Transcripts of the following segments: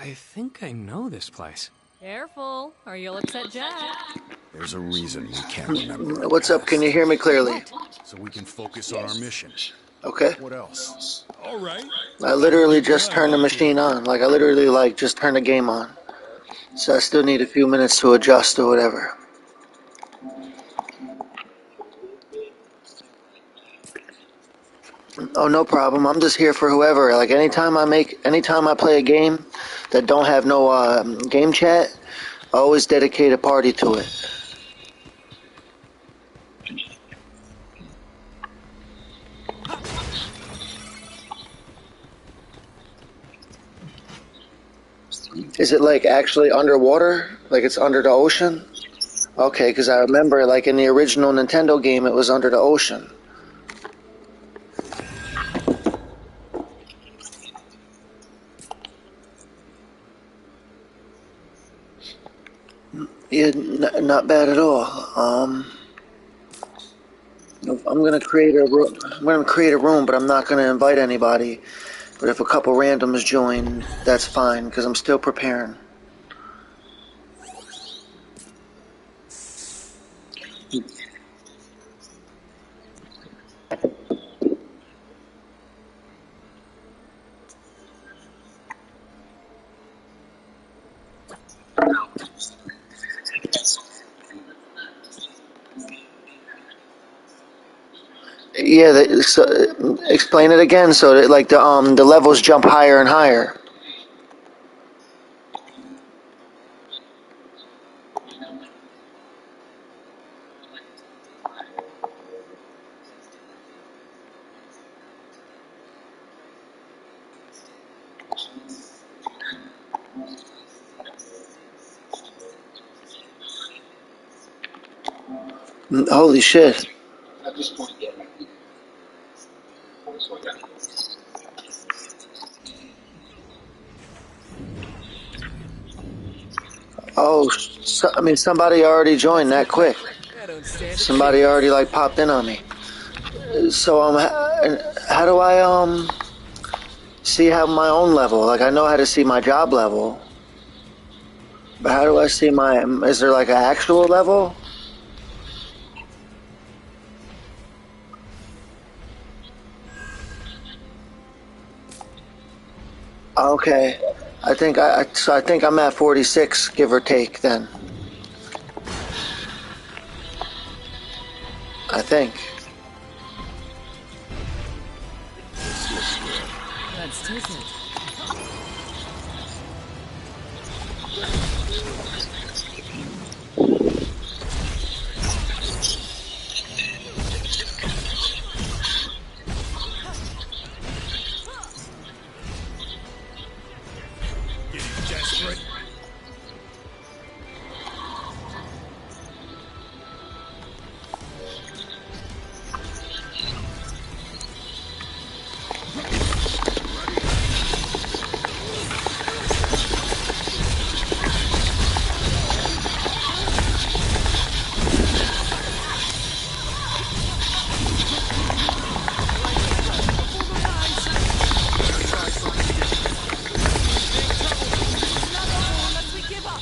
I think I know this place. Careful, or you'll upset Jack. There's a reason we can't remember our What's up? Can you past. hear me clearly? What? So we can focus on our mission. Okay. What else? All right. I literally Whatever you just have turned the up here. machine on. Like, I literally, like, just turned the game on. So I still need a few minutes to adjust or whatever. Oh, no problem. I'm just here for whoever. Like, anytime I play a game that don't have no game chat, I always dedicate a party to it. Is it, like, actually underwater? Like, it's under the ocean? Okay, because I remember, like, in the original Nintendo game, it was under the ocean. Yeah, not bad at all. I'm gonna create a room. I'm gonna create a room, but I'm not gonna invite anybody. But if a couple randoms join, that's fine because I'm still preparing. Yeah, so, explain it again so that like the levels jump higher and higher. Holy shit! Oh, so, I mean somebody already joined that quick. I don't stand a Somebody chance. already like popped in on me. So how do I see how my own level? Like I know how to see my job level, but how do I see my? Is there like an actual level? Okay, I think I'm at 46, give or take. Then I think. Let's take it. Getting desperate. Try something different. Big trouble. It's not over unless we give up.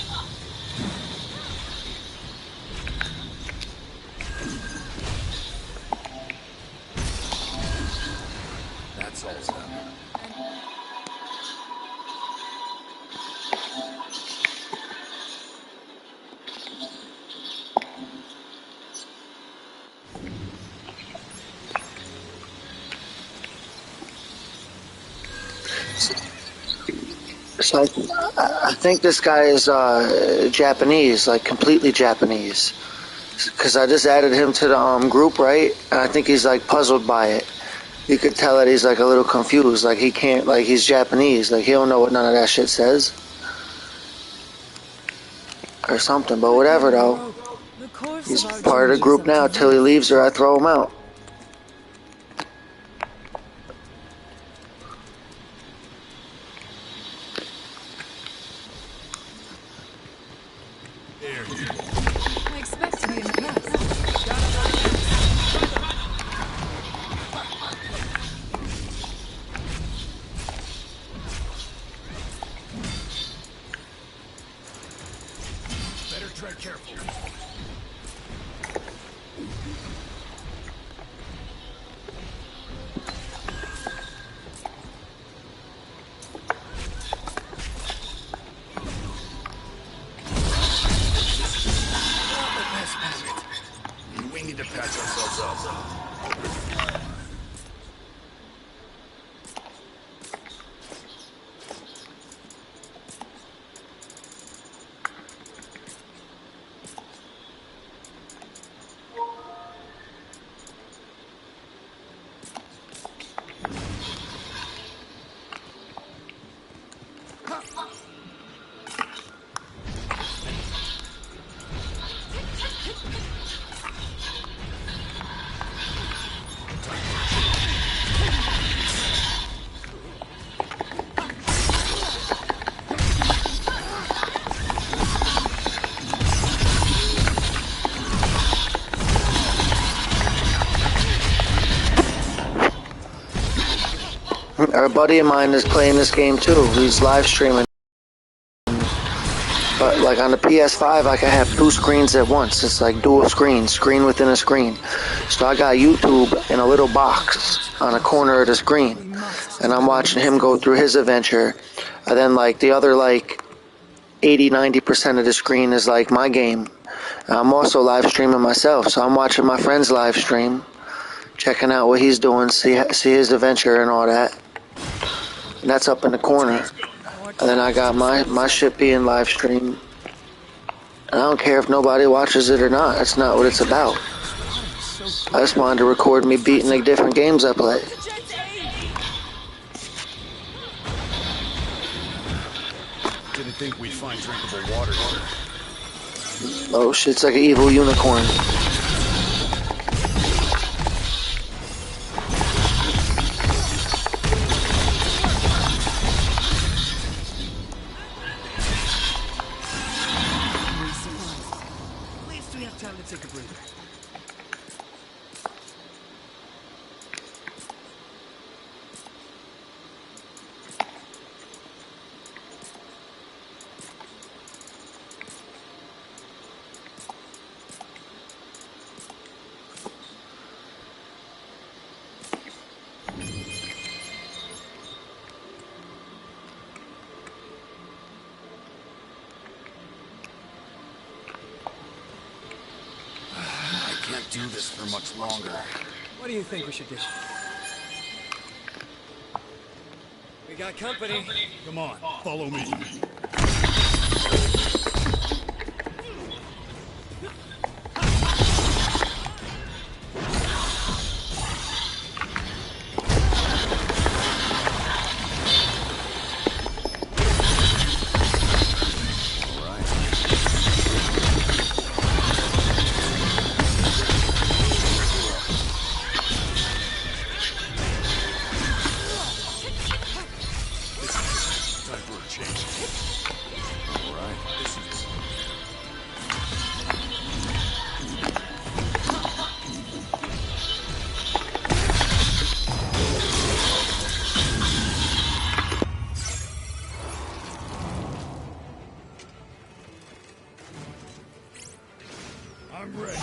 That's all done. So I think this guy is Japanese, like completely Japanese. Because I just added him to the group, right? And I think he's like puzzled by it. You could tell that he's like a little confused. Like he can't, like he's Japanese. Like he don't know what none of that shit says. Or something, but whatever though. The course He's of our part of the journey is group up now to till he you. leaves or I throw him out. There you go. I expect to be impressed. Tread carefully. We need to patch ourselves up. A buddy of mine is playing this game too. He's live streaming. But like on the PS5, I can have two screens at once. It's like dual screen, screen within a screen. So I got YouTube in a little box on a corner of the screen. And I'm watching him go through his adventure. And then like the other like 80-90% of the screen is like my game. And I'm also live streaming myself. So I'm watching my friend's live stream, checking out what he's doing, see his adventure and all that. And that's up in the corner. And then I got my shit being live streamed. And I don't care if nobody watches it or not. That's not what it's about. I just wanted to record me beating the different games I play. Didn't think we'd find drinkable water here. Oh shit's like an evil unicorn. Time to take a breather. Can't do this for much longer. What do you think we should do? We got company. Come on, follow me. I'm ready.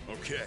Okay.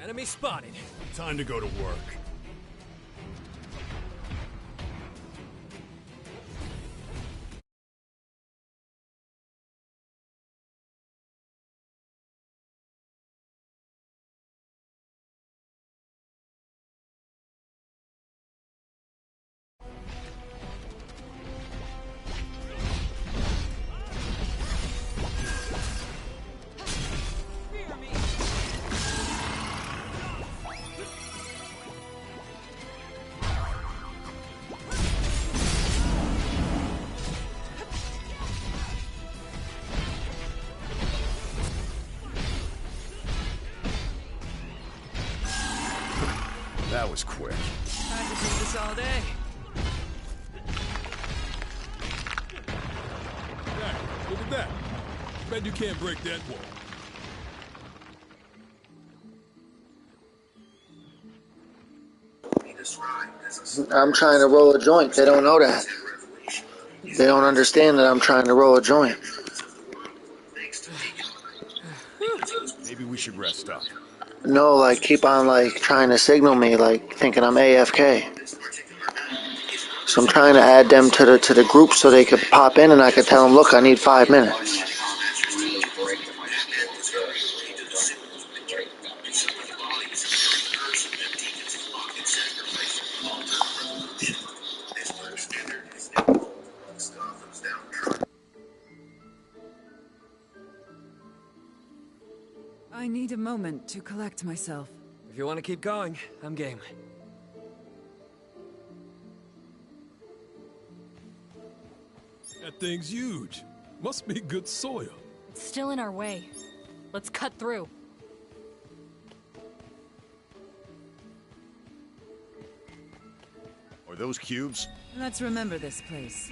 Enemy spotted. Time to go to work. That was quick. I could do this all day. Hey, look at that. Bet you can't break that wall. I'm trying to roll a joint. They don't know that. They don't understand that I'm trying to roll a joint. Maybe we should rest up. No, like keep on like trying to signal me, like thinking I'm AFK. So I'm trying to add them to the group so they could pop in and I could tell them, look, I need 5 minutes. I need a moment to collect myself. If you want to keep going, I'm game. That thing's huge. Must be good soil. It's still in our way. Let's cut through. Are those cubes? Let's remember this place.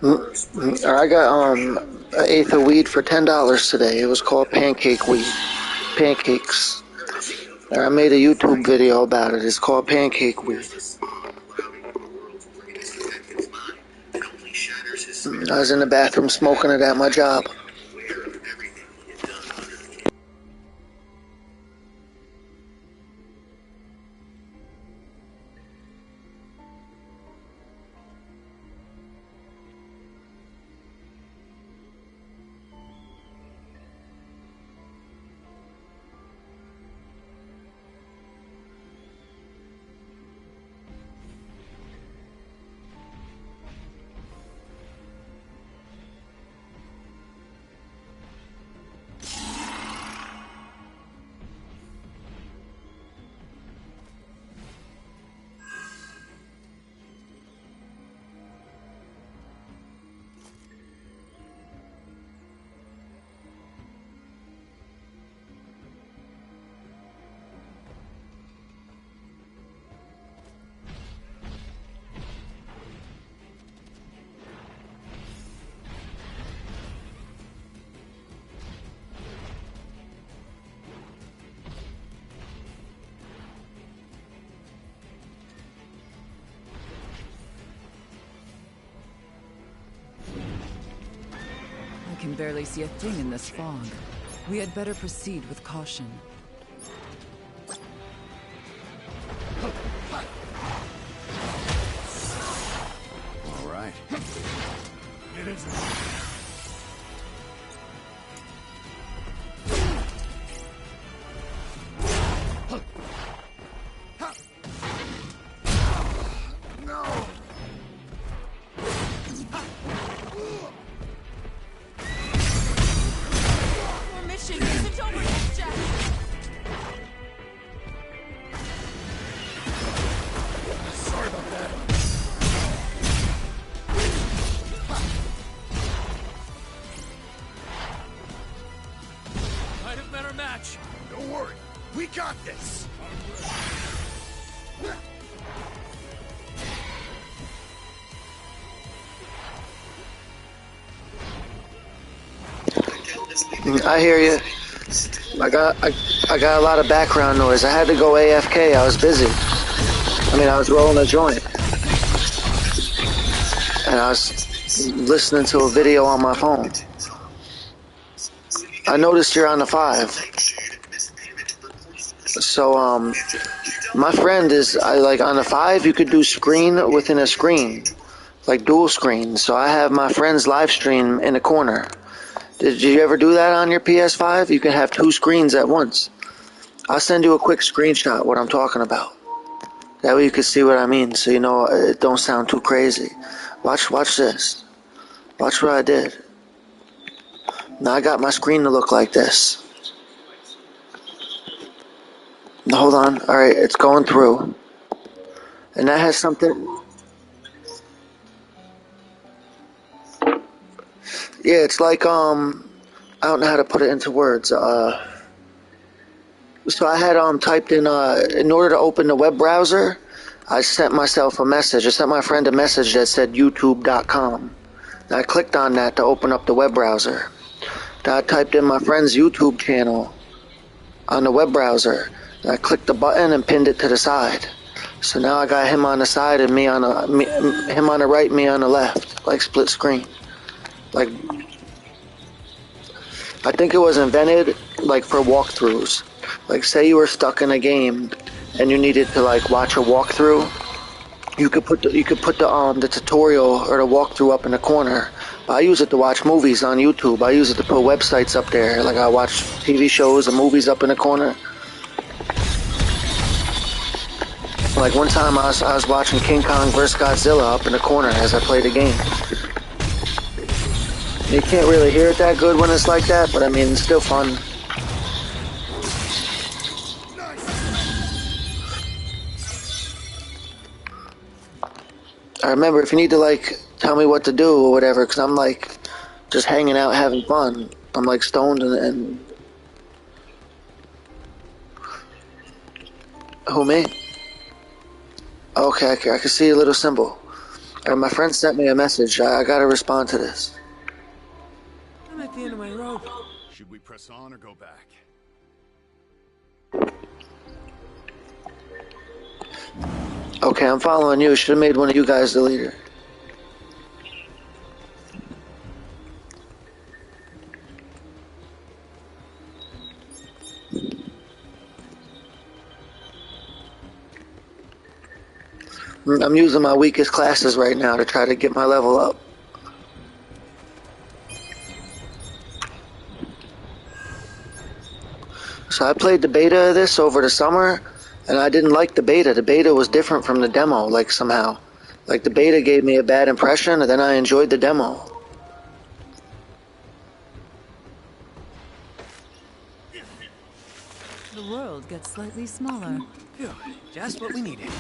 I got an eighth of weed for $10 today. It was called pancake weed. Pancakes. I made a YouTube video about it. It's called pancake weed. I was in the bathroom smoking it at my job. I can barely see a thing in this fog. We had better proceed with caution. right. It isn't. No! Your mission isn't over yet, Jack. Sorry about that. Might have met our match. Don't worry. We got this. I hear you. I got a lot of background noise. I had to go AFK. I was busy. I was rolling a joint, and I was listening to a video on my phone. I noticed you're on the 5. So my friend is on the 5. You could do screen within a screen, like dual screen. So I have my friend's live stream in the corner. Did you ever do that on your PS5? You can have 2 screens at once. I'll send you a quick screenshot what I'm talking about. That way you can see what I mean, so you know it don't sound too crazy. Watch this. Watch what I did. Now I got my screen to look like this. Now, hold on. Alright, it's going through. And that has something... Yeah, it's like, I don't know how to put it into words. So I had typed in order to open the web browser, I sent myself a message. I sent my friend a message that said youtube.com. I clicked on that to open up the web browser. Then I typed in my friend's YouTube channel on the web browser. And I clicked the button and pinned it to the side. So now I got him on the side and him on the right, me on the left, like split screen. Like, I think it was invented like for walkthroughs. Like, say you were stuck in a game and you needed to like watch a walkthrough, you could put the tutorial or the walkthrough up in the corner. But I use it to watch movies on YouTube. I use it to put websites up there. Like, I watch TV shows and movies up in the corner. Like, one time I was watching King Kong vs. Godzilla up in the corner as I played the game. You can't really hear it that good when it's like that, but it's still fun. I remember, if you need to like tell me what to do or whatever, because I'm like just hanging out having fun. I'm like stoned and who, me? Okay, I can see a little symbol. My friend sent me a message. I gotta respond to this. I'm at the end of my rope. Should we press on or go back? Okay, I'm following you. Should have made one of you guys the leader. I'm using my weakest classes right now to try to get my level up. So I played the beta of this over the summer, and I didn't like the beta. The beta was different from the demo, like somehow. Like, the beta gave me a bad impression, and then I enjoyed the demo. The world gets slightly smaller. Phew, just what we needed.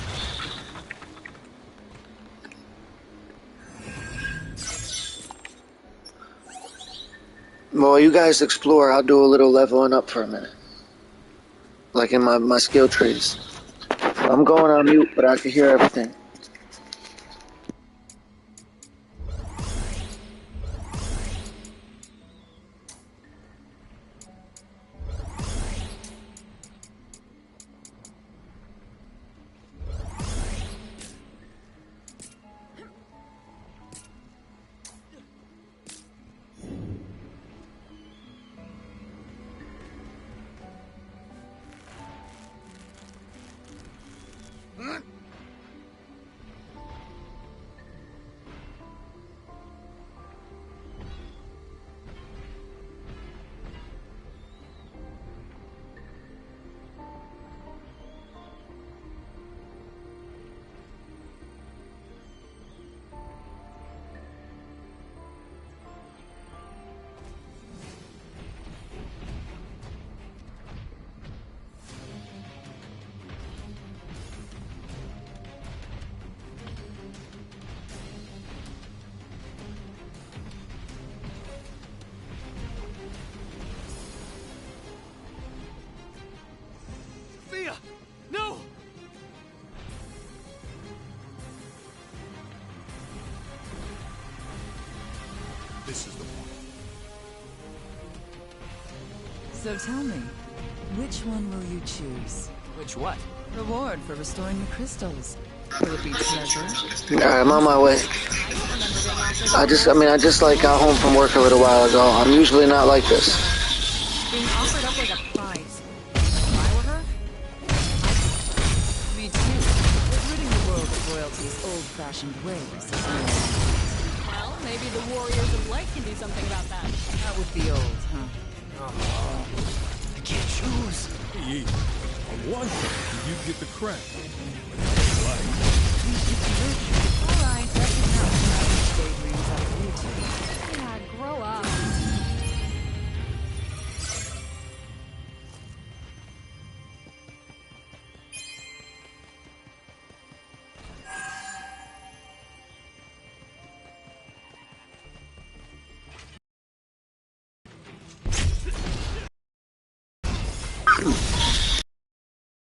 Well, you guys explore. I'll do a little leveling up for a minute. Like in my skill trees. I'm going on mute, but I can hear everything. This is the one. So tell me, which one will you choose? Which what? Reward for restoring the crystals. Will it be pleasure? Alright, I'm on my way. I just like got home from work a little while ago. I'm usually not like this. Being offered up like a prize. If I were her, Me too. But ridding the world of royalty's old-fashioned ways is no. well, maybe the Warriors of Light can do something about that. Not with the old, huh? I can't choose. Hey, on one hand, you get the crown. All right, that's enough. Daydreams out of you two. Yeah, grow up.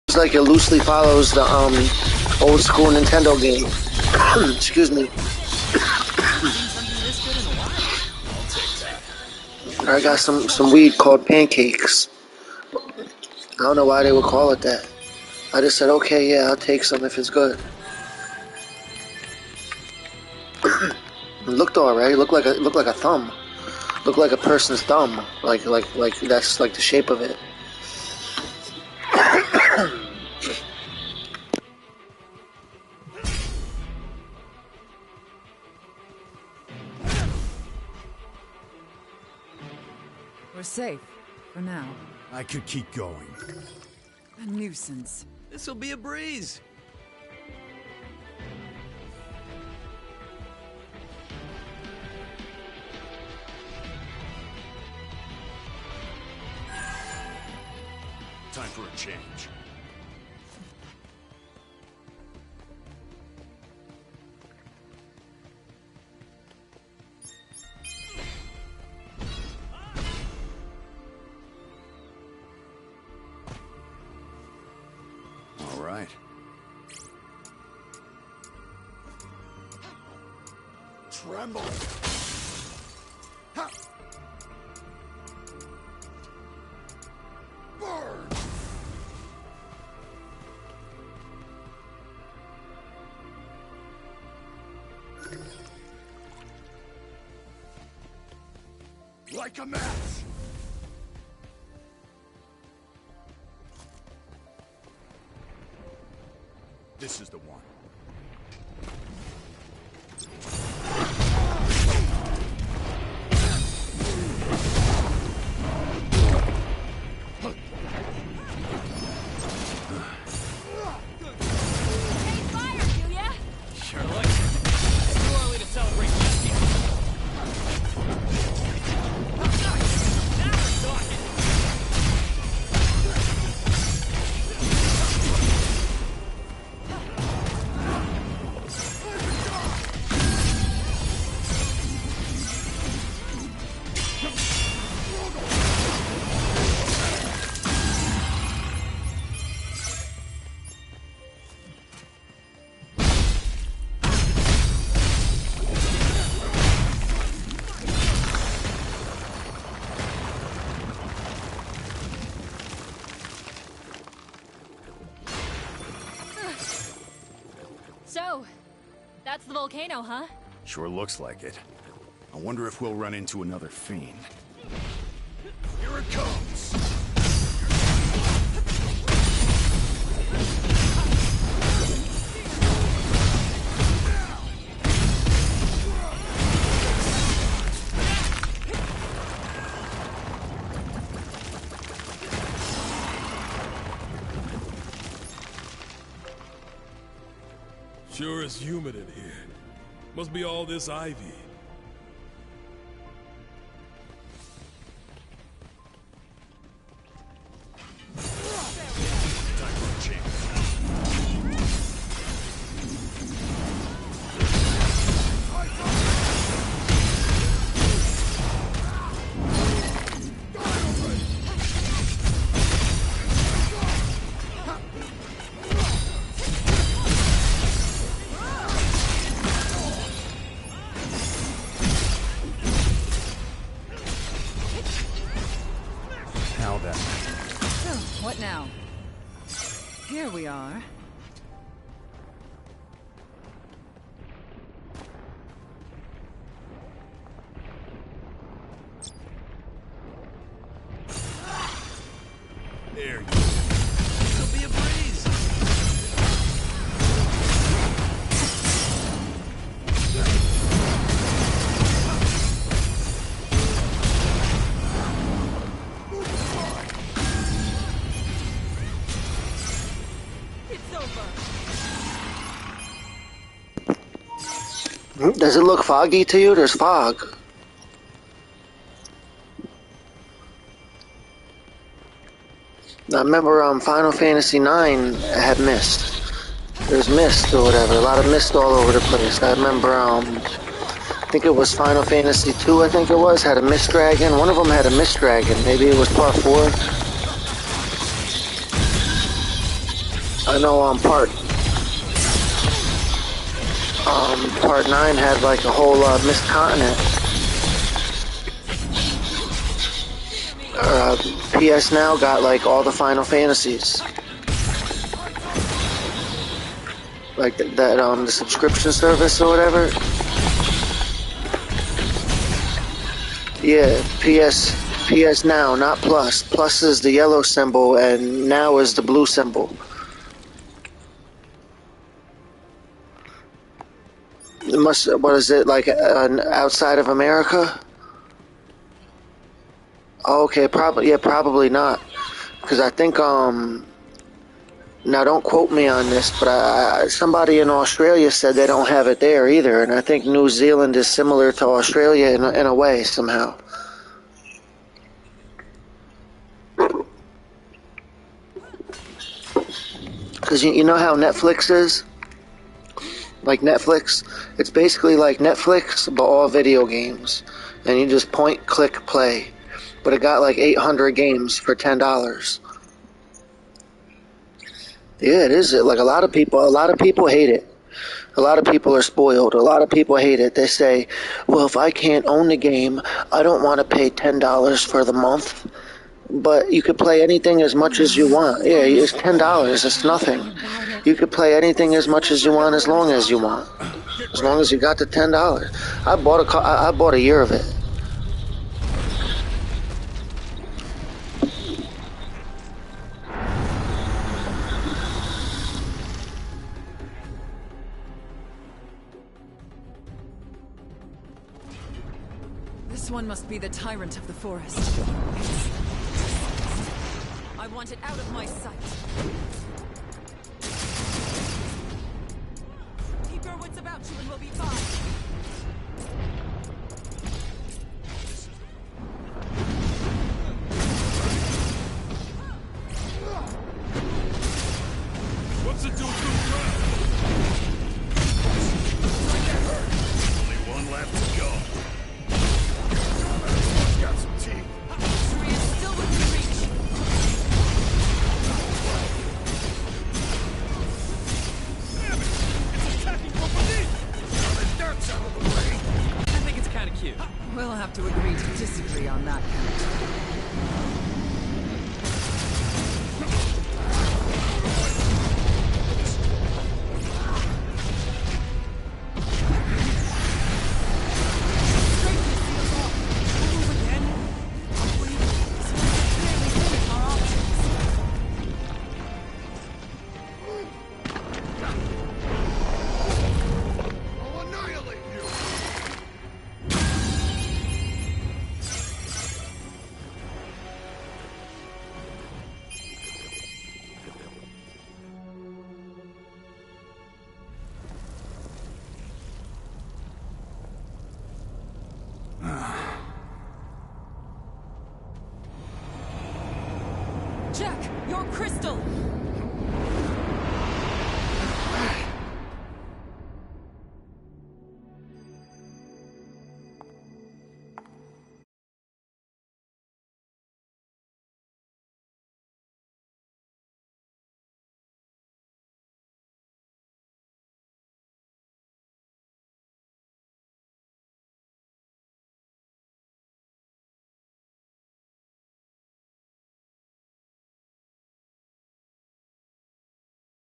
It's like it loosely follows the old school Nintendo game. Excuse me. I got some weed called pancakes. I don't know why they would call it that. I just said, okay, yeah, I'll take some if it's good. It looked alright. It looked like a thumb. Looked like a person's thumb. Like that's like the shape of it. We're safe. For now. I could keep going. A nuisance. This'll be a breeze. Time for a change. All right. Tremble. Ha! Burn. Like a match. This is the one. Hey, fire, do ya? Sure looks it. It's too early to celebrate just yet. Now we're talking. So, that's the volcano, huh? Sure looks like it. I wonder if we'll run into another fiend. Here it comes! Sure is humid in here. Must be all this ivy. Time for a change. Here we are. There you go. This'll be a breeze. It's over. Does it look foggy to you? There's fog. I remember Final Fantasy 9 had mist. There's mist or whatever, a lot of mist all over the place. I remember, I think it was Final Fantasy 2, I think it was, had a mist dragon. One of them had a mist dragon. Maybe it was part 4. I know part 9 had like a whole mist continent. PS Now got like all the Final Fantasies. Like that the subscription service or whatever. Yeah, PS Now, not Plus. Plus is the yellow symbol and Now is the blue symbol. It must, what is it, like outside of America? Okay, probably not. Because I think, now don't quote me on this, but somebody in Australia said they don't have it there either, and I think New Zealand is similar to Australia in a way, somehow. Because you know how Netflix is? Like Netflix? It's basically like Netflix, but all video games. And you just point, click, play. But it got like 800 games for $10. Yeah, it is. Like a lot of people hate it. A lot of people are spoiled. A lot of people hate it. They say, well, if I can't own the game, I don't want to pay $10 for the month. But you could play anything as much as you want. Yeah, it's $10. It's nothing. You could play anything as much as you want, as long as you want. As long as you got the $10. I bought a year of it. This one must be the tyrant of the forest. I want it out of my sight. Keep your wits about you and we'll be fine. What's it do to the ground? Only one left to go. Got some teeth. Sharia's still within reach. Damn it! It's attacking from beneath! Now the dirt's out of the way. I think it's kind of cute. We'll have to agree to disagree on that count. I'll annihilate you! Jack, your crystal!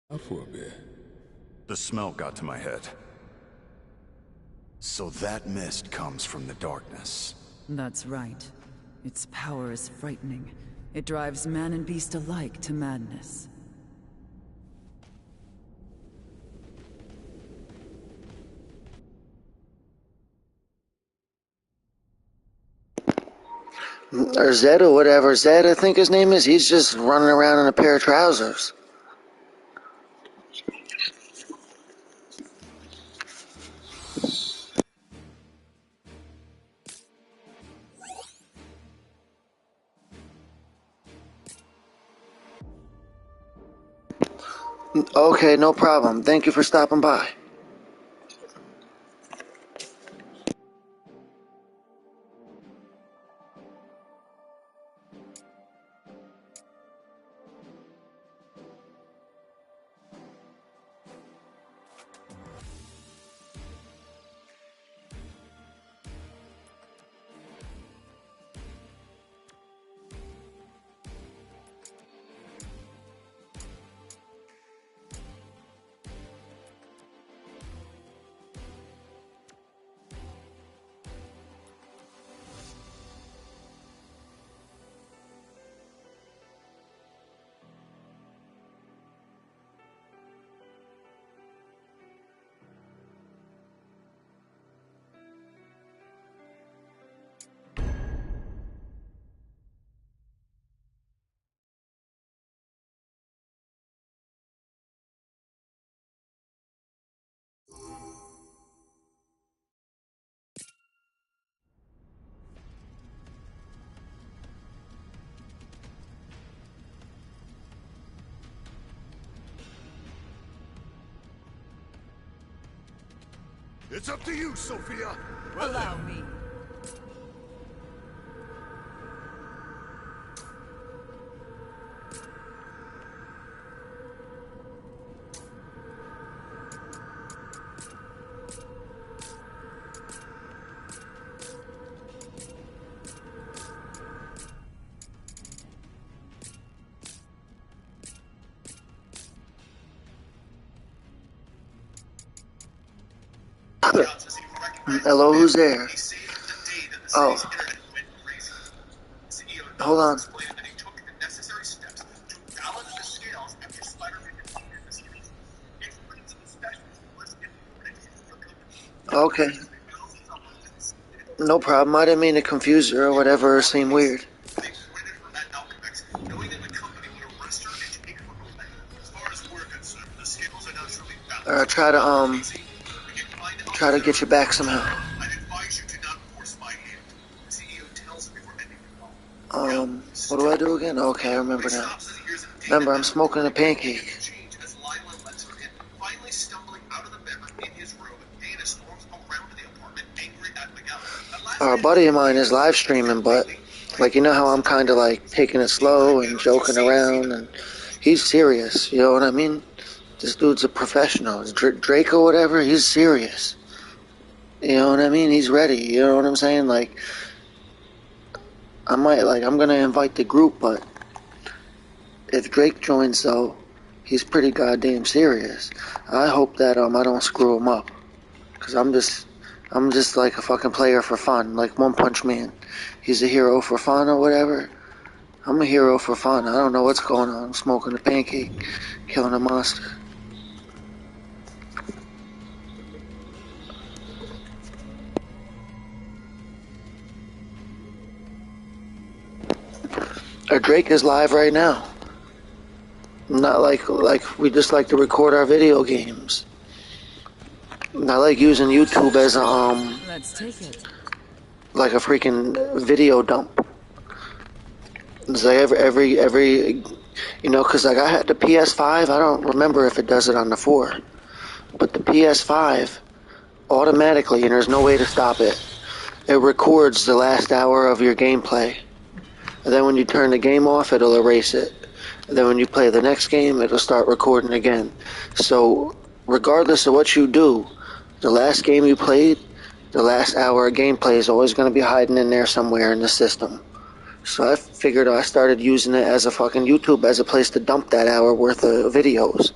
Up for a bit. The smell got to my head. So that mist comes from the darkness. That's right. Its power is frightening. It drives man and beast alike to madness. Or Zed or whatever. Zed, I think his name is. He's just running around in a pair of trousers. Okay, no problem. Thank you for stopping by. It's up to you, Sophia. Allow me. Hello, who's there? Oh. Hold on. Okay. No problem. I didn't mean to confuse her or whatever or seem weird. Try to get you back somehow. What do I do again? Okay, I remember now. Remember, I'm smoking a pancake. A buddy of mine is live streaming, but like, you know how I'm kind of like taking it slow and joking around, and he's serious, you know what I mean? This dude's a professional. Drake or whatever, he's serious. You know what I mean? He's ready, you know what I'm saying? Like, I'm gonna invite the group, but if Drake joins though, he's pretty goddamn serious. I hope that I don't screw him up, cause I'm just like a fucking player for fun, like One Punch Man. He's a hero for fun or whatever. I'm a hero for fun. I don't know what's going on. I'm smoking a pancake, killing a monster. Drake is live right now. Not like we just like to record our video games. I like using YouTube as a Let's take it. like a freaking video dump. It's like every you know, cause like I had the PS5. I don't remember if it does it on the 4, but the PS5 automatically, and there's no way to stop it. It records the last hour of your gameplay. And then when you turn the game off, it'll erase it. And then when you play the next game, it'll start recording again. So regardless of what you do, the last game you played, the last hour of gameplay is always going to be hiding in there somewhere in the system. So I figured I started using it as a fucking YouTube as a place to dump that hour worth of videos.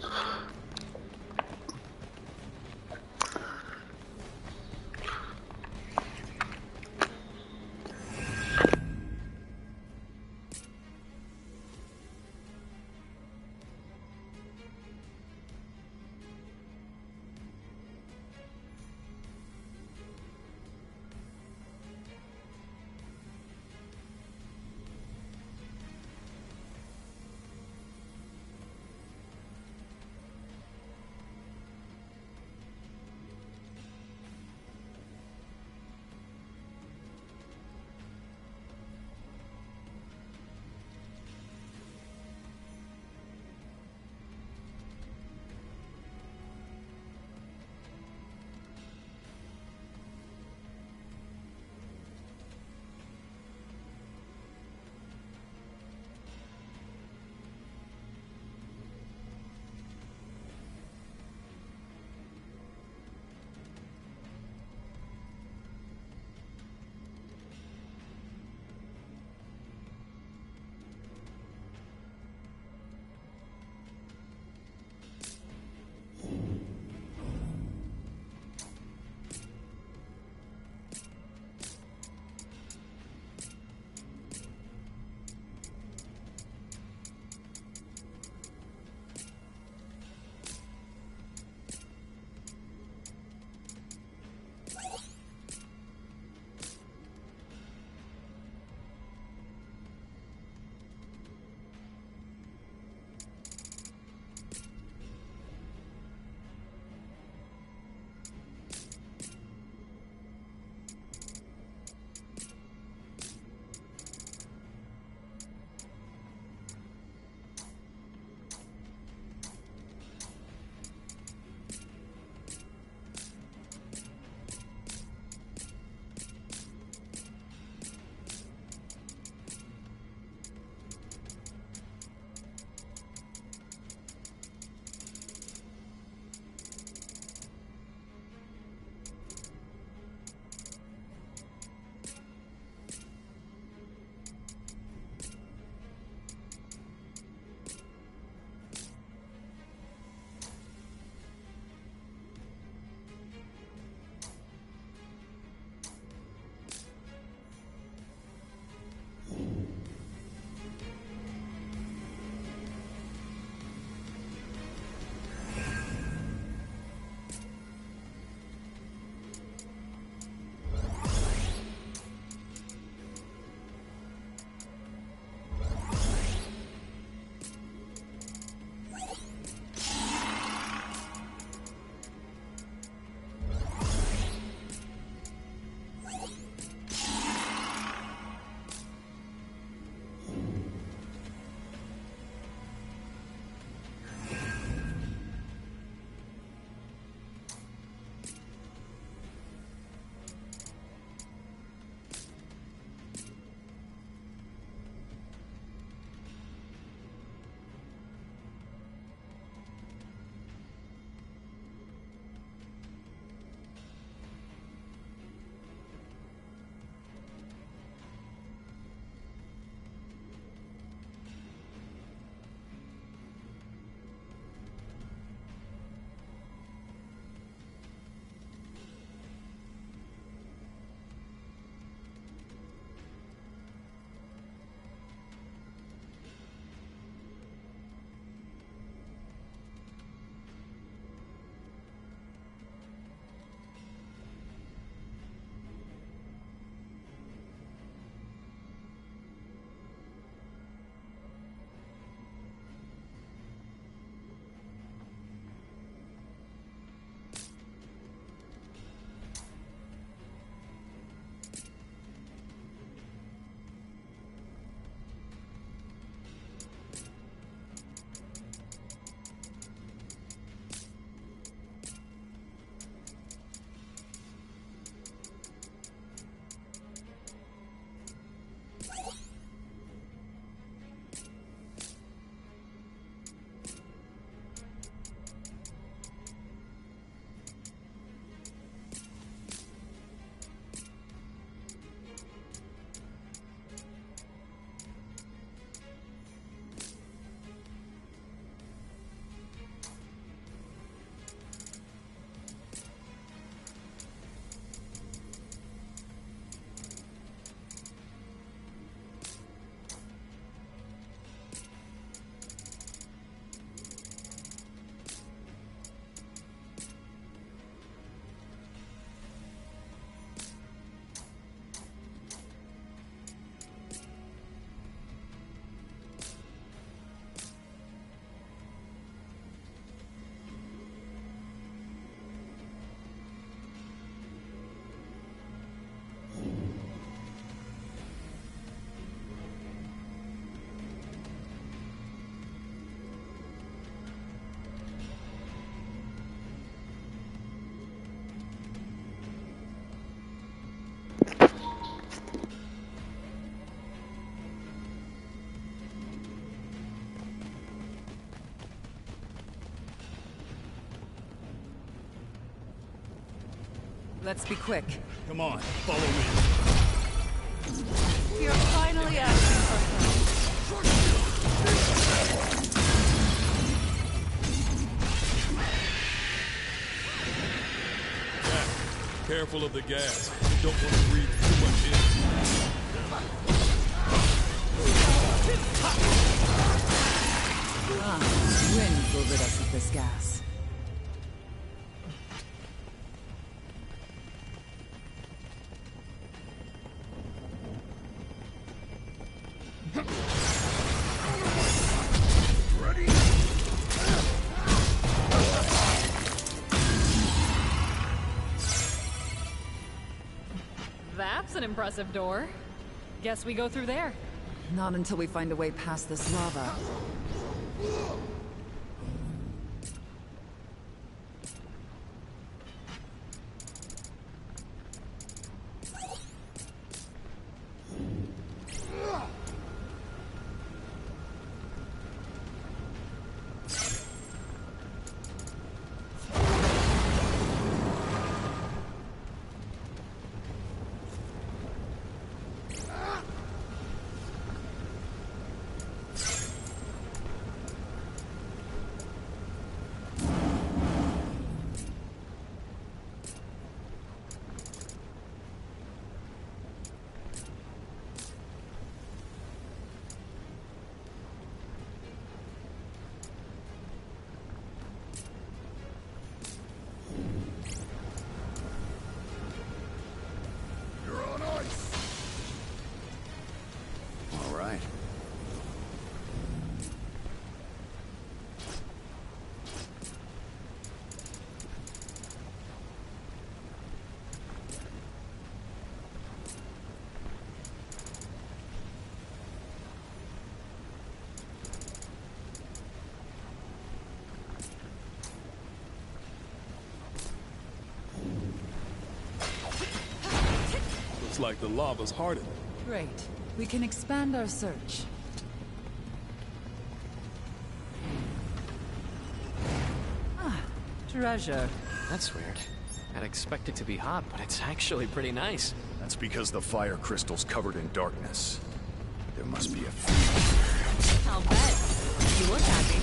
Let's be quick. Come on, follow me. You're finally asking for help. Jack, careful of the gas. You don't want to breathe too much in. Wind will rid us of this gas. That's an impressive door. Guess we go through there. Not until we find a way past this lava. All right. Looks like the lava's hardened. Great. We can expand our search. Ah, treasure. That's weird. I'd expect it to be hot, but it's actually pretty nice. That's because the fire crystal's covered in darkness. There must be a few. I'll bet. You look happy.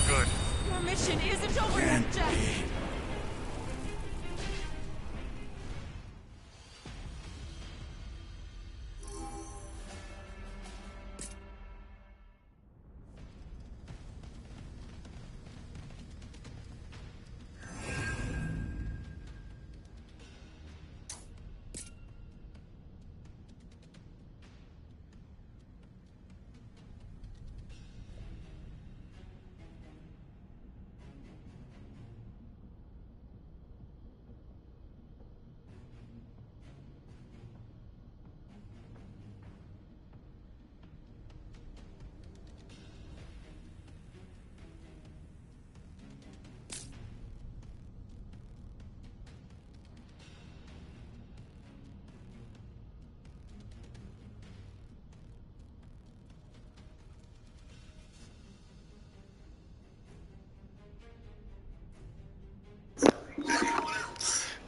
Good. Your mission isn't over yet, Jack.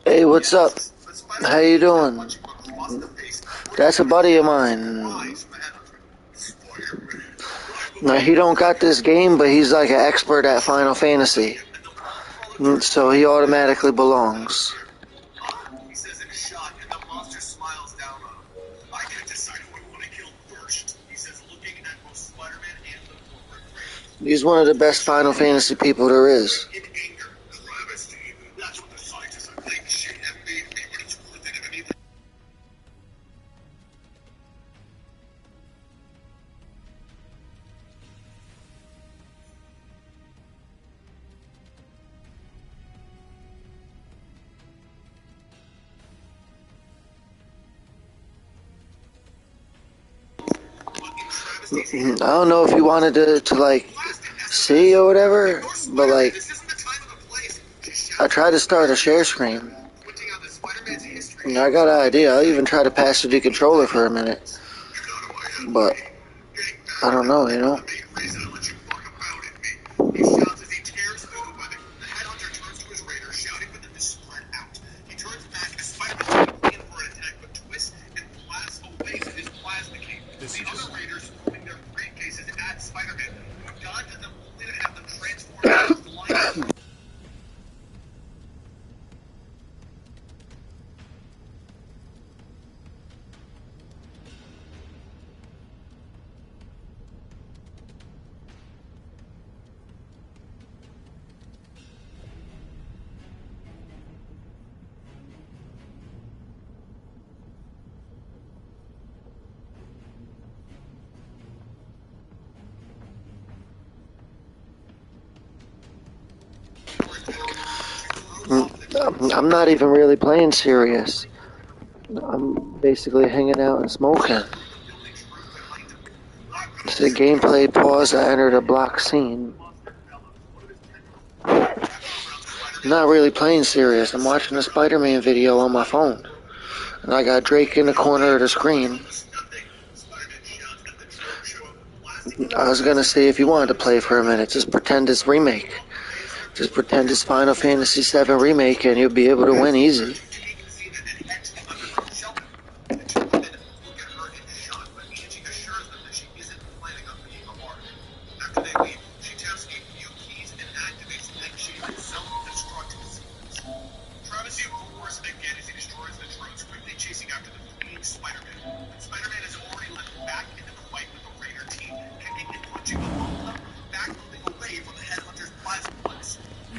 Hey, what's up? How you doing? That's a buddy of mine. Now, he don't got this game, but he's like an expert at Final Fantasy. So he automatically belongs. He says in a shot, and the monster smiles down on him. I can't decide who I want to kill first. He says looking at both Spider-Man and the corporate brain. He's one of the best Final Fantasy people there is. In anger, travesty. That's what the scientists I think shit have made me, but it's worth it if anything. I don't know if you wanted to like see or whatever, but like This isn't the time or the place. Just I tried to start a share screen. putting out the Spider-Man's history. I got an idea. I'll even try to pass the controller for a minute, but I don't know, you know. Main reason I let you fuck him I'm not even really playing serious. I'm basically hanging out and smoking. It's a gameplay pause. I entered a block scene. I'm not really playing serious. I'm watching a Spider-Man video on my phone. And I got Drake in the corner of the screen. I was gonna say if you wanted to play for a minute, just pretend it's remake. Just pretend it's Final Fantasy 7 remake and you'll be able to win easy.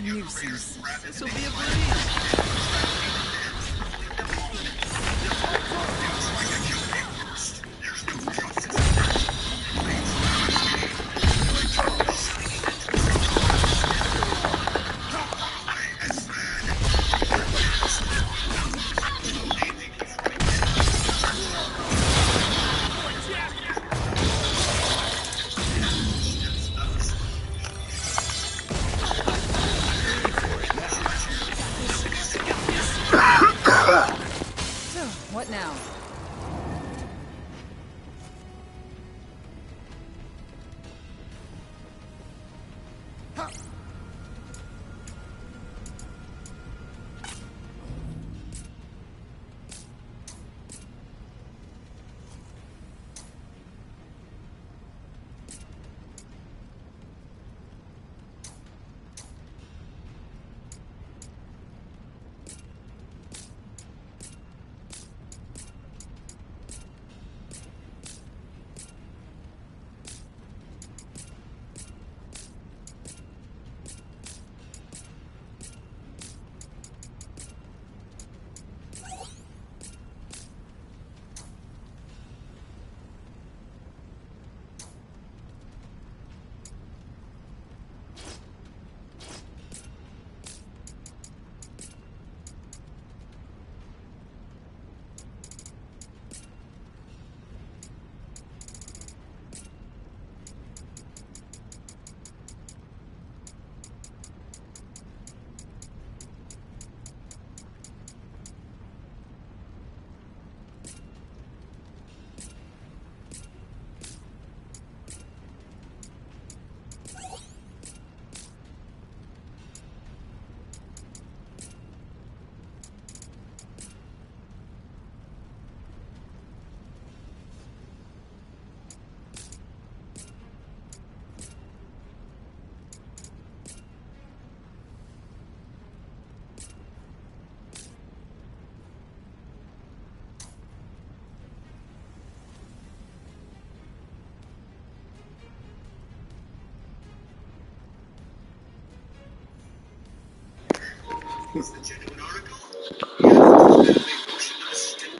Nuisance. This will be a breeze. So, what now?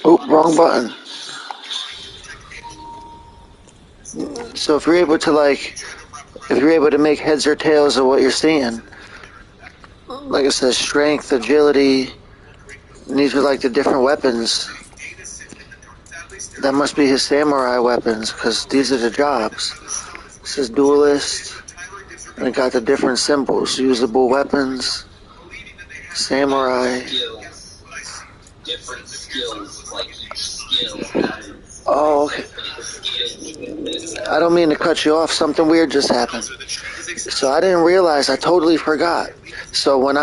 Oh, wrong button. So if you're able to make heads or tails of what you're seeing, like it says strength, agility, and these are like the different weapons. That must be his samurai weapons, because these are the jobs. It says duelist, and it got the different symbols. Usable weapons, samurai. Different skills, like each skill has. Oh, okay. I don't mean to cut you off. Something weird just happened. So I didn't realize. I totally forgot. So when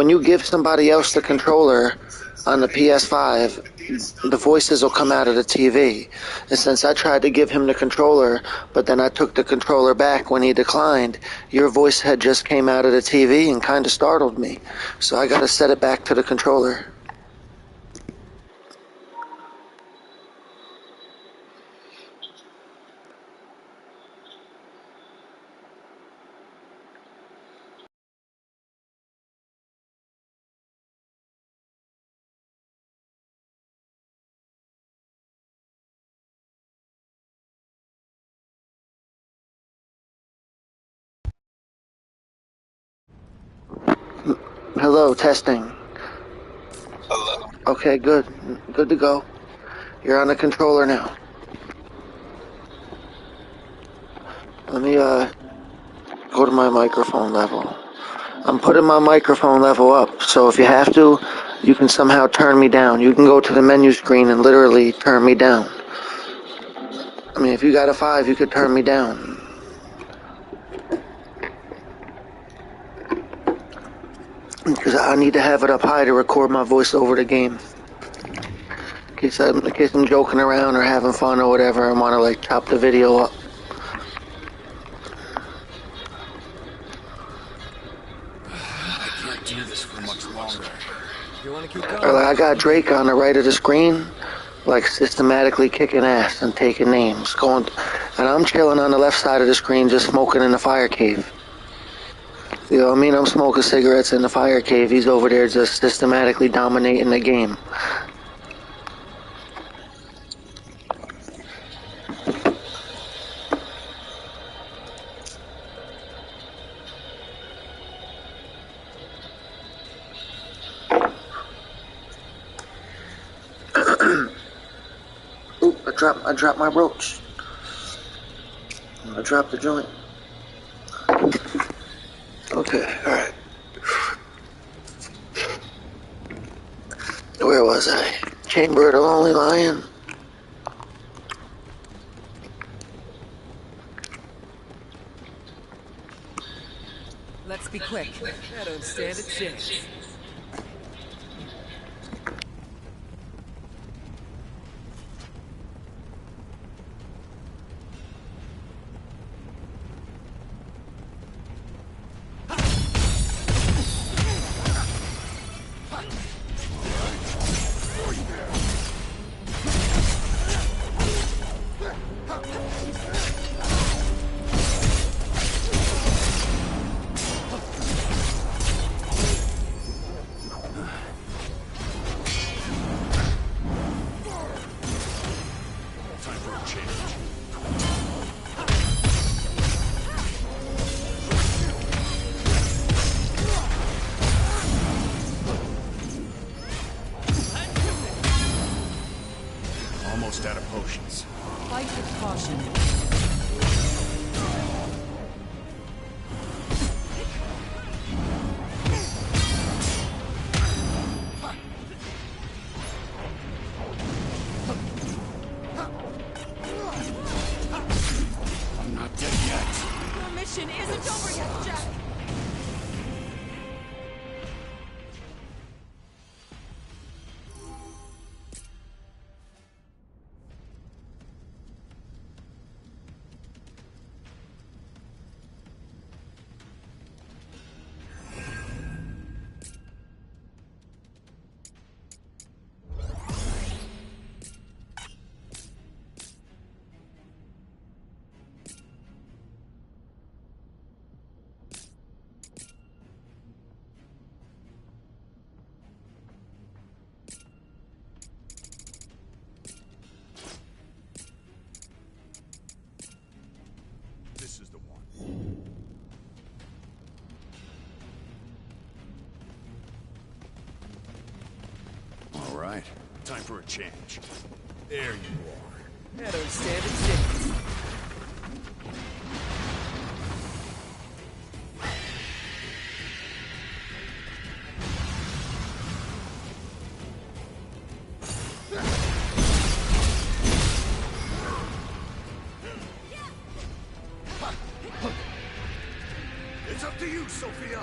you give somebody else the controller on the PS5, the voices will come out of the TV. And since I tried to give him the controller, but then I took the controller back when he declined, your voice had just came out of the TV and kind of startled me. So I got to set it back to the controller. Hello, testing. Hello. Okay, good. Good to go. You're on the controller now. Let me, go to my microphone level. I'm putting my microphone level up, so if you have to, you can somehow turn me down. You can go to the menu screen and literally turn me down. I mean, if you got a 5, you could turn me down. Because I need to have it up high to record my voice over the game. In case I'm joking around or having fun or whatever and want to, like, chop the video up. I can't do this for much longer. You want to keep Or going? like, I got Drake on the right of the screen, like systematically kicking ass and taking names, and I'm chilling on the left side of the screen, just smoking in the fire cave. You know what I mean? I'm smoking cigarettes in the fire cave. He's over there just systematically dominating the game. Oop, I dropped my brooch. I dropped the joint. Okay, alright. Where was I? Chamber of the Lonely Lion. Let's be quick. I don't stand a chance. Almost out of potions. Fight with caution. I'm not dead yet. Your mission isn't over yet, Jack. This is the one. All right, time for a change. There you are. I don't stand a chance. It's up to you, Sophia.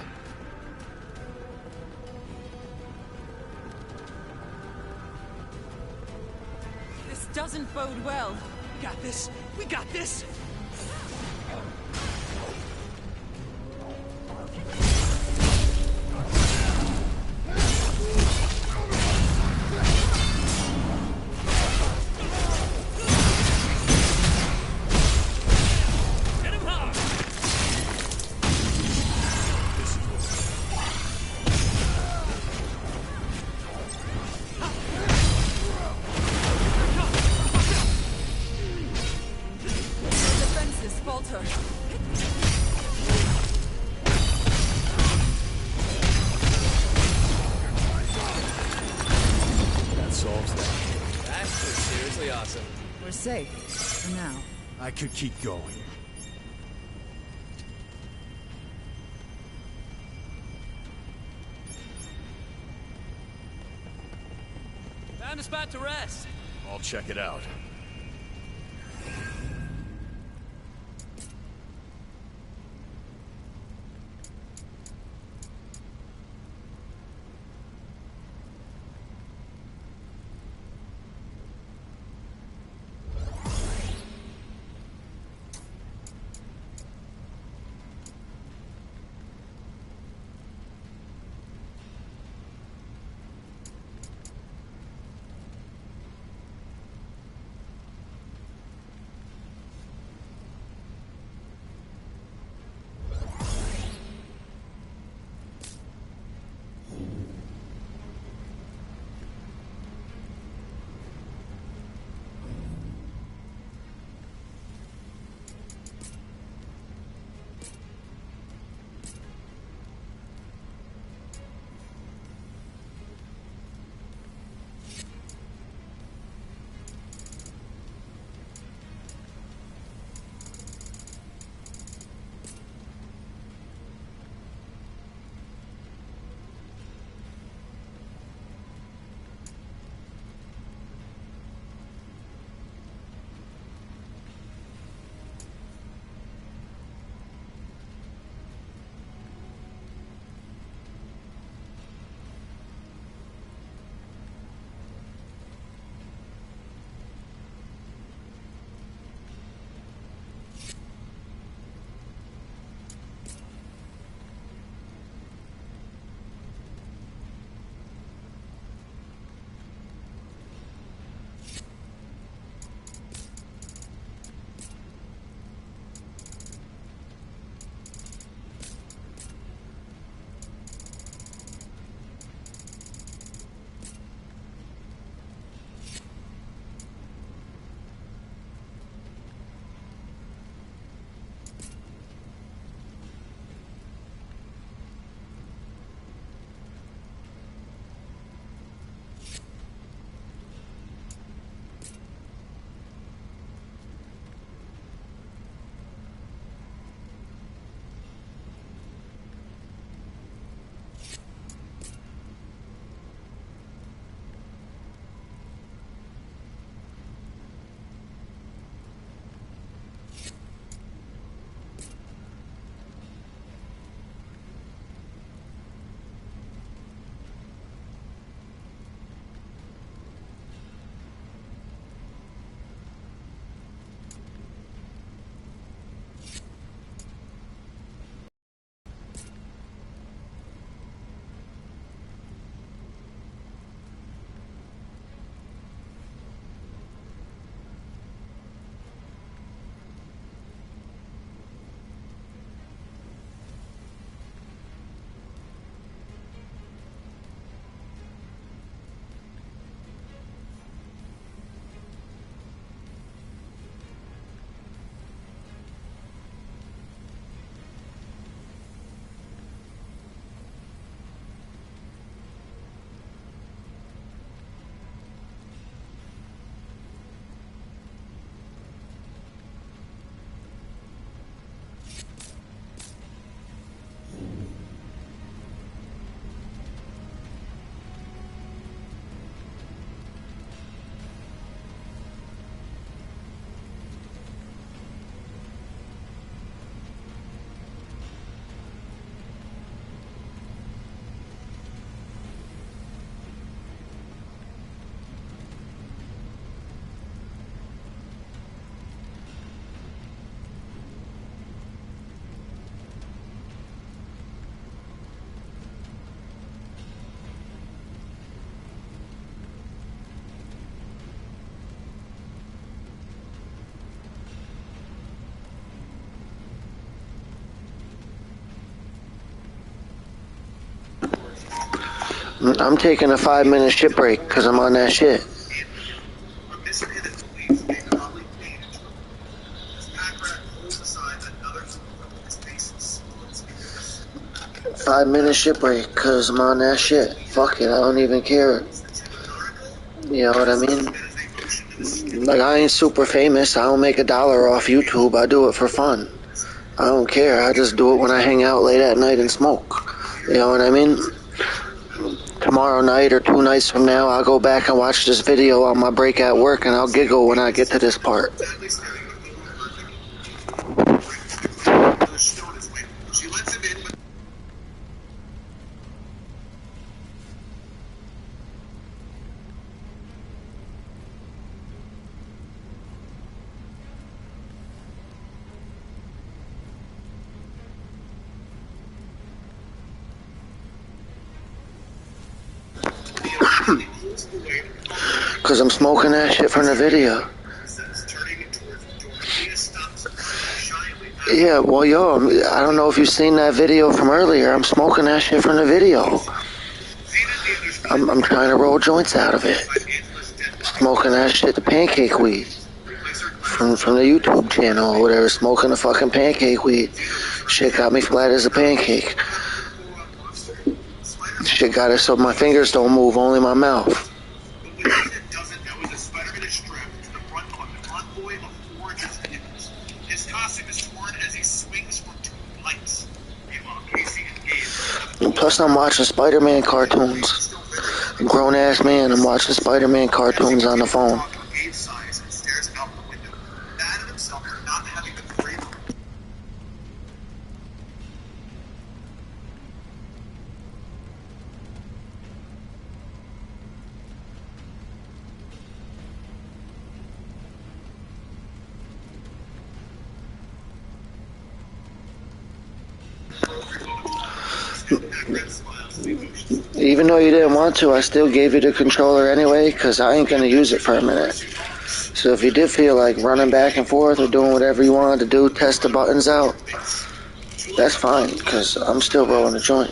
This doesn't bode well. We got this. We got this. safe, for now. I could keep going. Found a spot to rest. I'll check it out. I'm taking a 5-minute shit break because I'm on that shit. A missing hidden belief may probably be in trouble. This pack rat pulls aside another from his basis. 5-minute shit break because I'm on that shit. Fuck it, I don't even care. You know what I mean? Like, I ain't super famous. I don't make $1 off YouTube. I do it for fun. I don't care. I just do it when I hang out late at night and smoke. You know what I mean? Tomorrow night or 2 nights from now, I'll go back and watch this video on my break at work, and I'll giggle when I get to this part. She lets him in, but Because I'm smoking that shit from the video. Yeah, well, yo, I don't know if you've seen that video from earlier. I'm smoking that shit from the video. I'm trying to roll joints out of it. Smoking that shit, the pancake weed. From the YouTube channel or whatever. Smoking the fucking pancake weed. Shit got me flat as a pancake. Shit got it so my fingers don't move, only my mouth. Plus, I'm watching Spider-Man cartoons. I'm a grown-ass man. I'm watching Spider-Man cartoons on the phone. Even though you didn't want to, I still gave you the controller anyway, because I ain't going to use it for a minute. So if you did feel like running back and forth or doing whatever you wanted to do, test the buttons out, that's fine, because I'm still rolling the joint.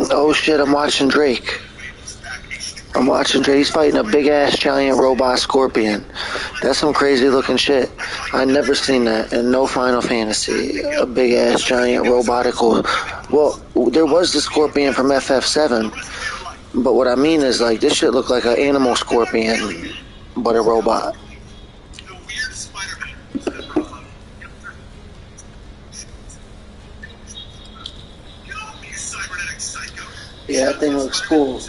Oh shit, I'm watching Drake. I'm watching Drake. He's fighting a big ass giant robot scorpion. That's some crazy looking shit. I never seen that in no Final Fantasy. A big ass giant robotical. Well, there was the scorpion from FF7. But what I mean is, like, this shit looked like an animal scorpion, but a robot. Yeah, that thing looks cool.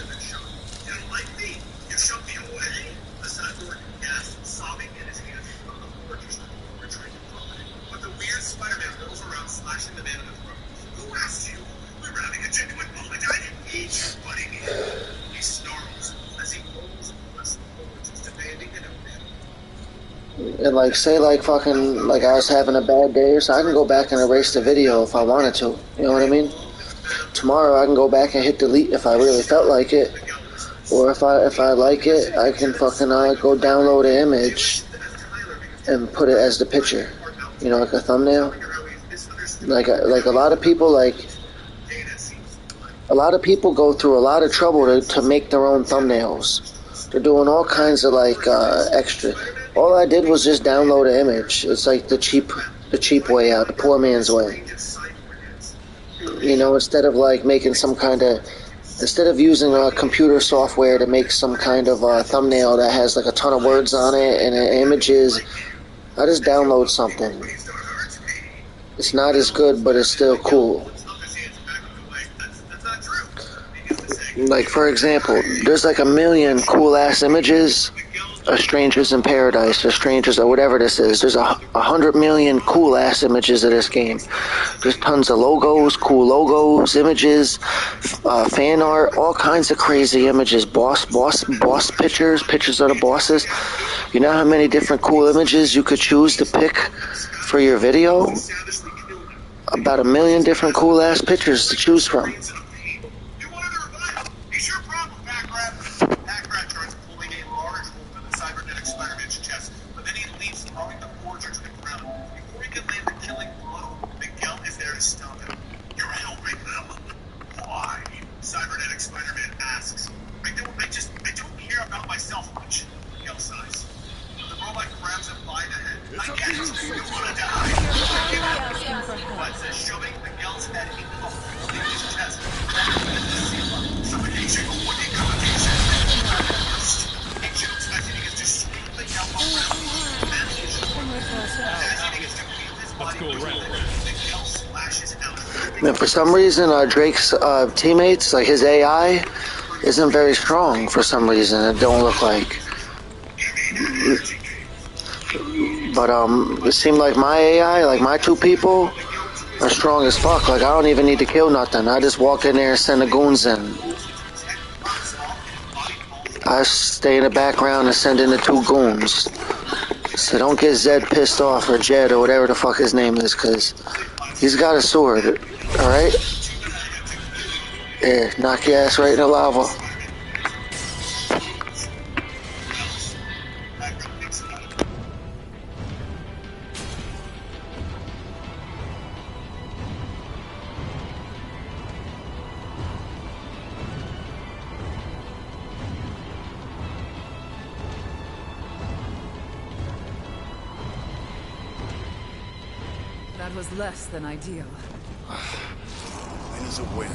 And like, say like fucking, like I was having a bad day, so I can go back and erase the video if I wanted to. You know what I mean? Tomorrow I can go back and hit delete if I really felt like it. Or if I like it, I can fucking go download an image and put it as the picture. You know, like a thumbnail. Like a lot of people go through a lot of trouble to make their own thumbnails. They're doing all kinds of like extra. All I did was just download an image. It's like the cheap way out, the poor man's way. You know, instead of like making instead of using computer software to make some kind of thumbnail that has like a ton of words on it and images, I just download something. It's not as good, but it's still cool. Like, for example, there's like a million cool ass images of Strangers in Paradise, or Strangers, or whatever this is. There's 100 million cool ass images of this game. There's tons of logos, cool logos, images, fan art, all kinds of crazy images, boss pictures of the bosses. You know how many different cool images you could choose to pick for your video? About 1 million different cool ass pictures to choose from. Forger to the ground. Before he can land the killing blow, Miguel is there to stop him. You're helping them? Why? Cybernetic Spider-Man asks. I don't care about myself much. Miguel sighs. The robot grabs him by the head. I get it. You wanna die. But says shoving Miguel's head into the hole in his chest. Suffocation or decapitation. Ancient expecting he gets to swing Miguel around. Let's go around. Miguel slashes out. Man, for some reason, Drake's teammates, like his AI, isn't very strong for some reason. It don't look like. But it seemed like my AI, like my two people, are strong as fuck. Like I don't even need to kill nothing. I just walk in there and send the goons in. I stay in the background and send in the two goons. So don't get Zed pissed off, or Jed, or whatever the fuck his name is, because he's got a sword, alright? Yeah, knock your ass right in the lava. That was less than ideal. Win is a win.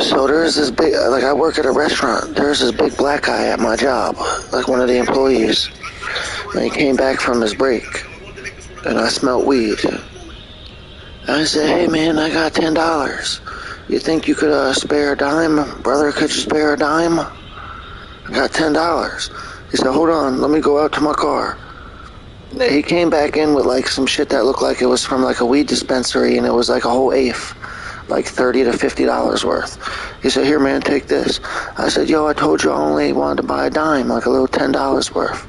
So there's this big, like I work at a restaurant, there's this big black guy at my job, like one of the employees. And he came back from his break, and I smelled weed. I said, hey man, I got $10. You think you could spare a dime? Brother, could you spare a dime? I got $10. He said, hold on, let me go out to my car. He came back in with like some shit that looked like it was from like a weed dispensary, and it was like a whole eighth, like $30 to $50 worth. He said, here man, take this. I said, yo, I told you I only wanted to buy a dime, like a little $10 worth.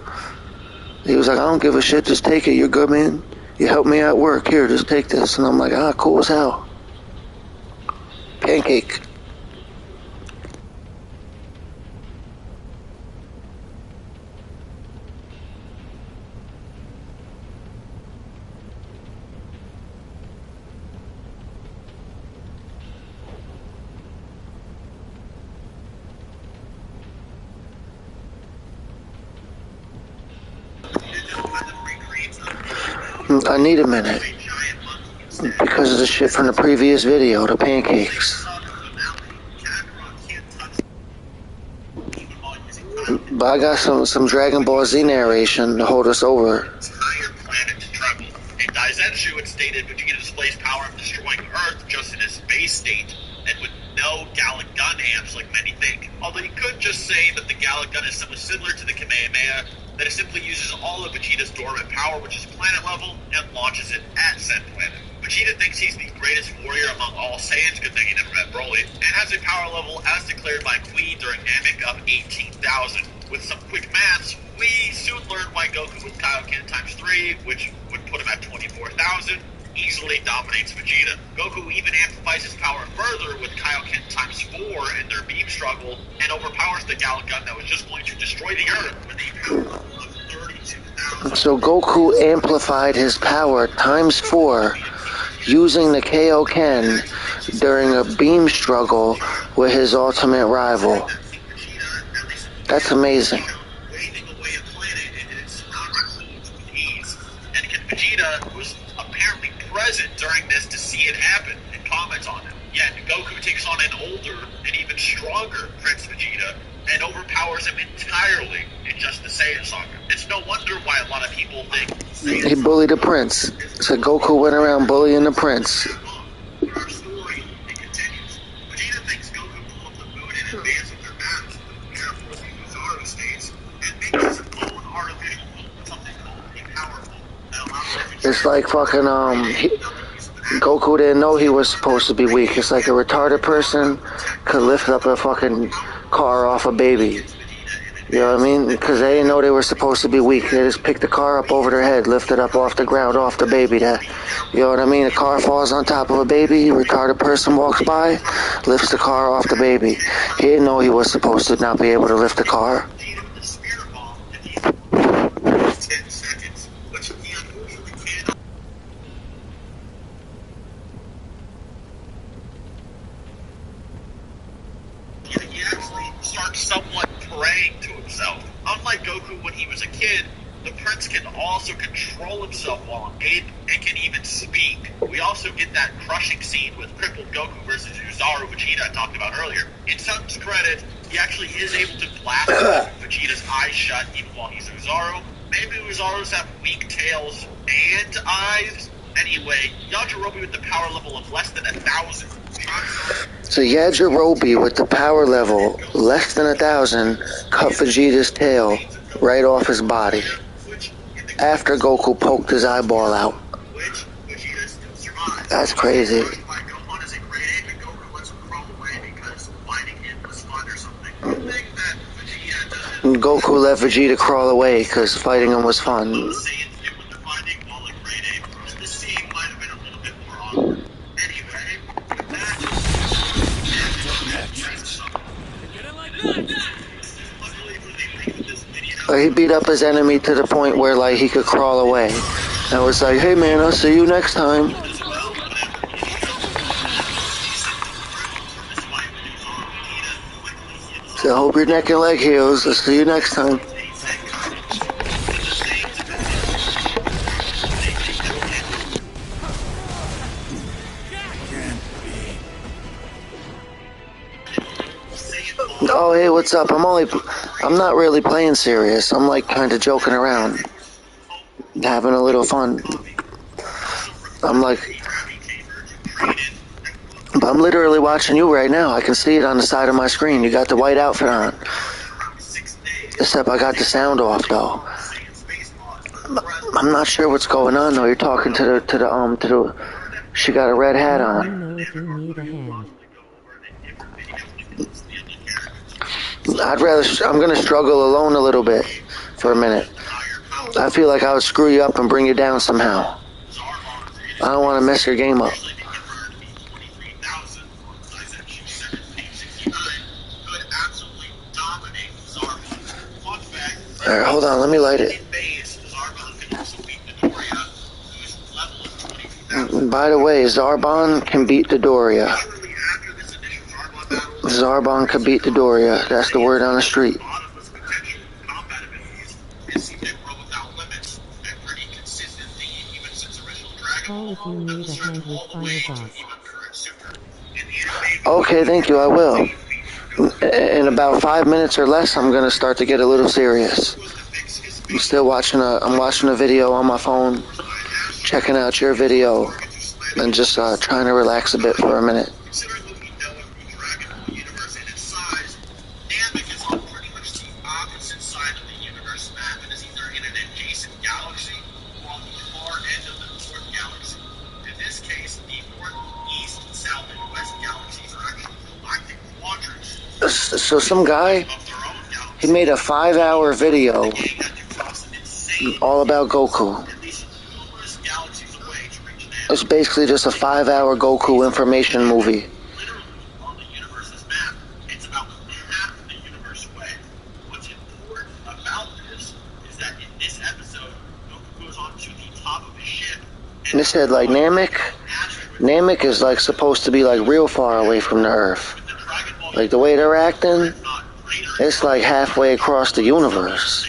He was like, I don't give a shit, just take it, you're good man. You helped me at work, here, just take this. And I'm like, ah, cool as hell. Pancake. I need a minute. Because of the shit from the previous video, the pancakes. But I got some Dragon Ball Z narration to hold us over. Entire planet to tremble. In Daizenshuu, it stated Vegeta displays power of destroying Earth just in his base state, and with no Gallic gun amps like many think. Although you could just say that the Gallic gun is somewhat similar to the Kamehameha, that it simply uses all of Vegeta's dormant power, which is planet level, and launches it at said planet. Vegeta thinks he's the greatest warrior among all Saiyans, good thing he never met Broly, and has a power level as declared by Queen during Namek of 18,000. With some quick maths, we soon learn why Goku with Kaioken times 3, which would put him at 24,000, easily dominates Vegeta. Goku even amplifies his power further with Kaioken times 4 in their beam struggle, and overpowers the Gallic gun that was just going to destroy the Earth with a power level of 32,000. So Goku amplified his power times 4 using the Kaioken during a beam struggle with his ultimate rival. That's amazing. Waving away a planet and its surroundings with ease. And Vegeta was apparently present during this to see it happen and comment on it. Yet Goku takes on an older and even stronger Prince Vegeta and overpowers him entirely in just the Saiyan Saga. It's no wonder why a lot of people think He bullied the prince. So Goku went around bullying the prince. our story it continues. Vegeta thinks Goku blew up the moon in advance of their battles, therefore he Zaru states, and makes his own artificial moon, something called powerful that allows him to It's like fucking Goku didn't know he was supposed to be weak. It's like a retarded person could lift up a fucking car off a baby. You know what I mean? Because they didn't know they were supposed to be weak. They just picked the car up over their head, lifted up off the ground, off the baby. You know what I mean? A car falls on top of a baby, a retarded person walks by, lifts the car off the baby. He didn't know he was supposed to not be able to lift the car. He actually starts somewhat praying to himself. Unlike Goku when he was a kid, the prince can also control himself while an ape and can even speak. We also get that crushing scene with crippled Goku versus Uzaru Vegeta I talked about earlier. In Sun's credit, he actually is able to blast Vegeta's eyes shut even while he's Uzaru. Maybe Uzarus have weak tails and eyes. Anyway, Yajirobe with the power level of less than 1,000. So Yajirobe with the power level less than 1,000 cut Vegeta's tail right off his body after Goku poked his eyeball out. That's crazy. Goku let Vegeta crawl away because fighting him was fun. He beat up his enemy to the point where like he could crawl away. And was like, hey man, I'll see you next time. So I hope your neck and leg heals. I'll see you next time. Oh, hey, what's up? I'm not really playing serious. I'm like kind of joking around, having a little fun. I'm literally watching you right now. I can see it on the side of my screen. You got the white outfit on. Except I got the sound off though. I'm not sure what's going on though. You're talking to the she got a red hat on. I'm gonna struggle alone a little bit for a minute. I feel like I would screw you up and bring you down somehow. I don't want to mess your game up. Alright, hold on, let me light it. By the way, Zarbon can beat Dodoria. Zarbon can beat Dodoria. That's the word on the street. Call if you need a hand with Final Boss. Okay, thank you, I will. In about 5 minutes or less, I'm gonna start to get a little serious. I'm watching a video on my phone, checking out your video, and just trying to relax a bit for a minute. So some guy, he made a 5-hour video all about Goku. It's basically just a 5-hour Goku information movie. And it said like Namek is like supposed to be like real far away from the Earth. Like the way they're acting, it's like halfway across the universe.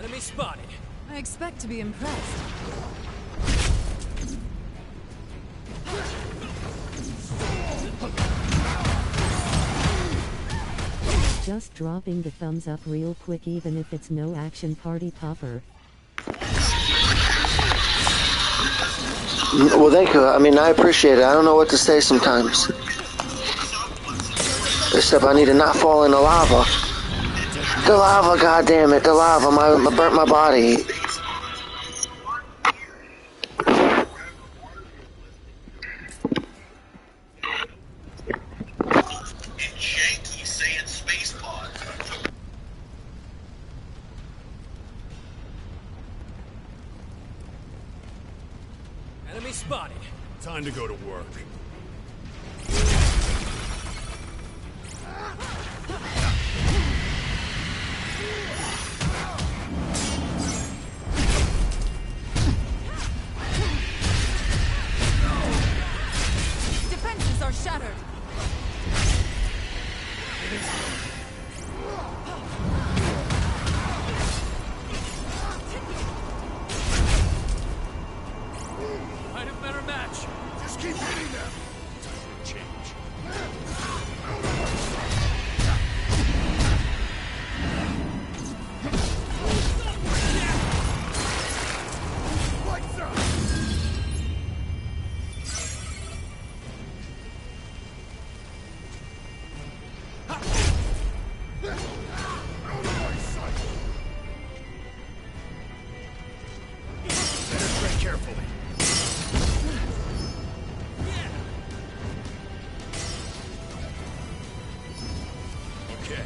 Enemy spotted. I expect to be impressed. Just dropping the thumbs up real quick even if it's no action party popper. Well, thank you. I mean, I appreciate it. I don't know what to say sometimes. Except I need to not fall in the lava. The lava, goddammit, the lava. Burnt my body. Enemy spotted. Time to go to work. Defenses are shattered. Might have better match. Just keep hitting them. Time for a change. Lights out. Out of my sight. Better tread carefully. Okay.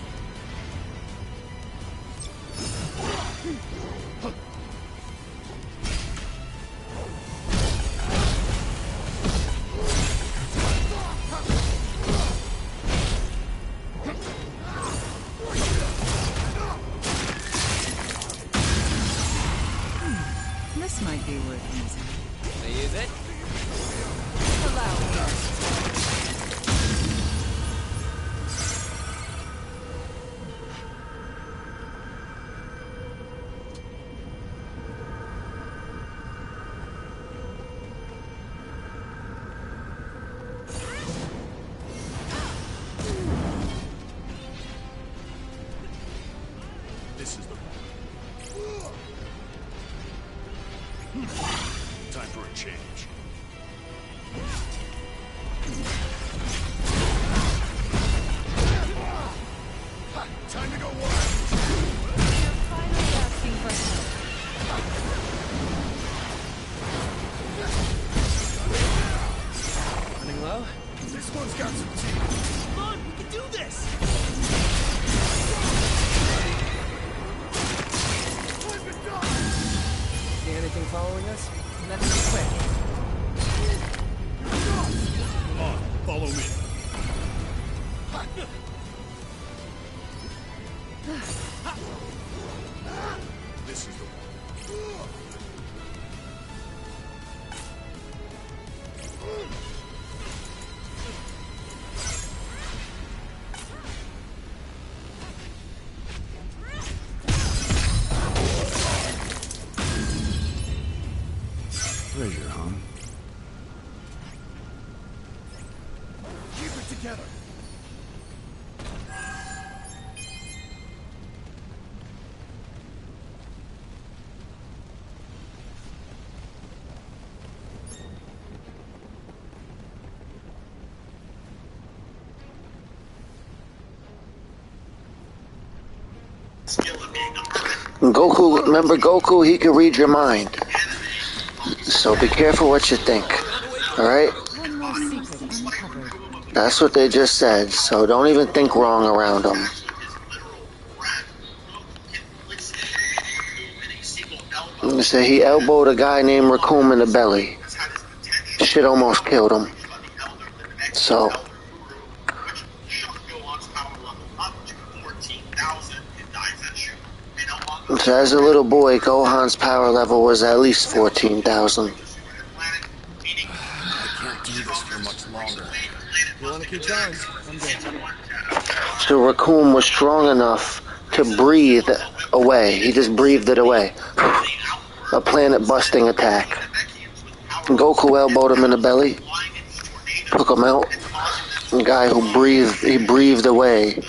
This might be worth using. They use it? Allow me. This is the one. Time for a change. Time to go wild. You're finally asking for help. Running low? This one's got some teeth. Come on, we can do this! Flip it down. See anything following us? Let's be quick. Come on, follow me. This is the one. Treasure, huh? Keep it together. Goku, remember Goku? He can read your mind. So be careful what you think. Alright? One more secret uncovered. That's what they just said, so don't even think wrong around them. They say he elbowed a guy named Raccoon in the belly. Shit almost killed him. So as a little boy, Gohan's power level was at least 14,000. I can't do this for much longer. You wanna keep going? I'm good. So Raccoon was strong enough to breathe away. He just breathed it away. A planet-busting attack. Goku elbowed him in the belly, took him out. The guy who breathed away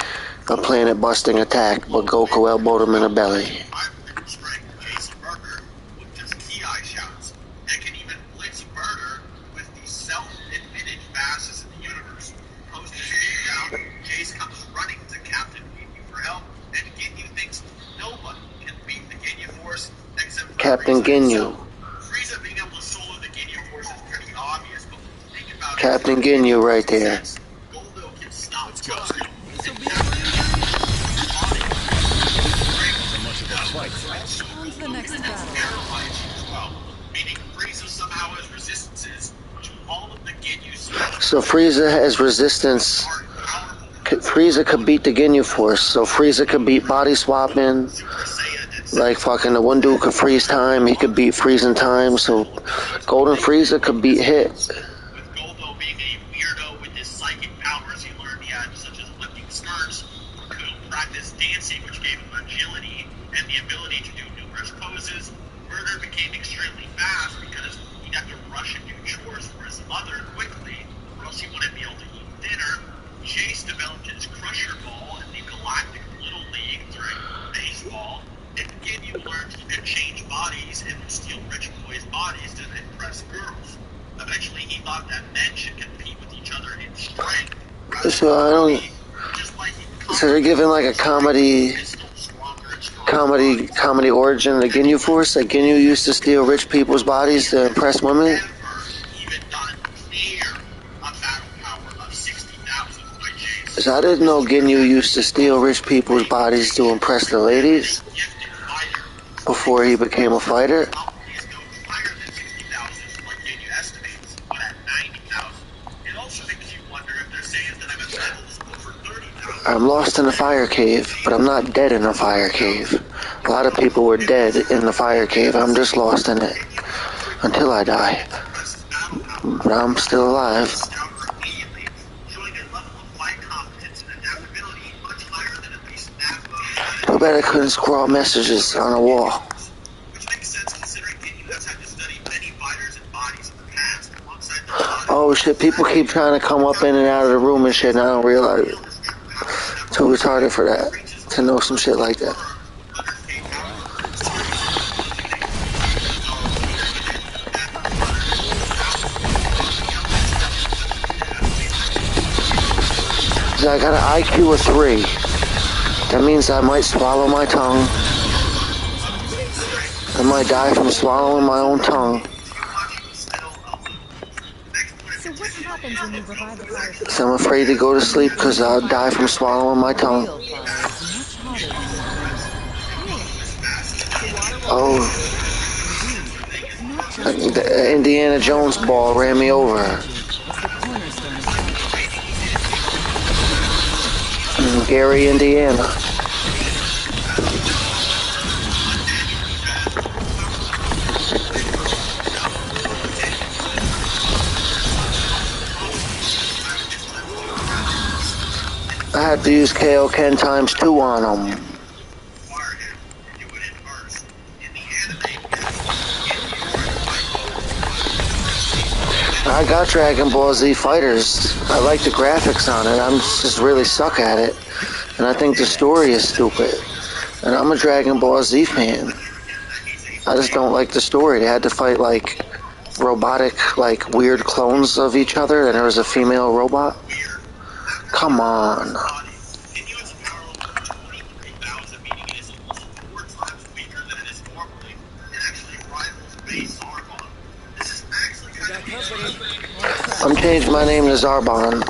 A planet-busting attack, but Goku elbowed him in the belly. Jason Burger with just ki shots, and can even blitz murder with the self-admitted fastest in the universe. Post his beat down, Jace comes running to Captain Ginyu for help, and Ginyu thinks nobody can beat the Ginyu Force except for Captain Ginyu. Frieza being able to solo the Ginyu Force is pretty obvious, but when you think about Captain Ginyu right there. Goldo can stop time. On to the next battle. Meaning Frieza somehow has resistances to all of the Ginyu spells. So Frieza has resistance. Frieza could beat the Ginyu Force. So Frieza could beat body swapping. Like fucking the one dude could freeze time. He could beat freezing time. So Golden Frieza could beat Hit. With Goldo being a weirdo with his psychic powers he learned he had, such as lifting skirts, could practice dancing, which gave him agility and the ability to do numerous poses. Murder became extremely fast because he'd have to rush and do chores for his mother quickly, or else he wouldn't be able to eat dinner. Jace developed his Crusher Ball in the Galactic Little League during baseball, and Ginyu learned he could change bodies and steal rich boys' bodies to impress girls. Eventually, he thought that men should compete with each other in strength. So I don't. So they're giving like a comedy origin of the Ginyu Force. Like Ginyu used to steal rich people's bodies to impress women. So I didn't know Ginyu used to steal rich people's bodies to impress the ladies before he became a fighter. I'm lost in the fire cave, but I'm not dead in the fire cave. A lot of people were dead in the fire cave. I'm just lost in it until I die. But I'm still alive. Too bad I couldn't scrawl messages on a wall. Oh shit, people keep trying to come up in and out of the room and shit, and I don't realize it. Too retarded for that, to know some shit like that. So I got an IQ of 3. That means I might swallow my tongue. I might die from swallowing my own tongue. So what happens when you revive the fire? So I'm afraid to go to sleep because I'll die from swallowing my tongue. Oh. The Indiana Jones ball ran me over. Gary, Indiana. I had to use KO-Ken times 2 on them. I got Dragon Ball Z Fighters. I like the graphics on it. I'm just really suck at it. And I think the story is stupid. And I'm a Dragon Ball Z fan. I just don't like the story. They had to fight like robotic, like weird clones of each other, and there was a female robot. Come on. I'm changing my name to Zarbon.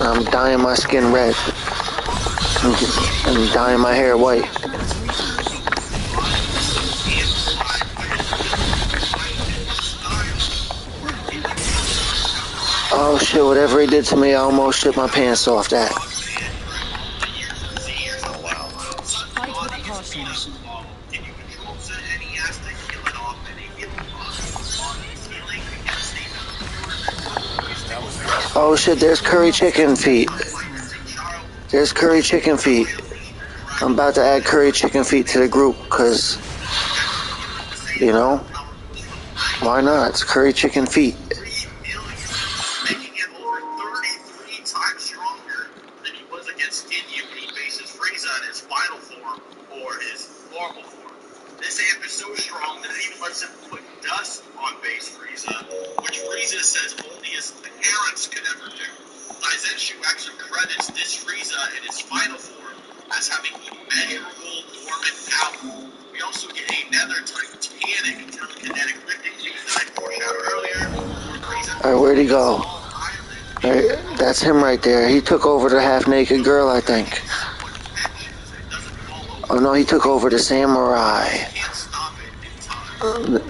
I'm dyeing my skin red. I'm dyeing my hair white. Oh shit, whatever he did to me, I almost shit my pants off that. Oh shit, there's curry chicken feet. There's curry chicken feet. I'm about to add curry chicken feet to the group, cause, you know, why not? It's curry chicken feet. Frieza in his final form or his normal form. This amp is so strong that it even lets him put dust on base Frieza, which Frieza says only his parents could ever do. Daizenshu actually credits this Frieza in his final form as having immeasurable dormant power. We also get another Titanic telekinetic lifting beam that I foreshadowed earlier. Alright, where'd he go? Alright, that's him right there. He took over the half-naked girl, I think. Oh no, he took over the samurai.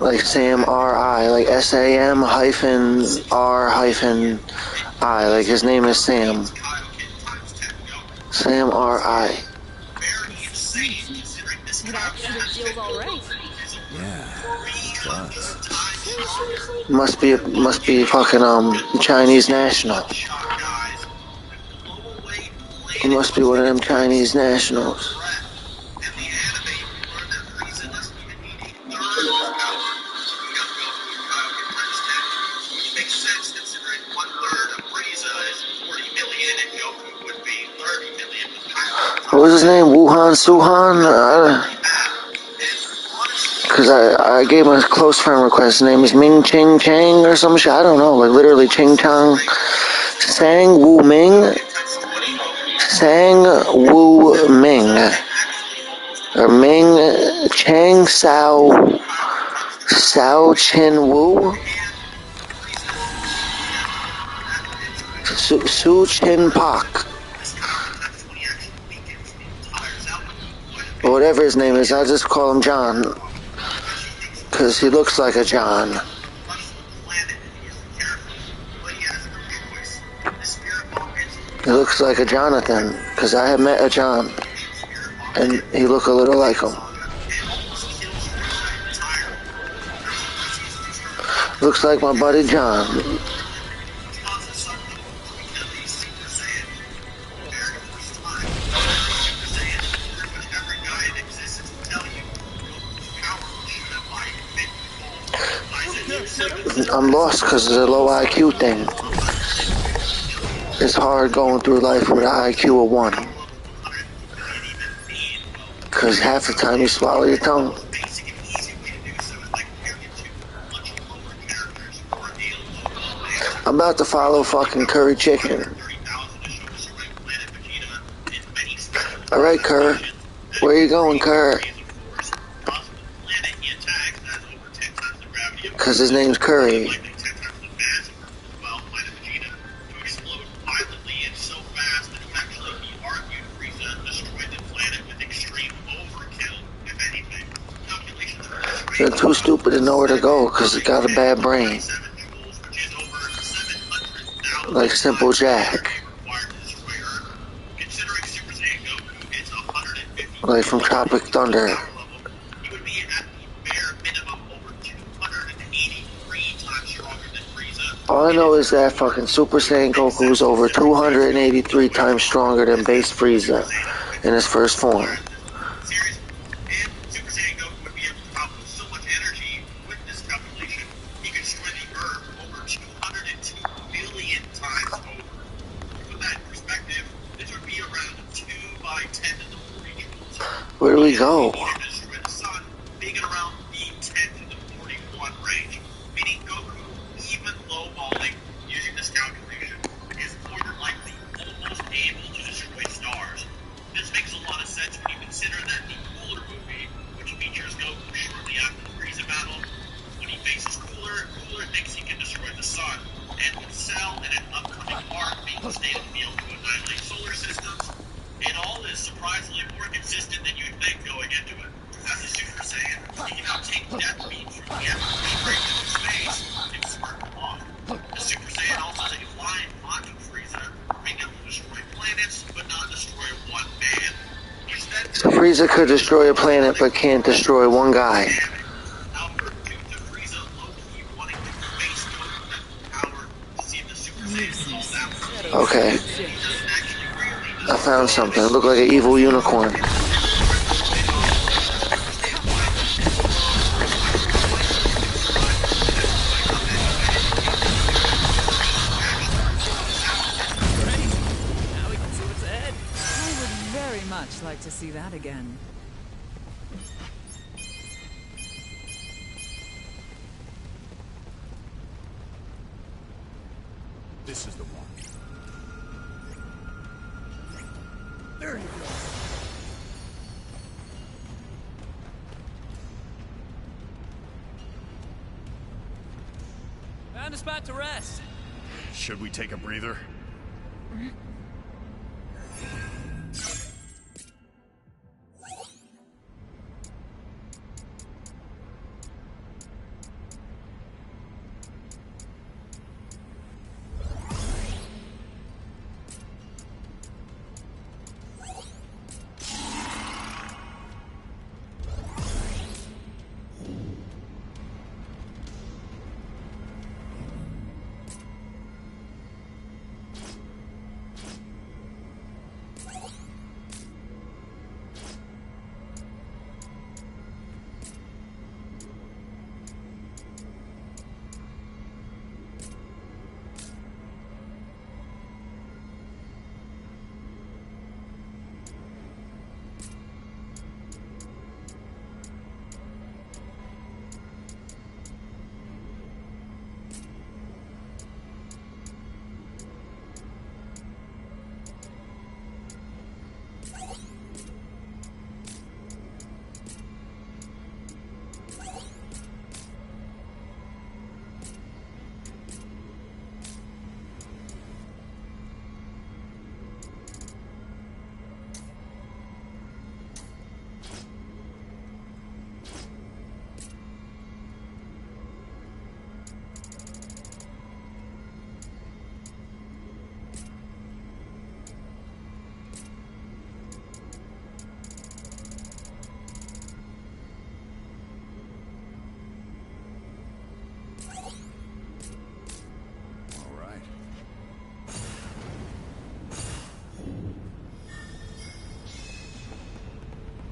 Like Sam R.I. Like S-A-M hyphen R hyphen I. Like his name is Sam. Sam R.I. It actually feels alright. Yeah, it does. Must be fucking Chinese national. He must be one of them Chinese nationals. What was his name? Wuhan Suhan? Because I gave him a close friend request. His name is Ming Ching Chang or some shit. I don't know. Like literally Ching Chang. Sang Wu Ming. Sang Wu Ming. Or Ming Chang Sao. Sao Chin Wu. Su Chin Pak. Or whatever his name is. I'll just call him John. Because he looks like a John. He looks like a Jonathan. Because I have met a John. And he looked a little like him. Looks like my buddy John. I'm lost because of the low IQ thing. It's hard going through life with an IQ of 1. Because half the time you swallow your tongue. I'm about to follow fucking Curry Chicken. Alright, Kerr. Where you going, Kerr? Because his name's Curry. They're too stupid to know where to go because they got a bad brain. Like Simple Jack. Like from Tropic Thunder. All I know is that fucking Super Saiyan Goku is over 283 times stronger than base Frieza in his first form. Where do we go? So Frieza could destroy a planet but can't destroy one guy. Okay. I found something. It looked like an evil unicorn. Like to see that again. This is the one. There you go. Found a spot to rest. Should we take a breather?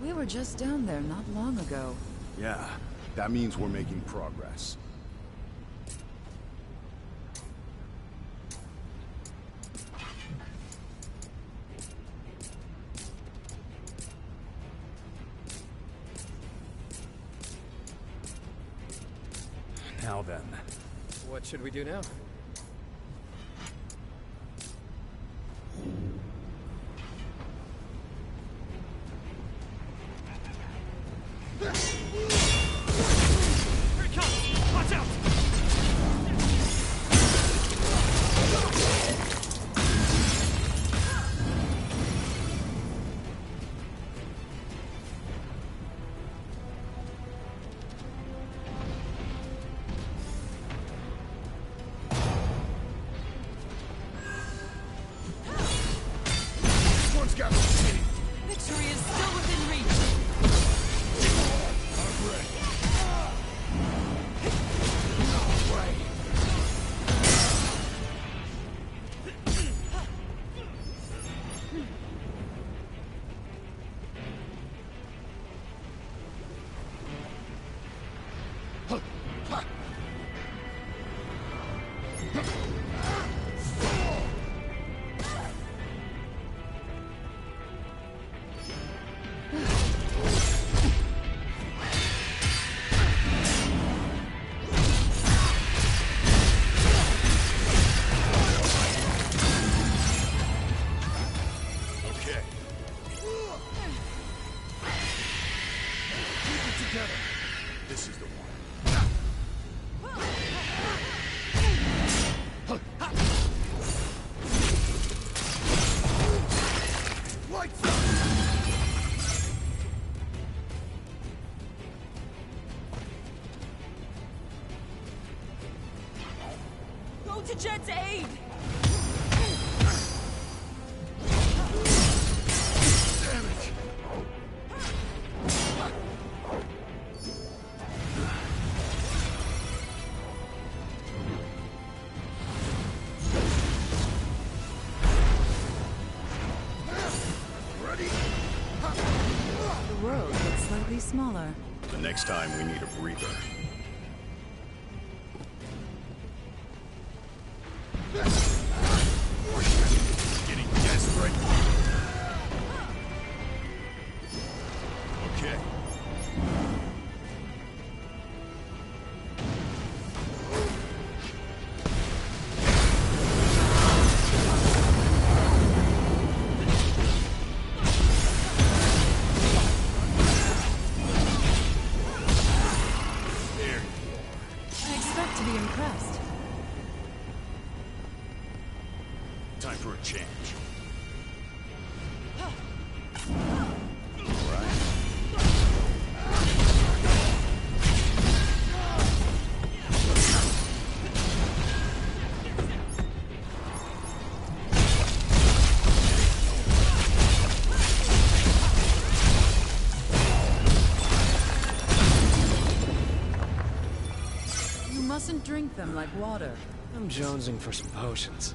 We were just down there not long ago. Yeah, that means we're making progress. Now then. What should we do now? Victory is still within reach. This is the one. Lights up! Go to Jed's aid! Damn it! The world gets slightly smaller. The next time we need a breather. Getting desperate. change. You mustn't drink them like water. I'm jonesing for some potions.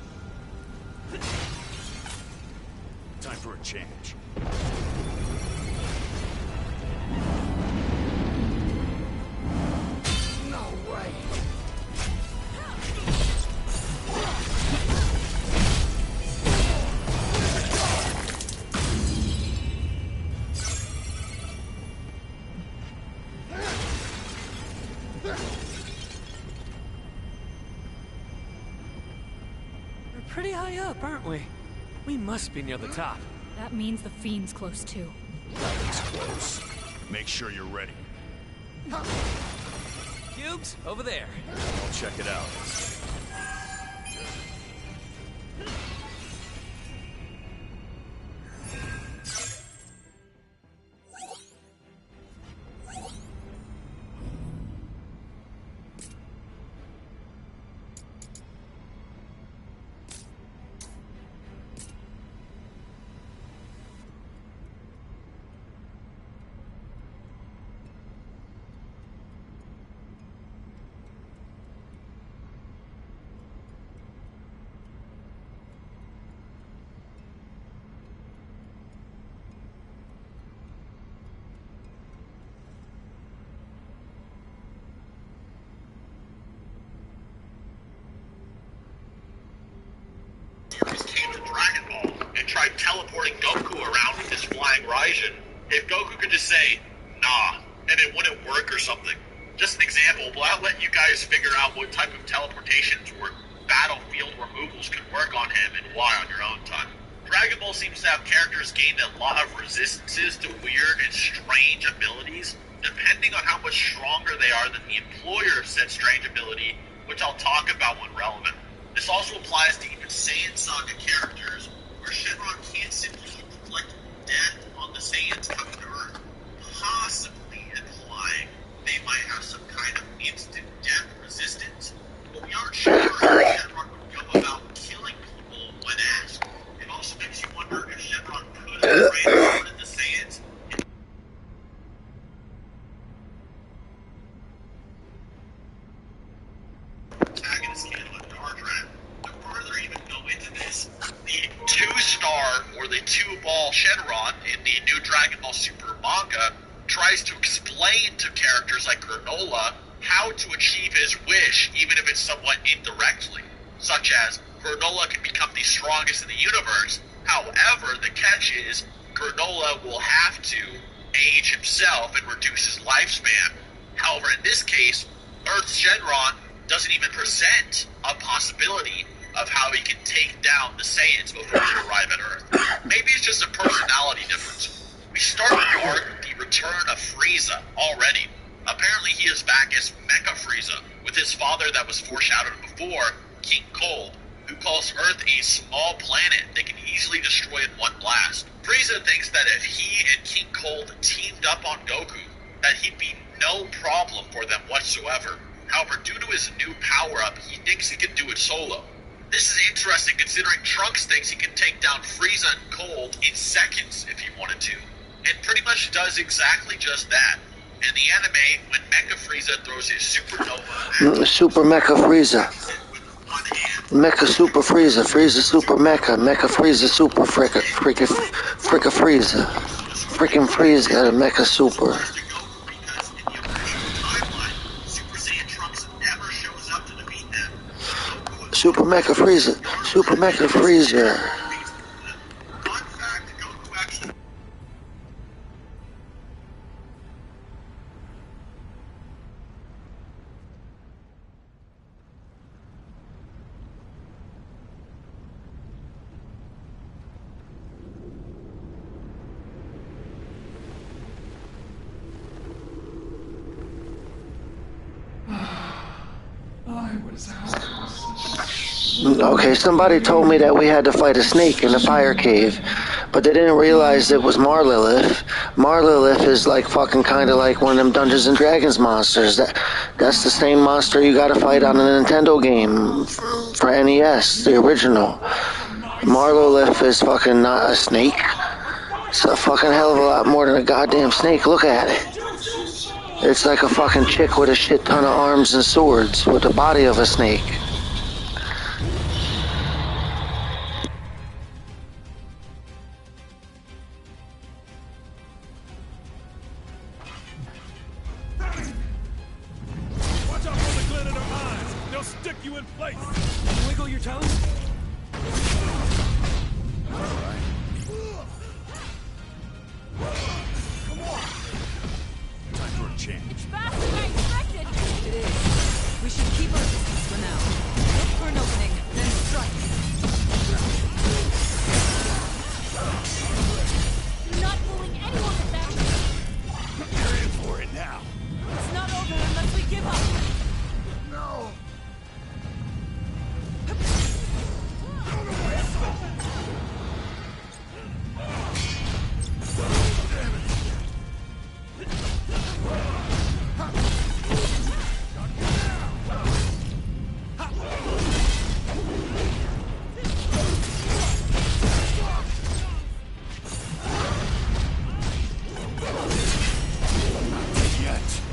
Time for a change. No way. We're pretty high up, aren't we? We must be near the top. That means the Fiend's close too. It's close. Make sure you're ready. Cubes, over there. I'll check it out. Came to Dragon Ball and tried teleporting Goku around with his flying Raijin, if Goku could just say, nah, and it wouldn't work or something. Just an example, but I'll let you guys figure out what type of teleportations or battlefield removals could work on him and why on your own time. Dragon Ball seems to have characters gain a lot of resistances to weird and strange abilities, depending on how much stronger they are than the employer of said strange ability, which I'll talk about when relevant. This also applies to even Saiyan Saga characters, where Shenron can't simply inflict death on the Saiyans coming to Earth, possibly implying they might have some kind of instant death resistance. But we aren't sure how Shenron would go about killing people when asked. It also makes you wonder if Shenron could have transported the Saiyans. Antagonist can let Dardran. To further even go into this, the 2-star or the 2-ball Shenron in the new Dragon Ball Super manga tries to explain to characters like Granola how to achieve his wish, even if it's somewhat indirectly, such as Granola can become the strongest in the universe. However, the catch is Granola will have to age himself and reduce his lifespan. However, in this case, Earth's Shenron doesn't even present a possibility of how he can take down the Saiyans before they arrive at Earth. Maybe it's just a personality difference. We start the arc with the return of Frieza already. Apparently he is back as Mecha Frieza, with his father that was foreshadowed before, King Cold, who calls Earth a small planet they can easily destroy in one blast. Frieza thinks that if he and King Cold teamed up on Goku, that he'd be no problem for them whatsoever. However, due to his new power-up, he thinks he can do it solo. This is interesting considering Trunks thinks he can take down Frieza and Cold in seconds if he wanted to, and pretty much does exactly just that. In the anime, when Mecha Frieza throws his supernova Super Mecha Frieza. with one hand, Mecha Super Frieza. Frieza Super Mecha. Mecha Frieza Super Fricka Frieza. Freaking Frieza Mecha Super. to Goku because in the original timeline, Super Saiyan Trunks never shows up to defeat them. Goku Super Mecha Frieza. Super Mecha Frieza. Fun fact, Goku actually I was out. Okay, somebody told me that we had to fight a snake in the fire cave, but they didn't realize it was Marlilith. Marlilith is like fucking kind of like one of them Dungeons and Dragons monsters. That's the same monster you gotta fight on a Nintendo game for NES, the original. Marlilith is fucking not a snake. It's a fucking hell of a lot more than a goddamn snake. Look at it. It's like a fucking chick with a shit ton of arms and swords with the body of a snake. Watch out for the glint in their eyes. They'll stick you in place. Wiggle your toes? Time for a change. Faster than I expected! It is. We should keep our distance for now. Look for an opening, then strike. You're not fooling anyone with that! You're in for it now. It's not over unless we give up! No.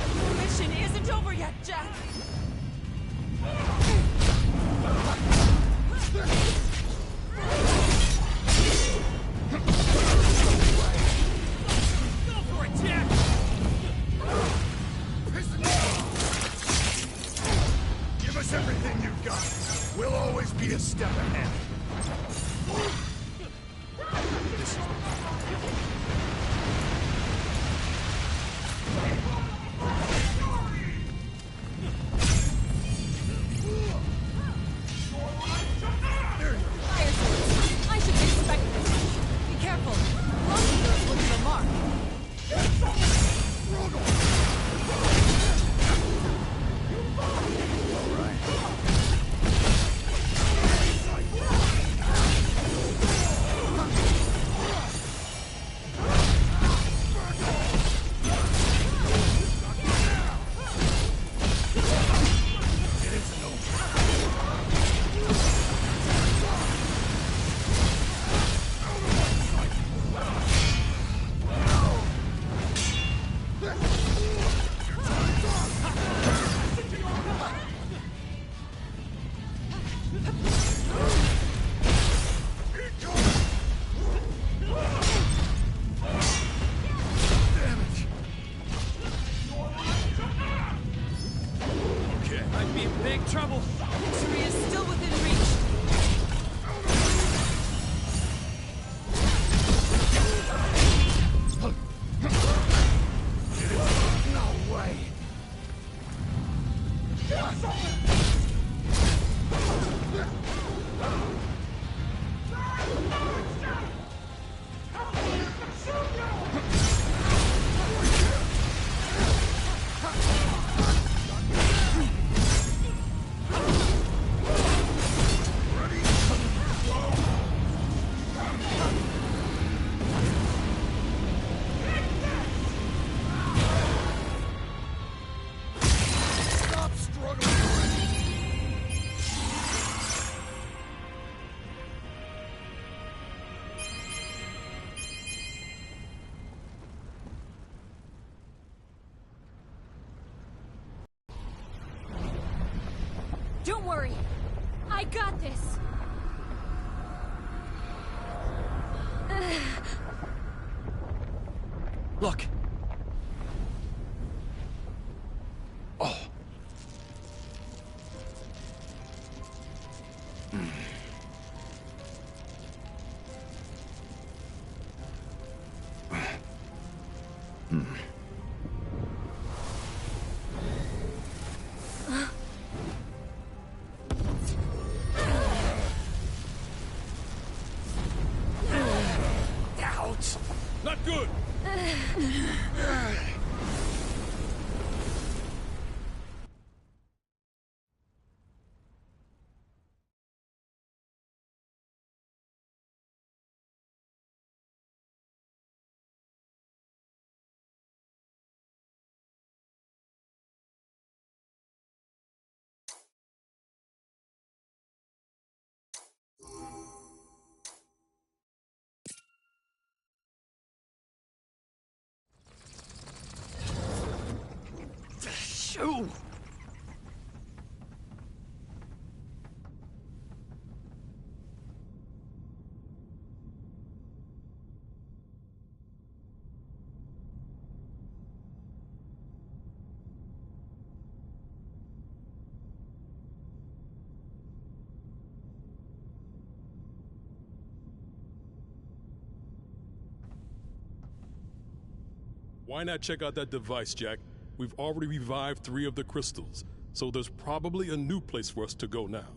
The mission isn't over yet, Jack! Go for it, Jack. Give us everything you've got. We'll always be a step ahead. This is Fire swords! I should expect this! Be careful! Lots of those look for the mark! Might be in big trouble. Victory is still within reach. no way. Stop struggling already. Don't worry! I got this! Look. Oh. Ouch. Not good. Ooh. Why not check out that device, Jack? We've already revived 3 of the crystals, so there's probably a new place for us to go now.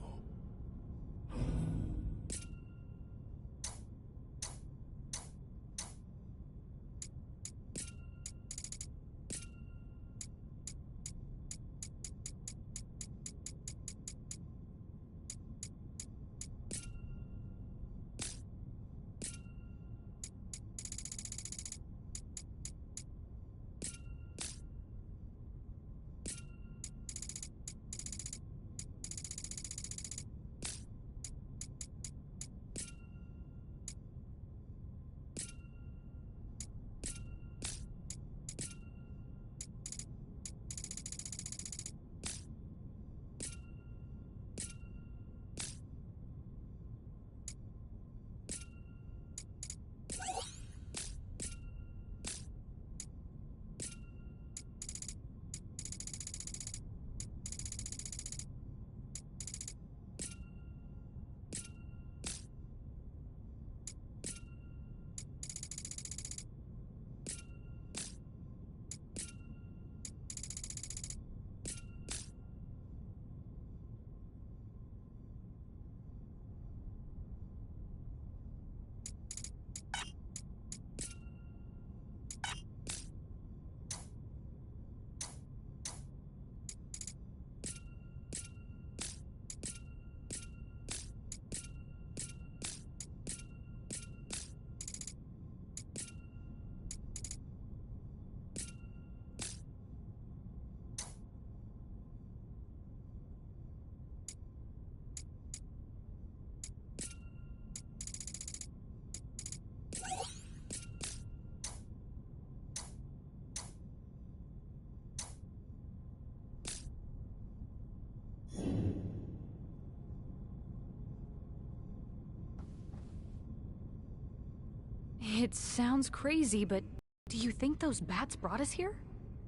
It sounds crazy, but do you think those bats brought us here?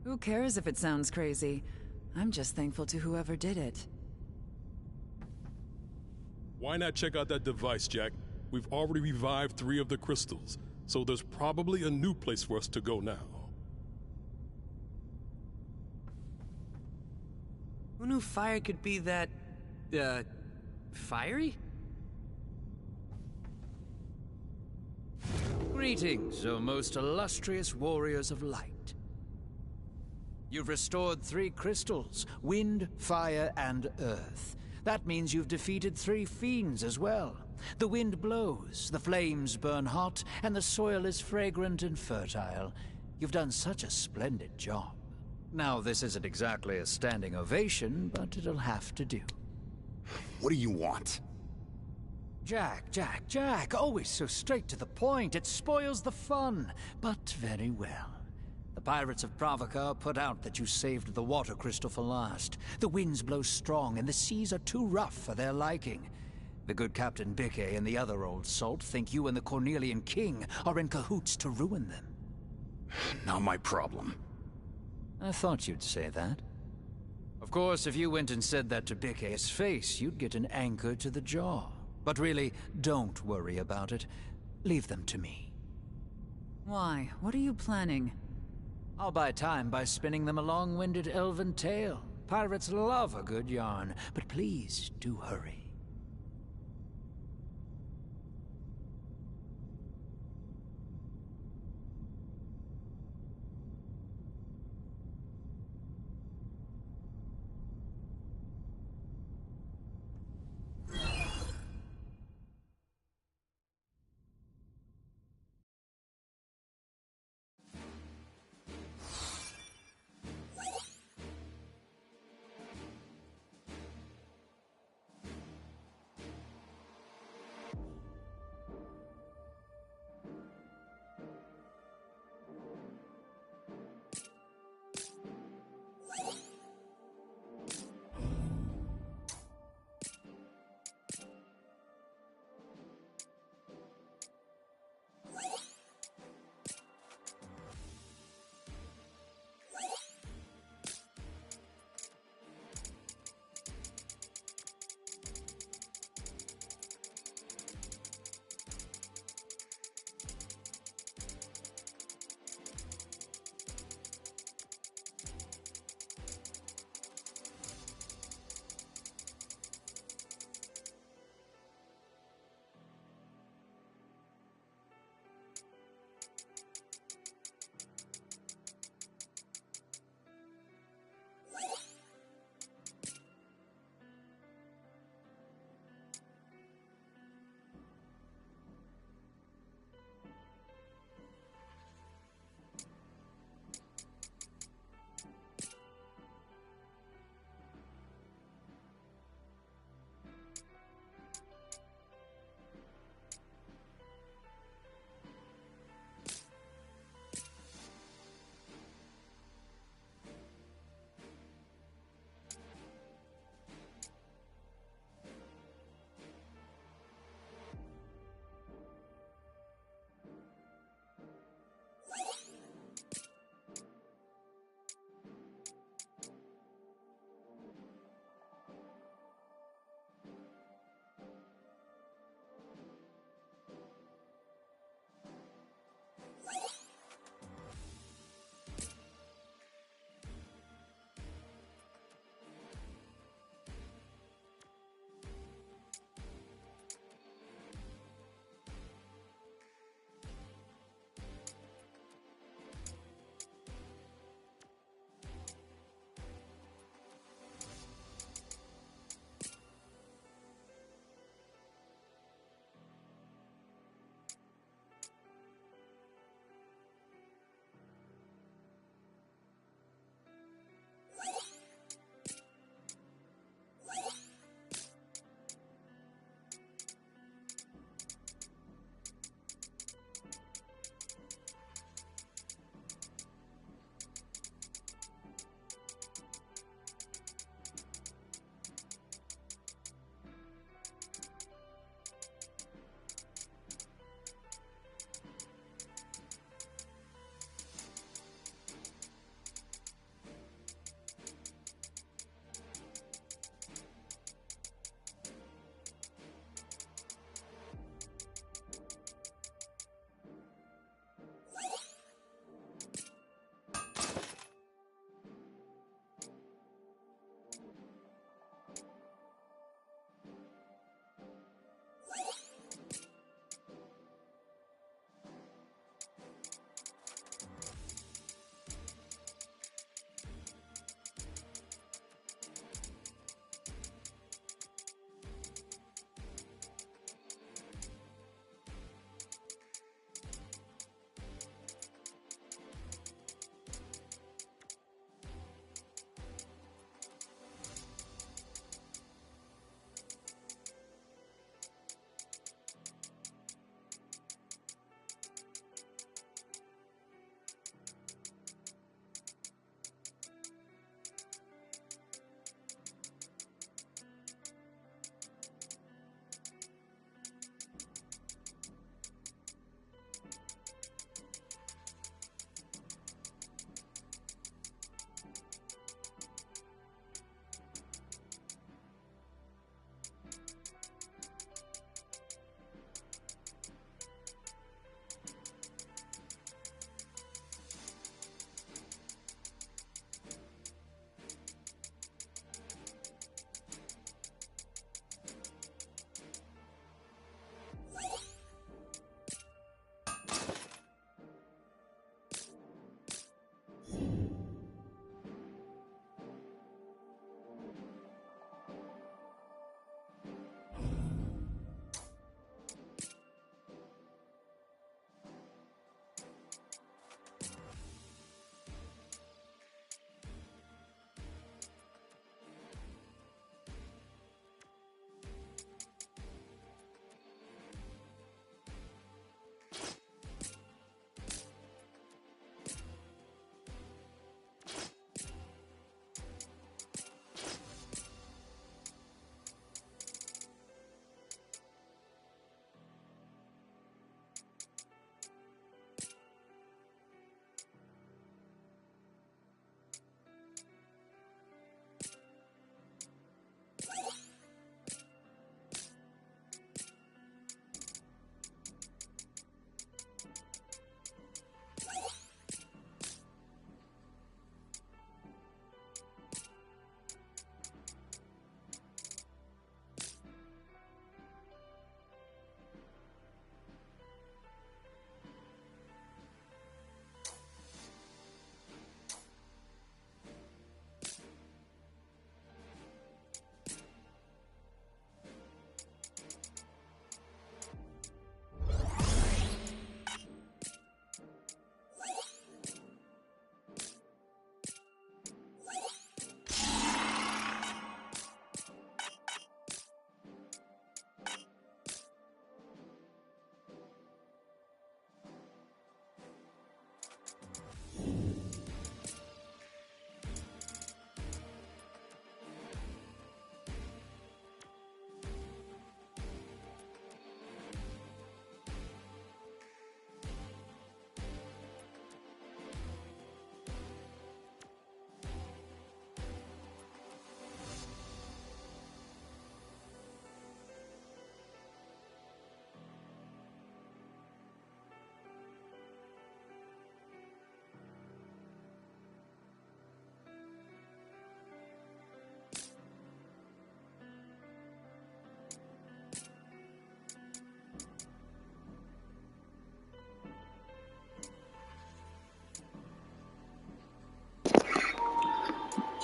Who cares if it sounds crazy? I'm just thankful to whoever did it. Why not check out that device, Jack? We've already revived 3 of the crystals, so there's probably a new place for us to go now. Who knew fire could be that, fiery? Greetings, O most illustrious warriors of light. You've restored 3 crystals, wind, fire, and earth. That means you've defeated 3 fiends as well. The wind blows, the flames burn hot, and the soil is fragrant and fertile. You've done such a splendid job. Now, this isn't exactly a standing ovation, but it'll have to do. What do you want? Jack, always so straight to the point. It spoils the fun, but very well. The pirates of Pravaka put out that you saved the water crystal for last. The winds blow strong, and the seas are too rough for their liking. The good Captain Bickey and the other old salt think you and the Cornelian King are in cahoots to ruin them. Not my problem. I thought you'd say that. Of course, if you went and said that to Bickey's face, you'd get an anchor to the jaw. But really, don't worry about it. Leave them to me. Why? What are you planning? I'll buy time by spinning them a long-winded elven tale. Pirates love a good yarn, but please do hurry.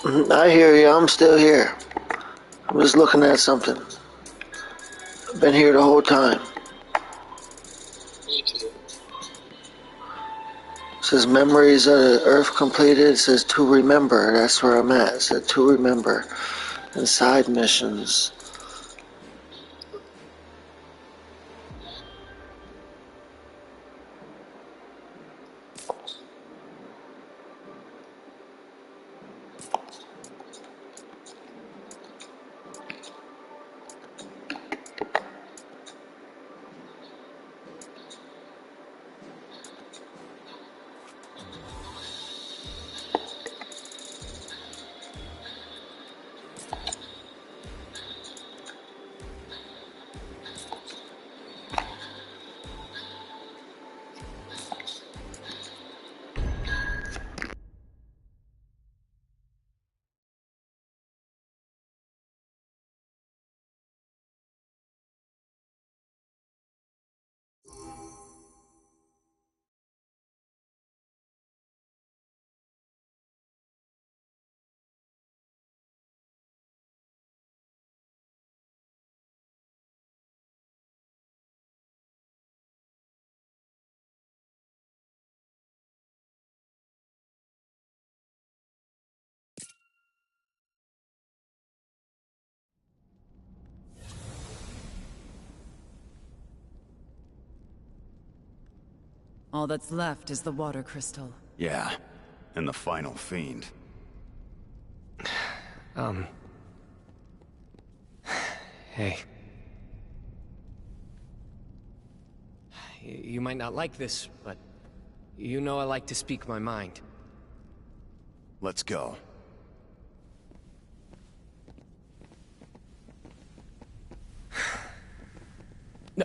I hear you. I'm still here. I'm just looking at something. I've been here the whole time. Me too. It says memories of the Earth completed. It says to remember. That's where I'm at. It said to remember. And side missions. All that's left is the water crystal. Yeah, and the final fiend. Hey. You might not like this, but you know I like to speak my mind. Let's go. No.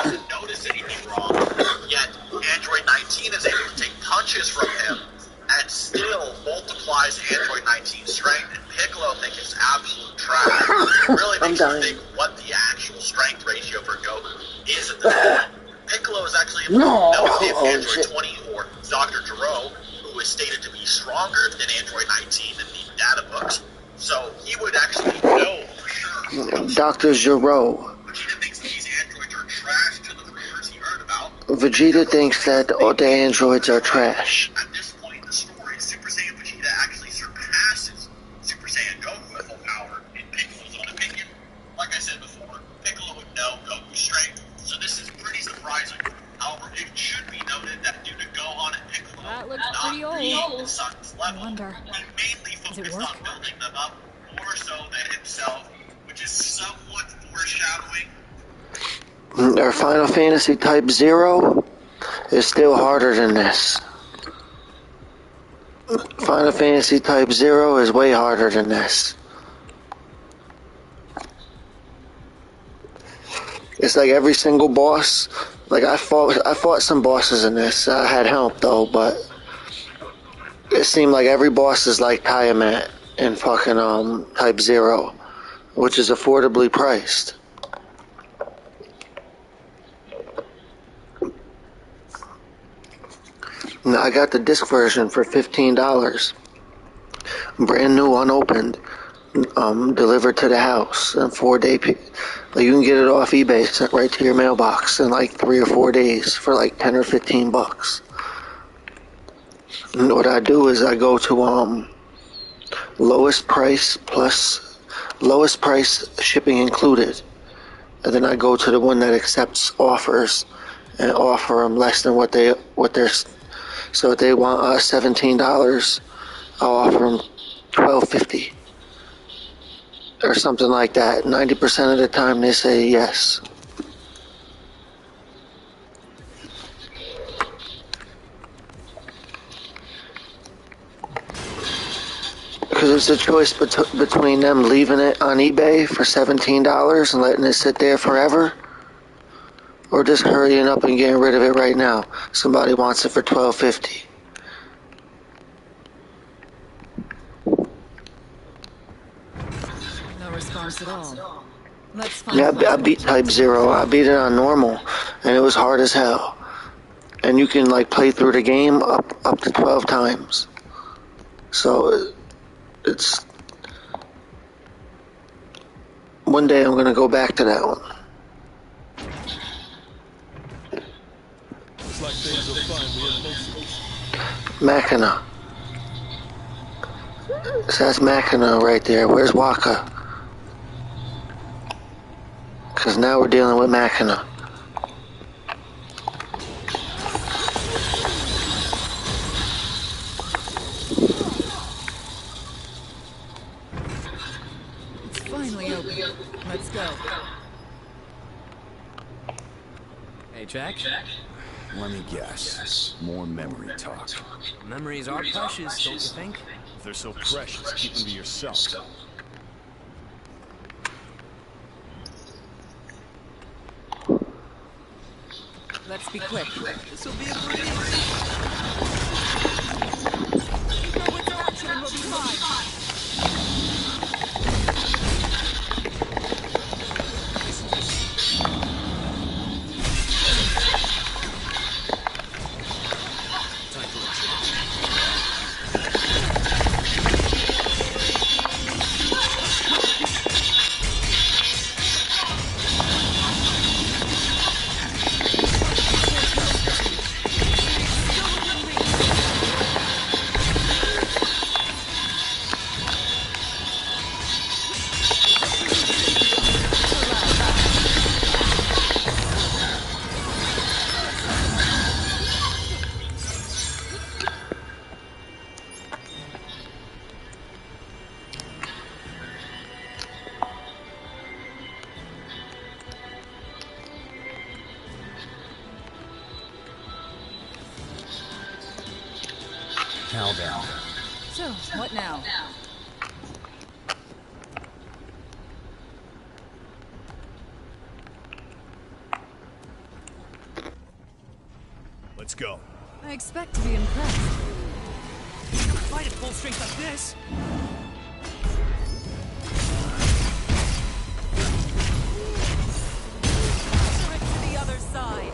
Doesn't notice anything wrong, yet Android 19 is able to take punches from him and still multiplies Android 19's strength, and Piccolo thinks it's absolute trash. It really makes you think what the actual strength ratio for Goku is at this point. Piccolo is actually able to know if Android 20 or Dr. Gero, who is stated to be stronger than Android 19 in the data books, so he would actually know for sure. Dr. Gero. Vegeta thinks these androids are trash to the rumors he heard about. Vegeta thinks that all the androids are trash. At this point in the story, Super Saiyan Vegeta actually surpasses Super Saiyan Goku at full power, in Piccolo's own opinion. Like I said before, Piccolo would know Goku's strength, so this is pretty surprising. However, it should be noted that due to Gohan and Piccolo That looks not pretty old. being the Sun's level, I wonder, he mainly focused on building them up more so than himself, which is somewhat foreshadowing. Our Final Fantasy Type 0 is still harder than this. Final Fantasy Type 0 is way harder than this. It's like every single boss. Like I fought some bosses in this. I had help though, but it seemed like every boss is like Tiamat in fucking Type 0, which is affordably priced. Now, I got the disc version for $15, brand new, unopened, delivered to the house in 4 day. Like you can get it off eBay, sent right to your mailbox in like 3 or 4 days for like 10 or 15 bucks. And what I do is I go to lowest price shipping included, and then I go to the one that accepts offers, and offer them less than what they're. So if they want $17, I'll offer them $12.50 or something like that. 90% of the time they say yes. Because it's a choice between them leaving it on eBay for $17 and letting it sit there forever, or just hurrying up and getting rid of it right now. Somebody wants it for $12.50. No response at all. Let's find Yeah, I beat Type 0. I beat it on normal, and it was hard as hell. And you can like play through the game up to 12 times. So it's one day I'm gonna go back to that one. It's like things are finally in motion. Machina. So that's Machina right there. Where's Waka? Because now we're dealing with Machina. It's finally open. Let's go. Hey, Jack? Let me guess. More memory talk. Memories are precious, don't you think? If they're so precious, keep them to yourself. Let's be quick. This will be a breeze. Go into action and we'll be fine. Calm down. So, what now? Let's go. I expect to be impressed. Fight at full strength like this. Push it to the other side.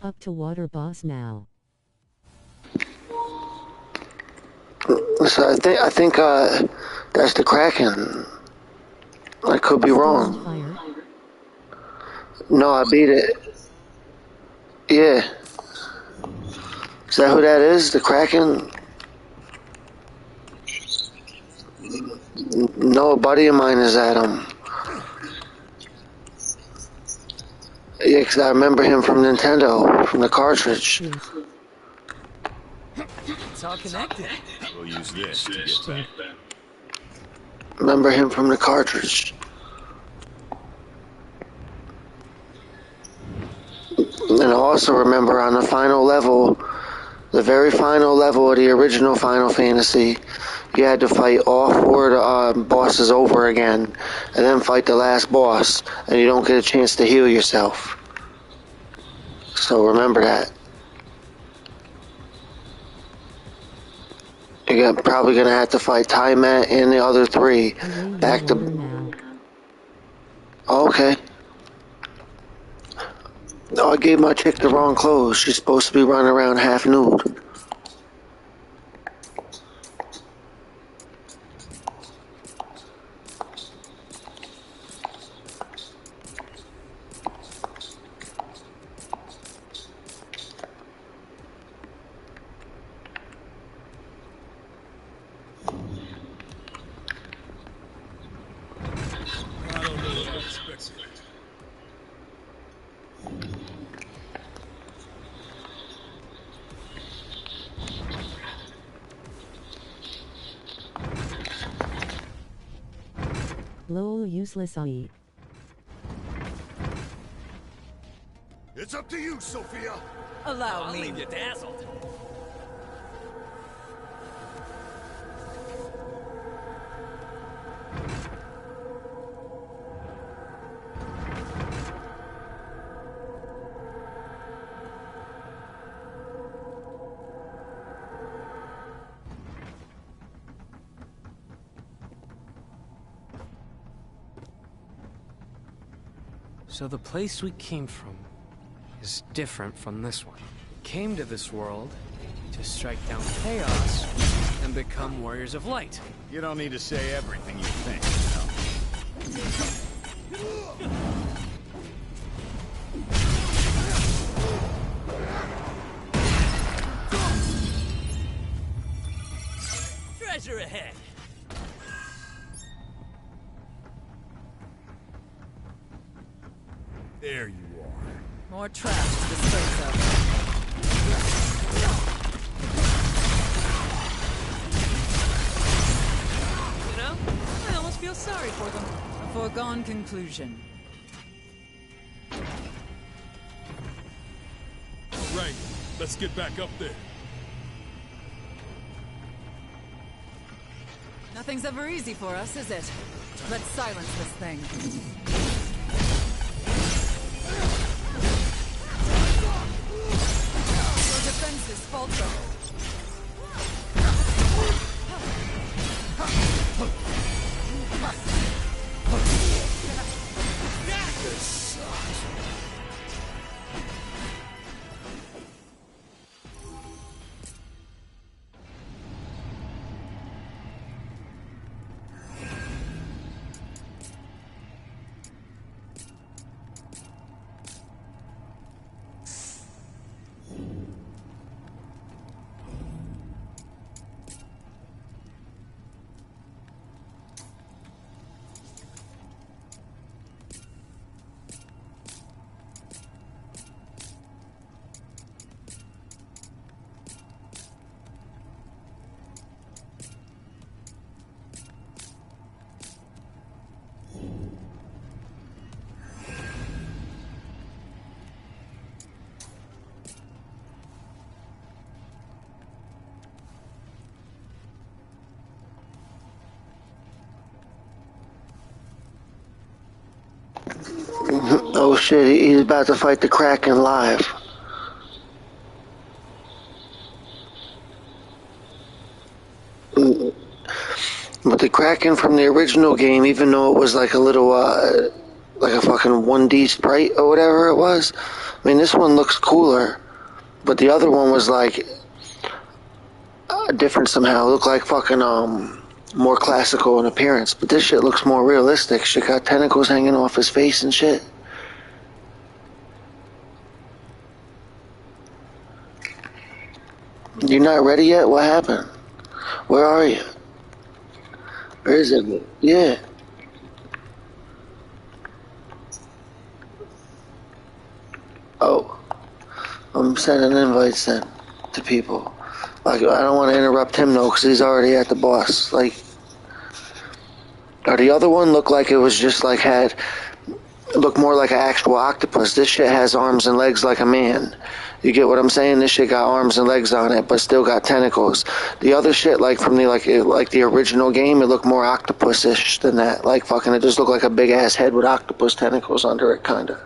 Up to water boss now. So I think that's the Kraken. I could be wrong. Fire. No, I beat it. Yeah. Is that who that is? The Kraken? No, a buddy of mine is at him. Yeah, because I remember him from Nintendo, from the cartridge. Yes. It's all connected. We'll use this to get back. Remember him from the cartridge. And I also remember on the final level, the very final level of the original Final Fantasy, you had to fight all four of the bosses over again, and then fight the last boss, and you don't get a chance to heal yourself. So remember that. You're probably going to have to fight Tymat and the other three. Back to... Now. Okay. No, I gave my chick the wrong clothes. She's supposed to be running around half nude. I don't know what I expected. Lol, useless IE. It's up to you, Sophia. Allow me. leave you dazzled. So the place we came from is different from this one. We came to this world to strike down chaos and become warriors of light. You don't need to say everything you think, Treasure ahead. There you are. More trash to dispose of. You know, I almost feel sorry for them. A foregone conclusion. All right, let's get back up there. Nothing's ever easy for us, is it? Let's silence this thing. Your defenses falter. Oh shit, he's about to fight the Kraken live. But the Kraken from the original game, even though it was like a little, like a fucking 1D sprite or whatever it was, I mean, this one looks cooler. But the other one was like, different somehow. It looked like fucking, more classical in appearance. But this shit looks more realistic. Shit got tentacles hanging off his face and shit. You're not ready yet? What happened? Where are you? Where is it? Yeah. Oh. I'm sending invites then to people. Like, I don't want to interrupt him though, because he's already at the boss. Like, or the other one looked like it was just like it looked more like an actual octopus. This shit has arms and legs like a man. You get what I'm saying? This shit got arms and legs on it, but still got tentacles. The other shit, like from the like the original game, it looked more octopus-ish than that. Like fucking, it just looked like a big ass head with octopus tentacles under it, kinda.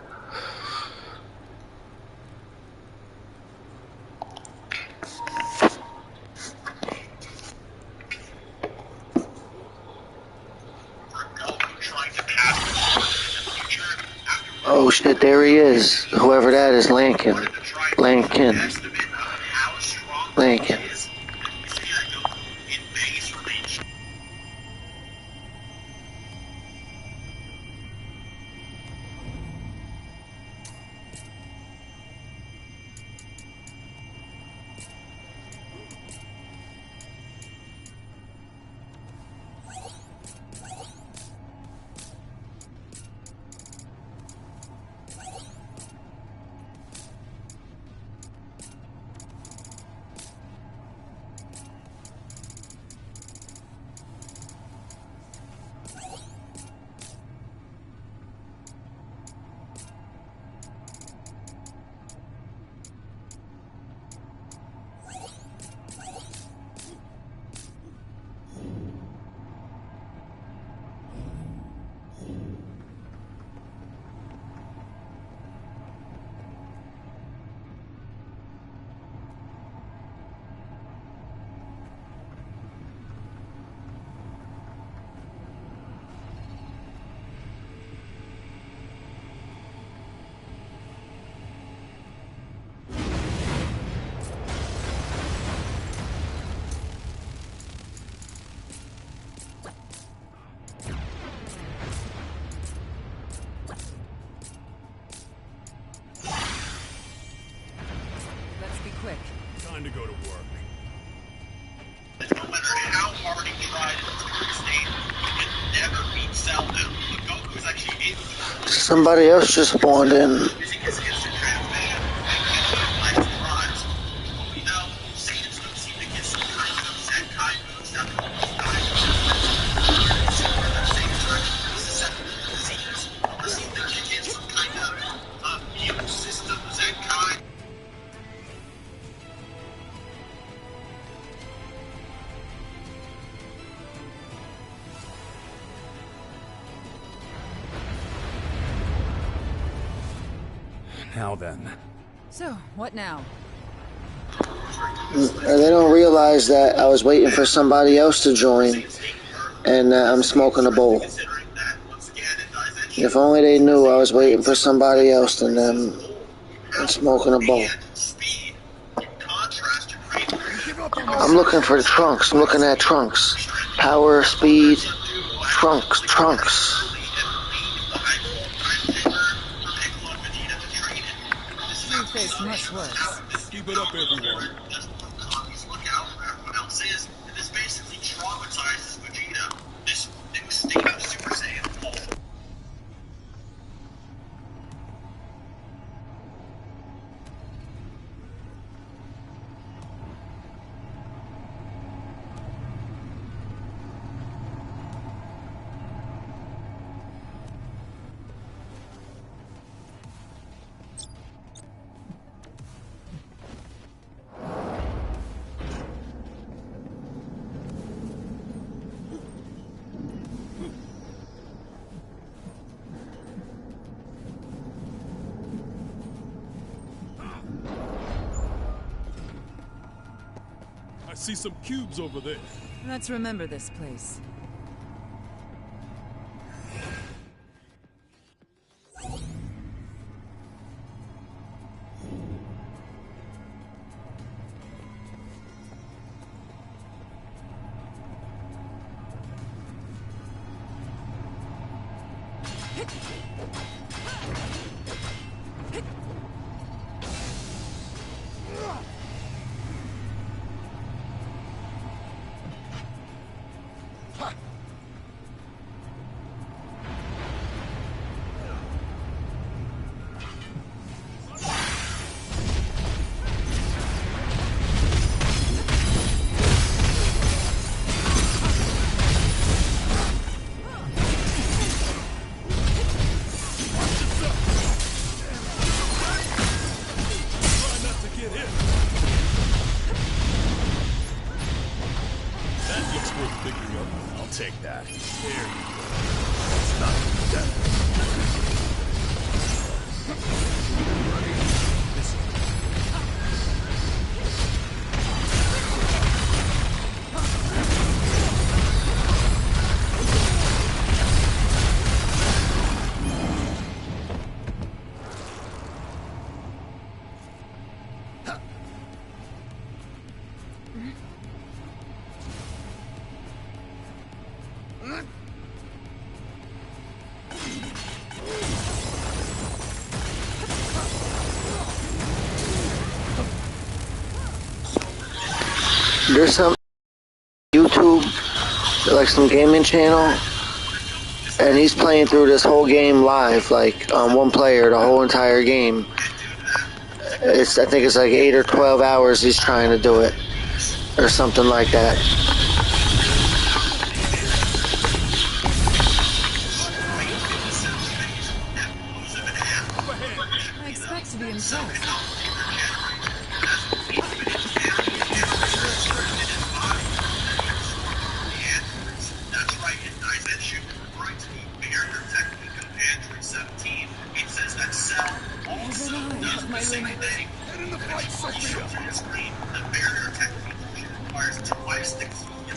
Oh shit, there he is. Whoever that is, Lankin. Lankin. Lankin. Quick. Time to go to work. No matter how hard he tried to stay, he could never beat Zelda. But Goku was actually able to. Somebody else just spawned in. Using his instant transmission and getting surprise. But we know Saiyans don't seem to get some kind of Zenkai boost after almost dying. So where that Saiyans are actually susceptible to disease, or seem to kick in some kind of immune system Zenkai. Now then. So, what now? They don't realize that I was waiting for somebody else to join, and I'm smoking a bowl. If only they knew I was waiting for somebody else than them and smoking a bowl. I'm looking for the trunks. I'm looking at trunks. Power, speed, trunks. You face much worse. Keep it up, everyone. That's what Konami's lookout for everyone else is, and this basically traumatizes Vegeta, this new state of Super Saiyan. I see some cubes over there. Let's remember this place. I'll take that. There you go. It's not death. There's some YouTube, like some gaming channel, and he's playing through this whole game live, like one player, the whole entire game. I think it's like 8 or 12 hours he's trying to do it, or something like that. I expect to be impressed. That's right, in Daizenshu, referring to the barrier technique of Android 17, it says that Cell also does the same thing. Get in the fight, Shows Sophia! on your screen, the barrier technique requires twice the key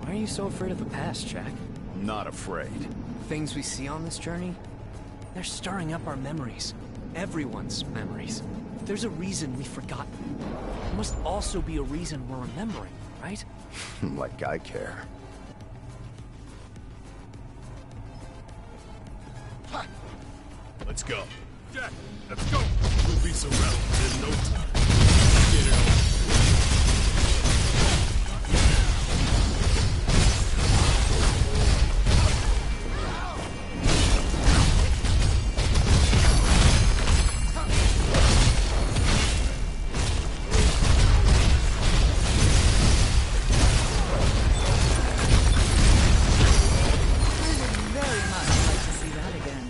Why are you so afraid of the past, Jack? I'm not afraid. Things we see on this journey, they're stirring up our memories. Everyone's memories. If there's a reason we've forgotten, there must also be a reason we're remembering, right? Like I care. Let's go. Jack, let's go. We'll be surrounded in no time. Get it on. Very much like to see that again.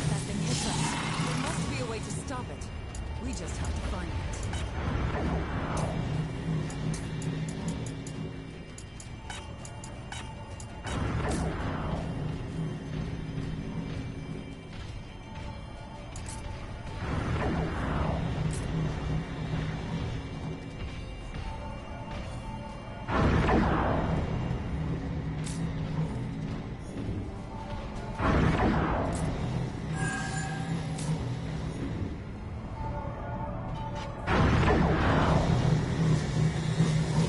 That thing hits us. There must be a way to stop it. We just have to find it.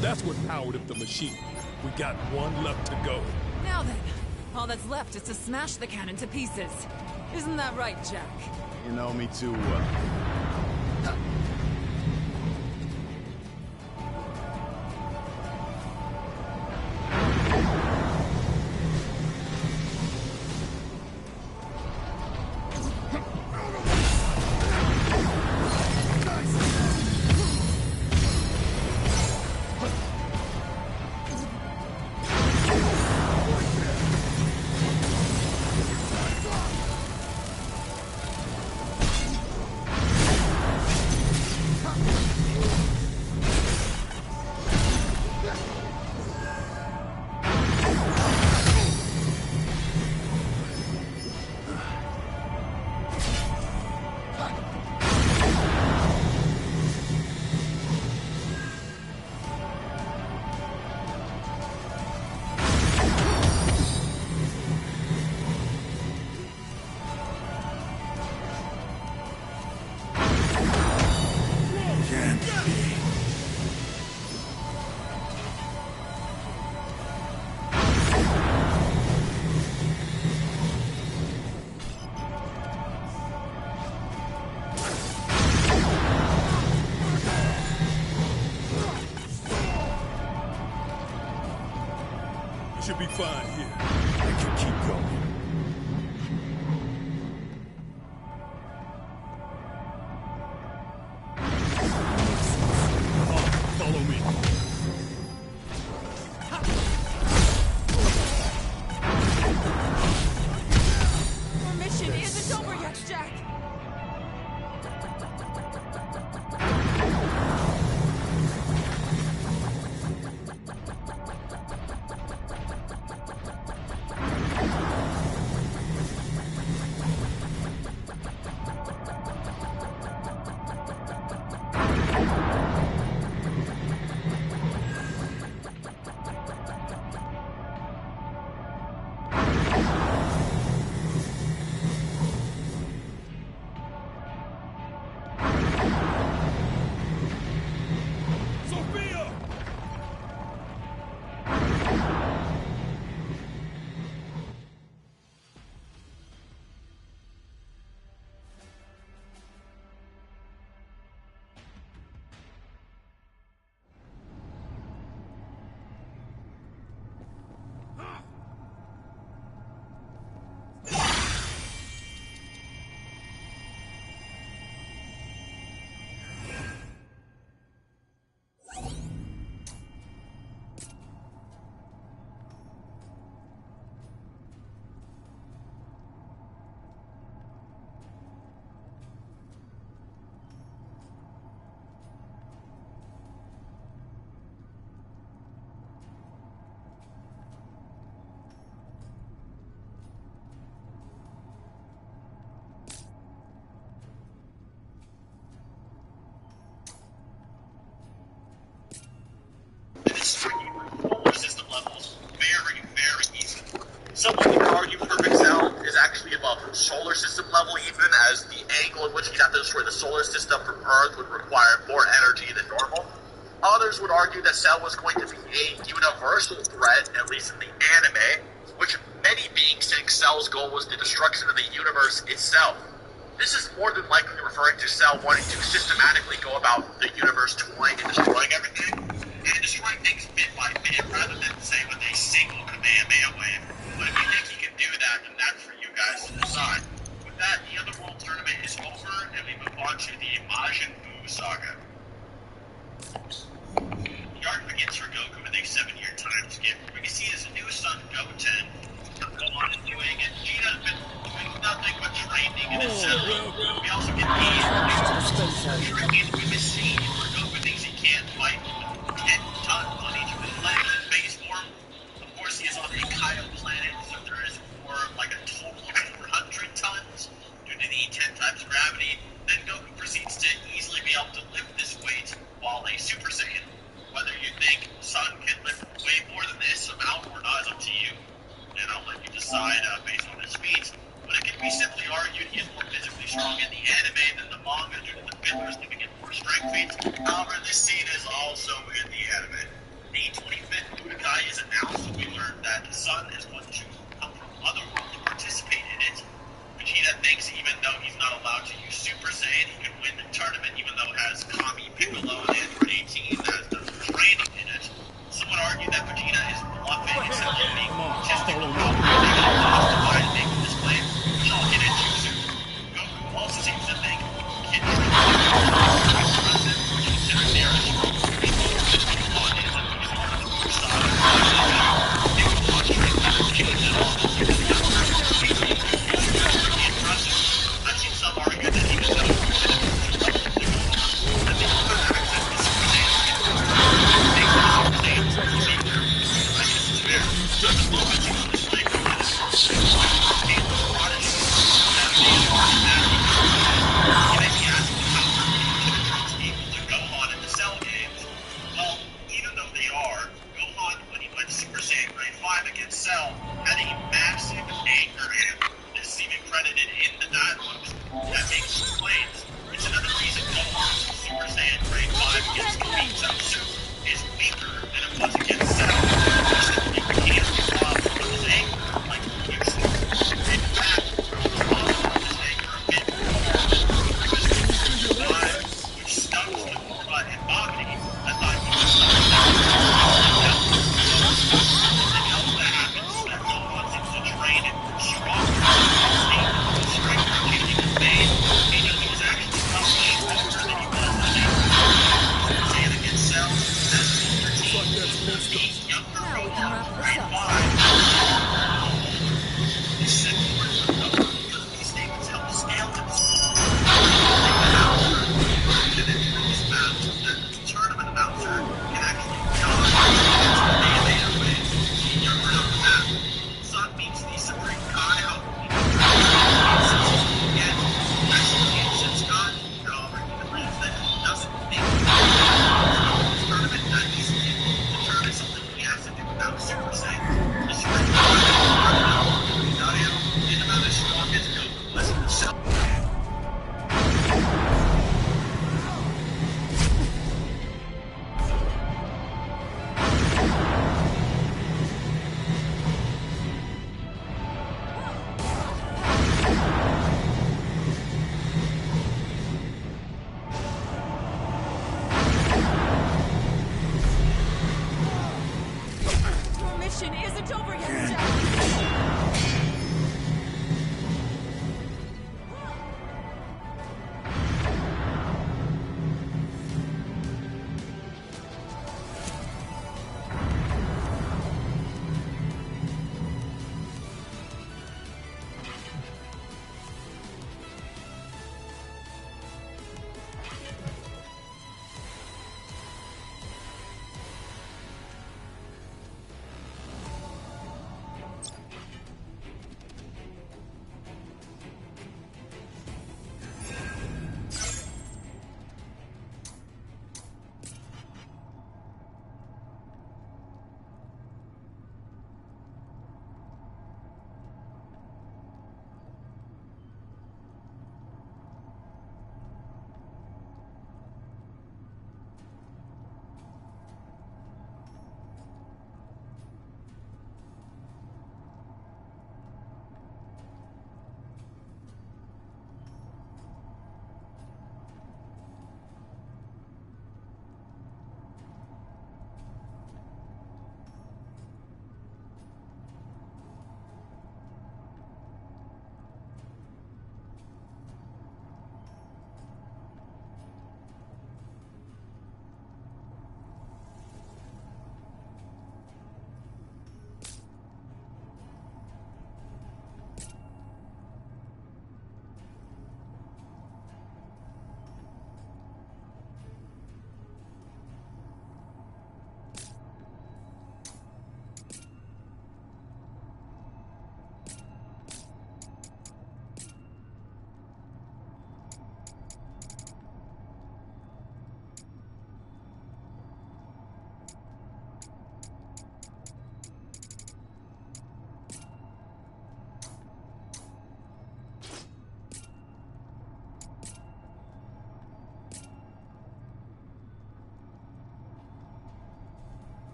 That's what powered up the machine. We got one left to go. Now then, all that's left is to smash the cannon to pieces. Isn't that right, Jack? You know me too well. Should be fine here. I can keep going. destroy the solar system from Earth would require more energy than normal. Others would argue that Cell was going to be a universal threat, at least in the anime, which many beings think Cell's goal was the destruction of the universe itself. This is more than likely referring to Cell wanting to systematically go about the universe toying and destroying everything, and destroying things bit by bit rather than, say, with a single Kamehameha wave. But if you think he can do that, then that's for you guys to decide. With that, the Otherworld tournament is over, and we move on to the Majin Buu saga. The arc begins for Goku with a 7-year time skip. We can see his new son, Goten, go on and doing, and Vegeta's been doing nothing but training and etc. We also get the this scene where Goku thinks he can't fight with 10 tons on each of his legs in base form. Of course, he is on a Kaio planet, so there is more like a total of 400 tons due to the 10 times gravity. Then Goku proceeds to easily be able to lift this weight while a Super Saiyan. Whether you think Son can lift way more than this amount or not is up to you, and I'll let you decide based on his feats. But it can be simply argued he is more physically strong in the anime than the manga due to the fillers giving him more strength feats. However, this scene is also in the anime. The 25th Budokai is announced, so we learned that Son is going to come from Otherworld to participate in it. Vegeta thinks even though he's not allowed to use Super Saiyan, he could win the tournament even though it has Kami, Piccolo, and Android 18 as the training in it. Some would argue that Vegeta is bluffing and simply being statistical about justify making this claim, which I'll get into soon. Goku also seems to think Kid is impressive, which considering they are as strong as Gohan is and he's part of the Blue Saga. They would want strength levels change at all. I've seen some argue that even though Cell had a massive anger in him. This is even credited in the dialogues that makes complaints. It's another reason Gohan's Super Saiyan Grade 5 against Kibitsu is weaker than it was against Cell. He simply can't from his anger like he used to. In fact, he's also his anger a bit more because Super 5, which stuns the Korra and Magni, I thought he was something that Son meets the Supreme Kai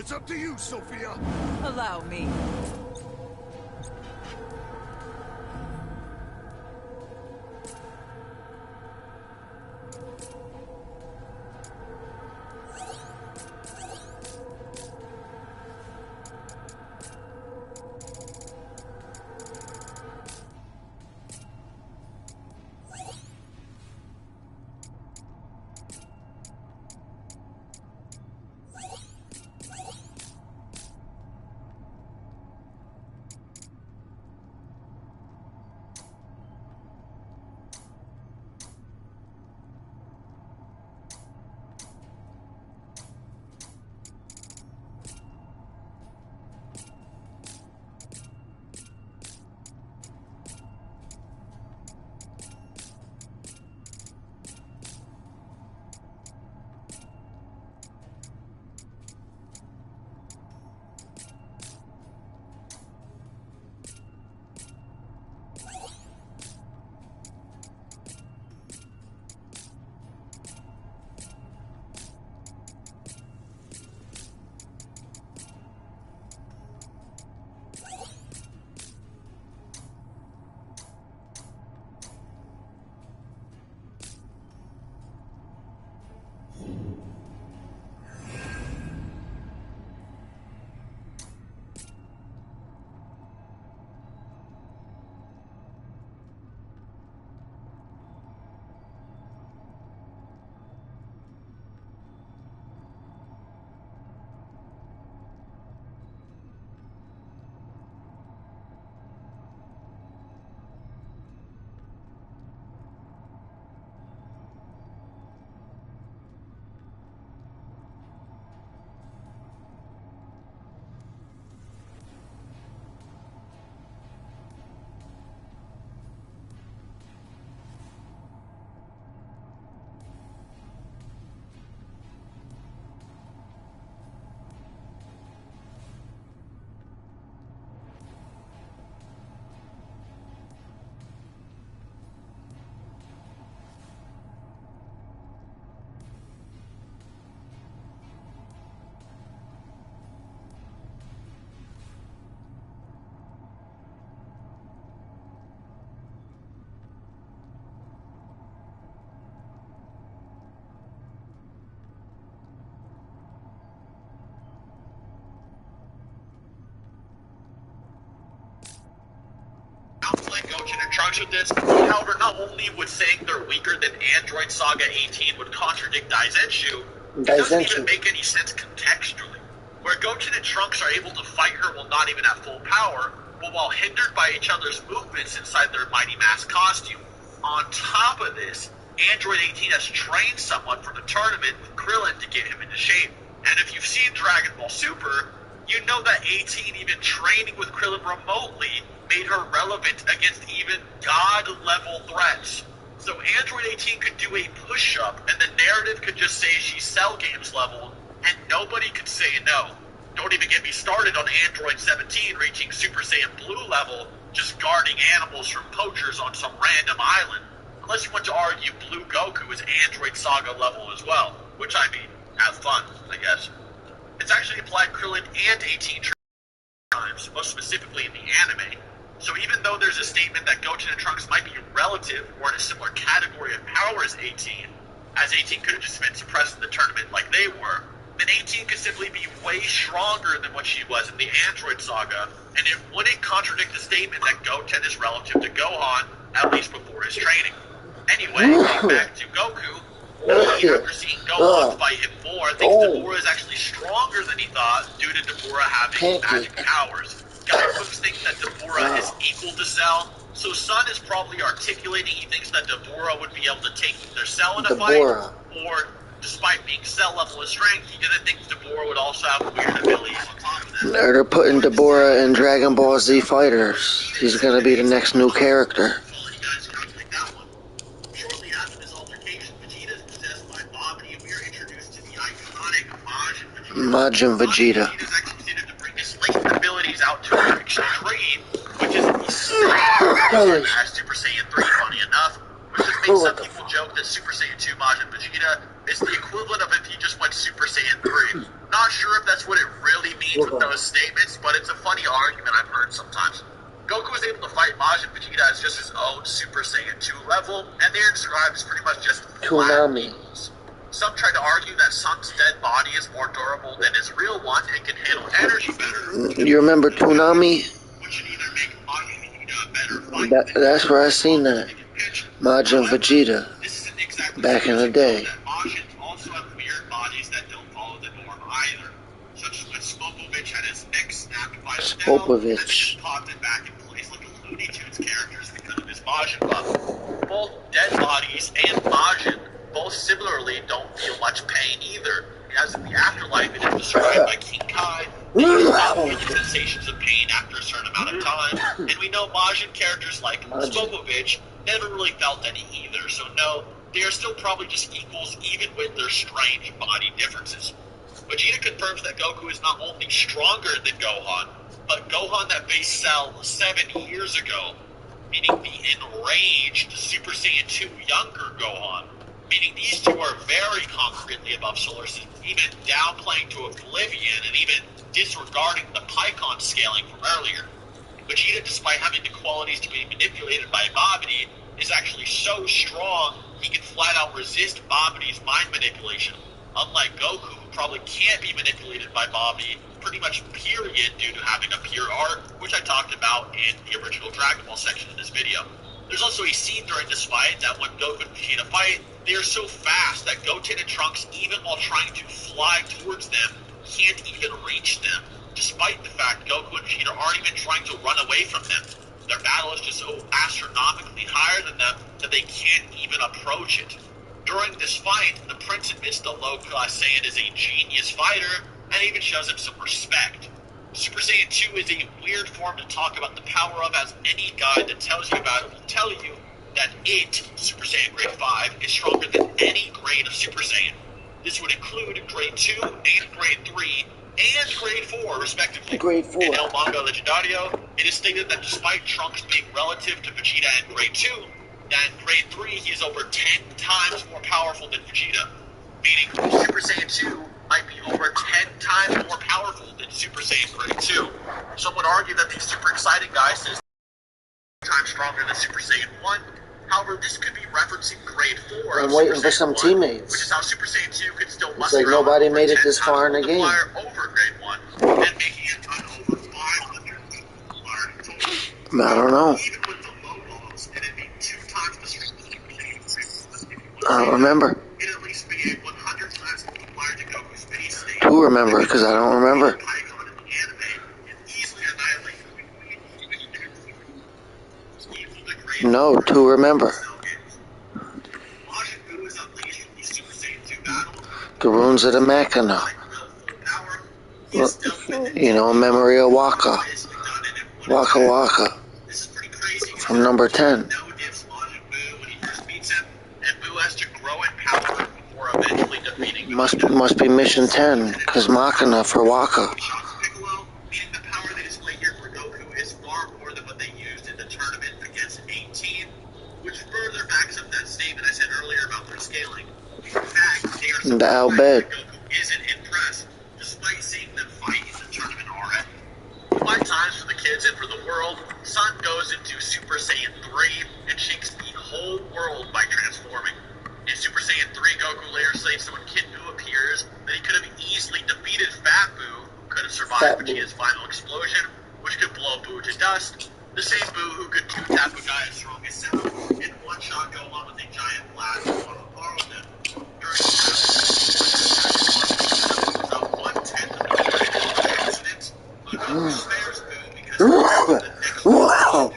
It's up to you, Sophia. Allow me. Like Gochin and Trunks with this. However, not only would saying they're weaker than Android Saga 18 would contradict Daizenshu, it doesn't even make any sense contextually. Where Gochin and Trunks are able to fight her while not even at full power, but while hindered by each other's movements inside their Mighty Mask costume. On top of this, Android 18 has trained someone from the tournament with Krillin to get him into shape. And if you've seen Dragon Ball Super, you know that 18 even training with Krillin remotely made her relevant against even God-level threats. So Android 18 could do a push-up, and the narrative could just say she's Cell Games level, and nobody could say no. Don't even get me started on Android 17 reaching Super Saiyan Blue level, just guarding animals from poachers on some random island. Unless you want to argue Blue Goku is Android Saga level as well, which I mean, have fun, I guess. It's actually implied Krillin and 18 times, most specifically in the anime. So even though there's a statement that Gochin and Trunks might be relative or in a similar category of power as 18 could have just been suppressed in the tournament like they were, then 18 could simply be way stronger than what she was in the Android Saga, and it wouldn't contradict the statement that Goten is relative to Gohan, at least before his training. Anyway, getting back to Goku, after seeing Gohan fight him more, thinks Dabura is actually stronger than he thought due to Dabura having magic powers. Guy folks think that Dabura is equal to Cell, so Sun is probably articulating he thinks that Dabura would be able to take either Cell in a fight, or despite being Cell level of strength, he didn't think Dabura would also have weird abilities on top of that. They're putting Dabura in Dragon Ball Z Fighters. He's gonna be the next new character. Shortly after this altercation, Vegeta is possessed by Babidi, and we are introduced to the iconic Majin Vegeta. Vegeta's actually considered to bring his latent abilities out to an extreme, which is the same as Super Saiyan 3, funny enough, which just makes some people joke that Super Saiyan 2 Majin Vegeta is the equivalent of if he just went Super Saiyan 3. Not sure if that's what it really means with those statements, but it's a funny argument I've heard sometimes. Goku was able to fight Majin Vegeta as just his own Super Saiyan 2 level, and they're described as pretty much just flat equals. Some try to argue that Sun's dead body is more durable than his real one and can handle energy better. You remember Toonami? Which should either make Majin Vegeta a better fighter. That's where I seen that. Majin Vegeta. This isn't exactly back in the day. Majins also have weird bodies that don't follow the norm either. Such as when Spopovich had his neck snapped by the down, and then popped it back in place like a Looney Tunes characters because of his Majin buff. Both dead bodies and Majin both similarly don't feel much pain either. As in the afterlife, it is described by King Kai, they used to feel sensations of pain after a certain amount of time, and we know Majin characters like Spopovich never really felt any either, so no, they are still probably just equals even with their strange body differences. Vegeta confirms that Goku is not only stronger than Gohan, but Gohan that faced Cell 7 years ago, meaning the enraged Super Saiyan 2 younger Gohan. Meaning these two are very concretely above Solar System, even downplaying to oblivion and even disregarding the Pycon scaling from earlier. Vegeta, despite having the qualities to be manipulated by Babidi, is actually so strong he can flat out resist Babidi's mind manipulation. Unlike Goku, who probably can't be manipulated by Babidi pretty much period due to having a pure art, which I talked about in the original Dragon Ball section of this video. There's also a scene during this fight that when Goku and Vegeta fight, they are so fast that Goten and Trunks, even while trying to fly towards them, can't even reach them, despite the fact Goku and Vegeta aren't even trying to run away from them. Their battle is just so astronomically higher than them that they can't even approach it. During this fight, the Prince admits the low-class Saiyan is a genius fighter, and even shows him some respect. Super Saiyan 2 is a weird form to talk about the power of, as any guide that tells you about it will tell you that it, Super Saiyan Grade 5, is stronger than any grade of Super Saiyan. This would include Grade 2 and Grade 3 and Grade 4, respectively. Grade 4. In El Manga Legendario, it is stated that despite Trunks being relative to Vegeta in Grade 2, that in Grade 3 he is over 10 times more powerful than Vegeta. Meaning, Super Saiyan 2 might be over 10 times more powerful than Super Saiyan Grade 2. Some would argue that the super exciting guy says times stronger than Super Saiyan 1. However, this could be referencing Grade 4 I'm waiting for some teammates. Which is how Super Saiyan 2 could still It's like nobody made it this far in the game. Over Grade 1, and making it an over 500 multiplier in total. I don't know. Even with the low balls, and it being 2 times the strength. I don't remember. It at least be a 100 times multiplier to Goku's base state. Who remember? Because I don't remember. No, to remember. The runes of the Machina. You know, memory of Waka. Waka Waka. From number 10. Must be mission 10, because Machina for Waka. The Albed. Isn't impressed, despite seeing them fight in the tournament already. 5 times for the kids and for the world, Sun goes into Super Saiyan 3 and shakes the whole world by transforming. In Super Saiyan 3, Goku later states that when Kid Buu appears, that he could have easily defeated Fat Buu, who could have survived Vegeta's final explosion, which could blow Buu to dust. The same Buu who could 2-tap a guy as strong as Cell and one-shot Gohan with a giant blast on a borrow them. During Wow.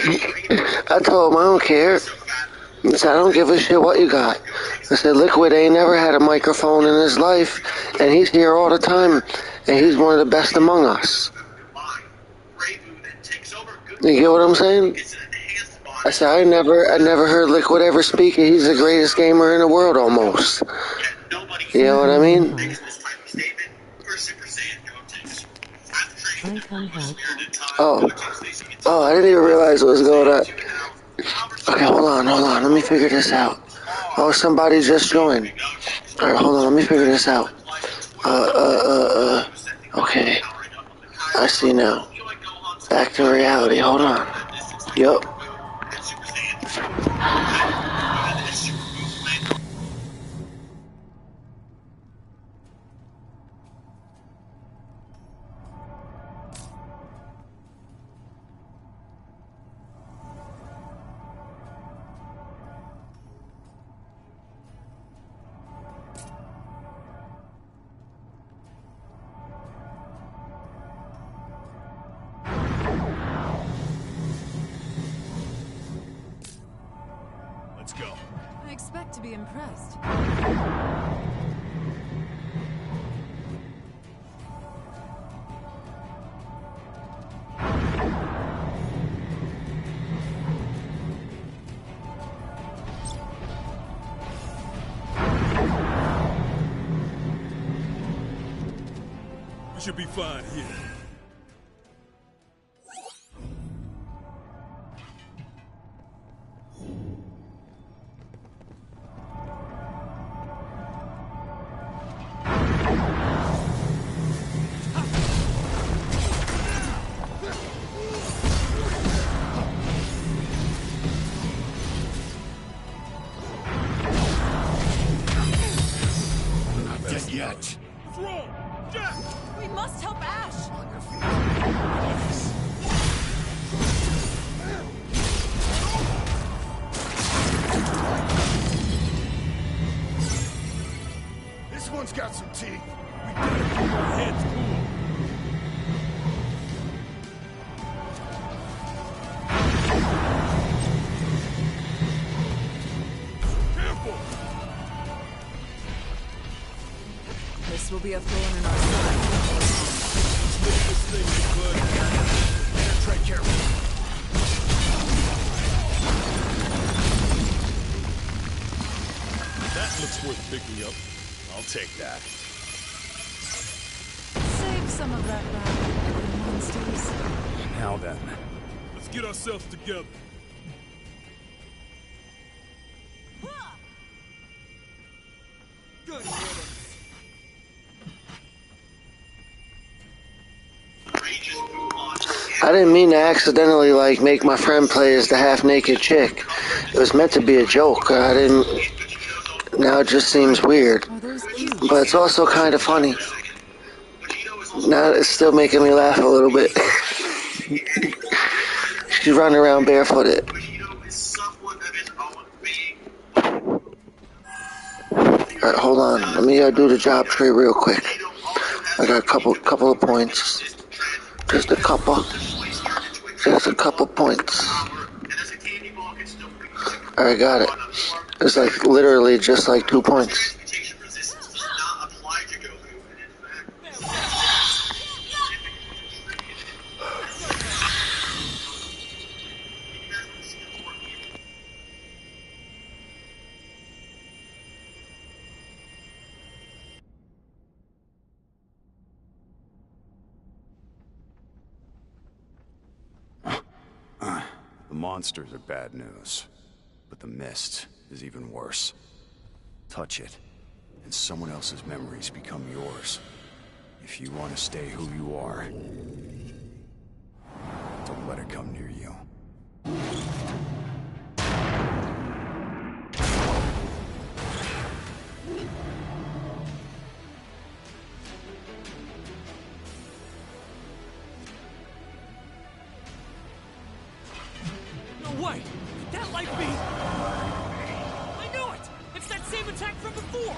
I told him I don't care. I said, I don't give a shit what you got. I said, Liquid ain't never had a microphone in his life, and he's here all the time, and he's one of the best among us. You get what I'm saying? I said, I never heard Liquid ever speak. He's the greatest gamer in the world, almost. You know what I mean? Oh, I didn't even realize what was going on. Okay, hold on. Let me figure this out. Oh, somebody just joined. All right, hold on. Let me figure this out. Okay. I see now. Back to reality. Hold on. Yup. Let's go. I expect to be impressed. We should be fine here. Yet. What's wrong? Jack! We must help Ash! On your feet. This one's got some teeth. We gotta keep our heads cool. Careful! This will be a thorn in our side. Let's make this thing, bud. Tread carefully. That looks worth picking up. I'll take that. Save some of that wrath for the monsters. Now then. Let's get ourselves together. Good riddance. I didn't mean to accidentally make my friend play as the half-naked chick. It was meant to be a joke. I didn't. Now it just seems weird, but it's also kind of funny. Now it's still making me laugh a little bit. She's running around barefooted. Alright, hold on. Let me do the job tree real quick. I got a couple of points. Just a couple. Just a couple points. Alright, got it. It's literally just 2 points. The monsters are bad news, but the mist is even worse. Touch it, and someone else's memories become yours. If you want to stay who you are, don't let it come near you. No way! Could that light be? I knew it! It's that same attack from before!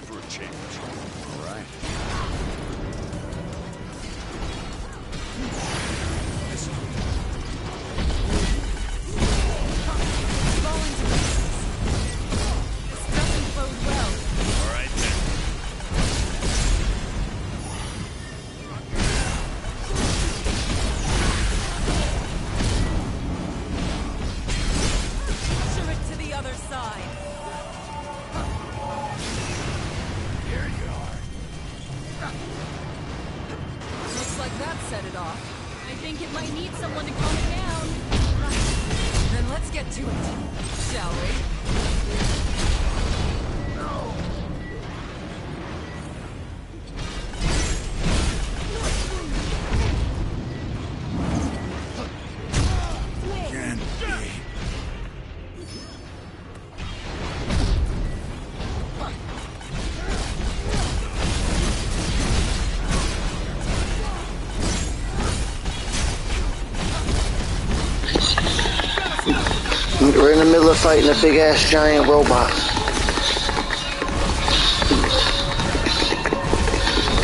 for a change. All right. We're in the middle of fighting a big ass giant robot.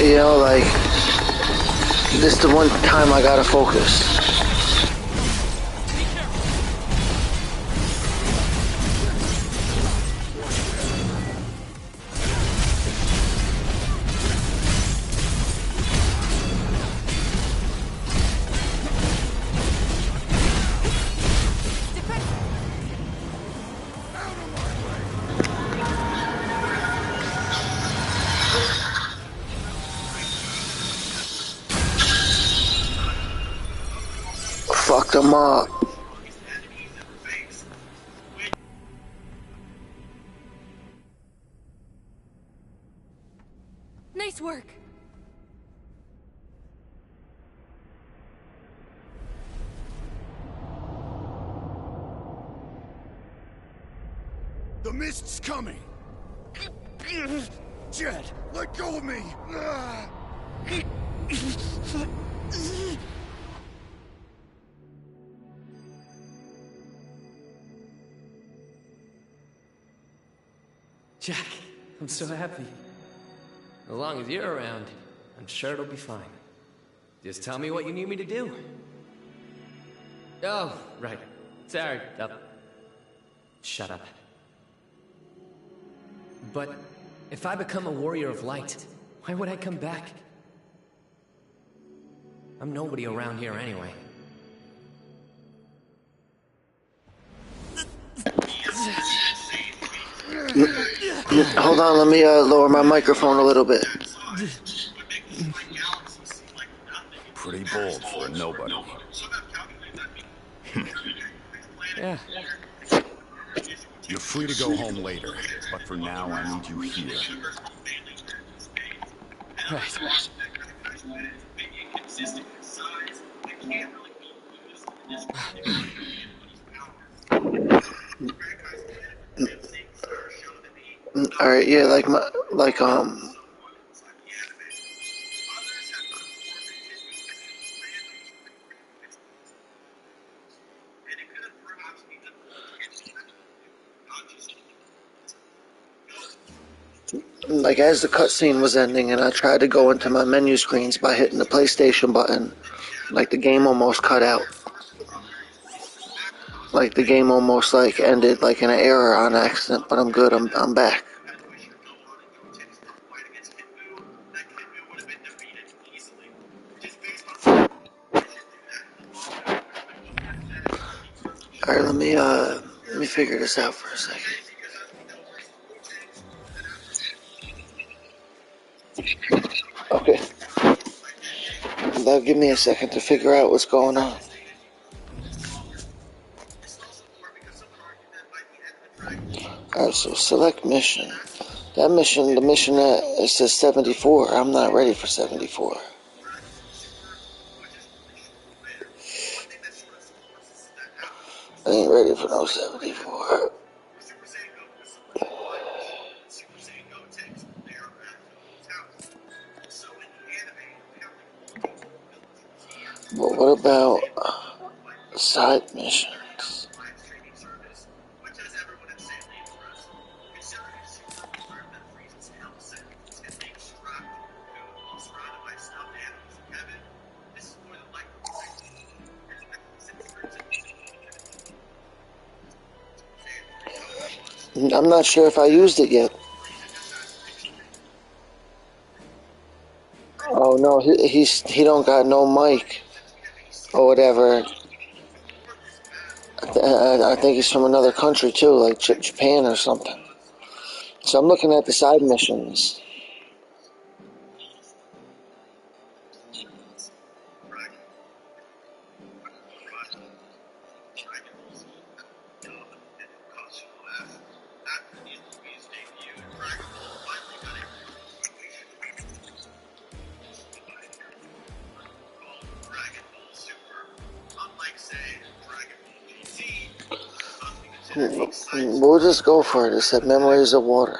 You know, like, this is the one time I gotta focus. Fuck them up. Nice work. The mist's coming. Jet, let go of me. Jack, I'm so happy. As long as you're around, I'm sure it'll be fine. Just tell me what you need me to do. Oh, right. Sorry. Shut up. But if I become a warrior of light, why would I come back? I'm nobody around here anyway. Hold on, let me lower my microphone a little bit. Pretty bold for a nobody. Yeah. You're free to go home later, but for now I need you here. Right. Alright, yeah, like as the cutscene was ending and I tried to go into my menu screens by hitting the PlayStation button, like the game almost cut out. Like the game almost like ended like in an error on accident, but I'm good, I'm back. Alright, let me figure this out for a second. Okay. That'll give me a second to figure out what's going on. Alright, so select mission. That mission, the mission that it says 74, I'm not ready for 74. I ain't ready for no 74. But what about side missions? I'm not sure if I used it yet. Oh no, he don't got no mic or whatever. I think he's from another country too, like Japan or something. So I'm looking at the side missions. We'll just go for it. It said Memories of Water.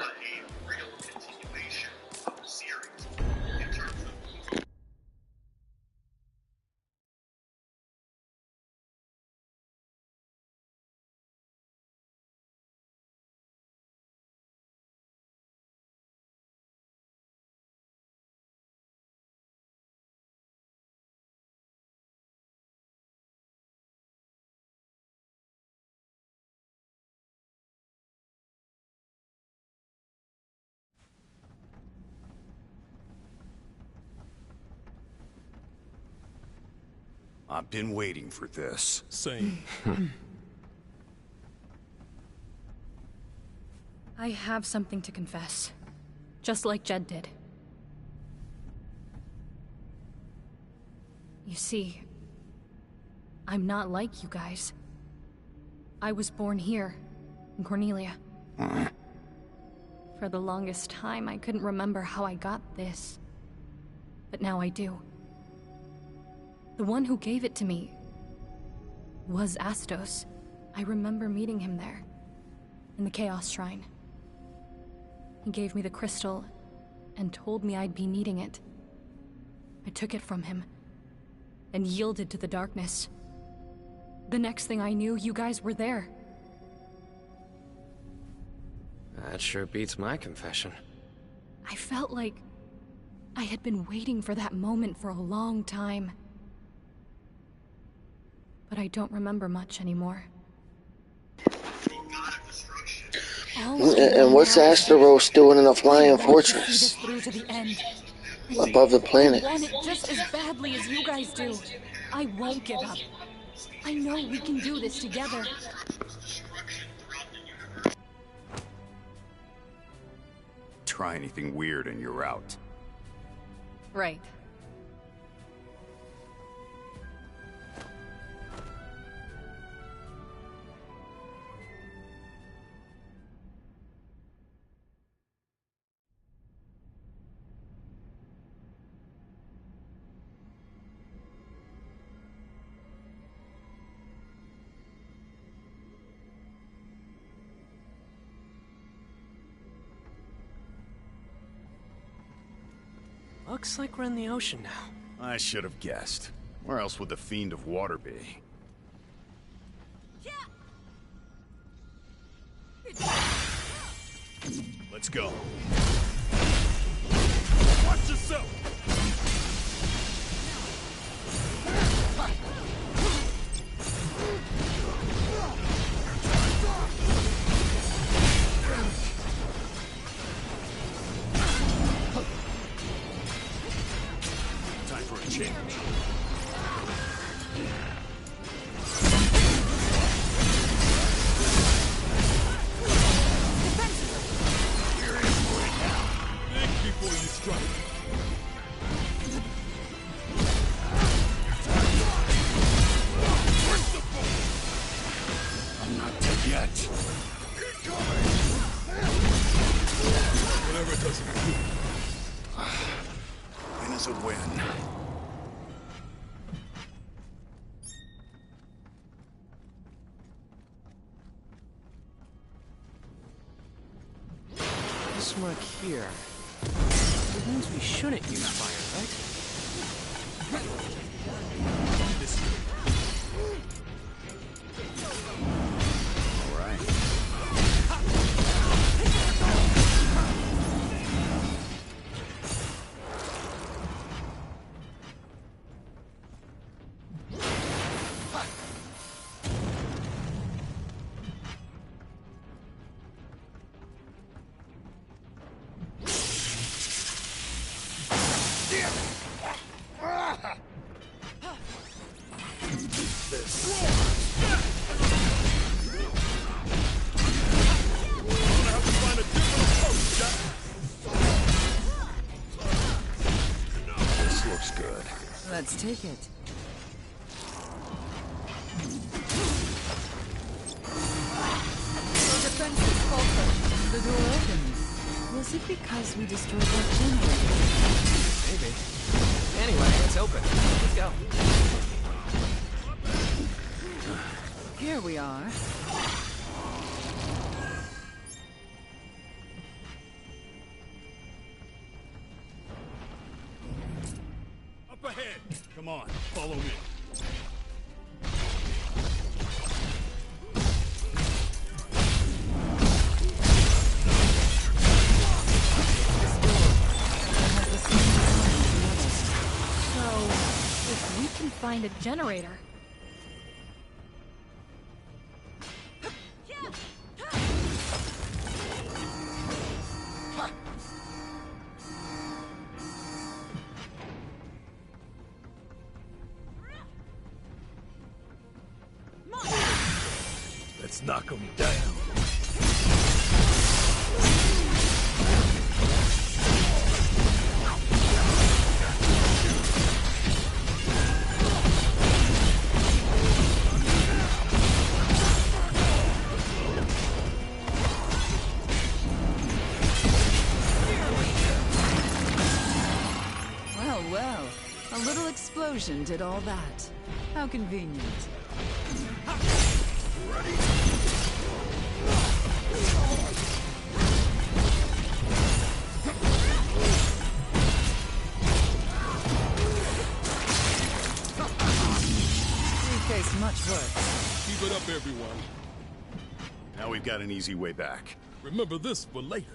I've been waiting for this. Same. I have something to confess. Just like Jed did. You see, I'm not like you guys. I was born here, in Cornelia. For the longest time, I couldn't remember how I got this. But now I do. The one who gave it to me was Astos. I remember meeting him there, in the Chaos Shrine. He gave me the crystal and told me I'd be needing it. I took it from him and yielded to the darkness. The next thing I knew, you guys were there. That sure beats my confession. I felt like I had been waiting for that moment for a long time. But I don't remember much anymore. And what's Asteros doing in a flying fortress above the planet? I want it just as badly as you guys do. I won't give up. I know we can do this together. Try anything weird and you're out. Right. Looks like we're in the ocean now. I should have guessed. Where else would the Fiend of Water be? Let's go. Watch yourself! Time for a change. I'm not dead yet. Whatever doesn't do. Win is a win. This mark here. It means we shouldn't use fire, right? This way. All right. Let's take it. Your defenses falter. The door opens. Was it because we destroyed that generator? Maybe. Anyway, it's open. Let's go. Here we are. Up ahead! Come on, follow me. Find a generator. Let's knock him down. Well, a little explosion did all that. How convenient. Briefcase much worse. Keep it up, everyone. Now we've got an easy way back. Remember this for later.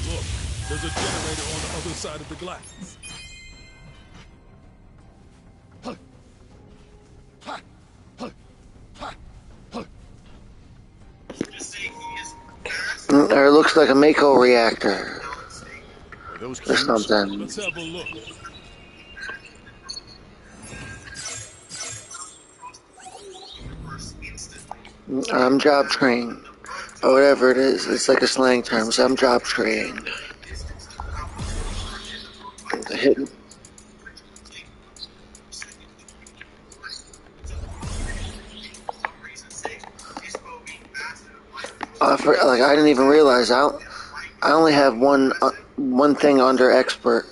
Look, there's a generator on the other side of the glass. Or it looks like a Mako reactor. Or something. Let's have a look. I'm job trained. Or whatever it is. It's like a slang term. So I'm job trained. Hidden. I didn't even realize I only have one thing under expert,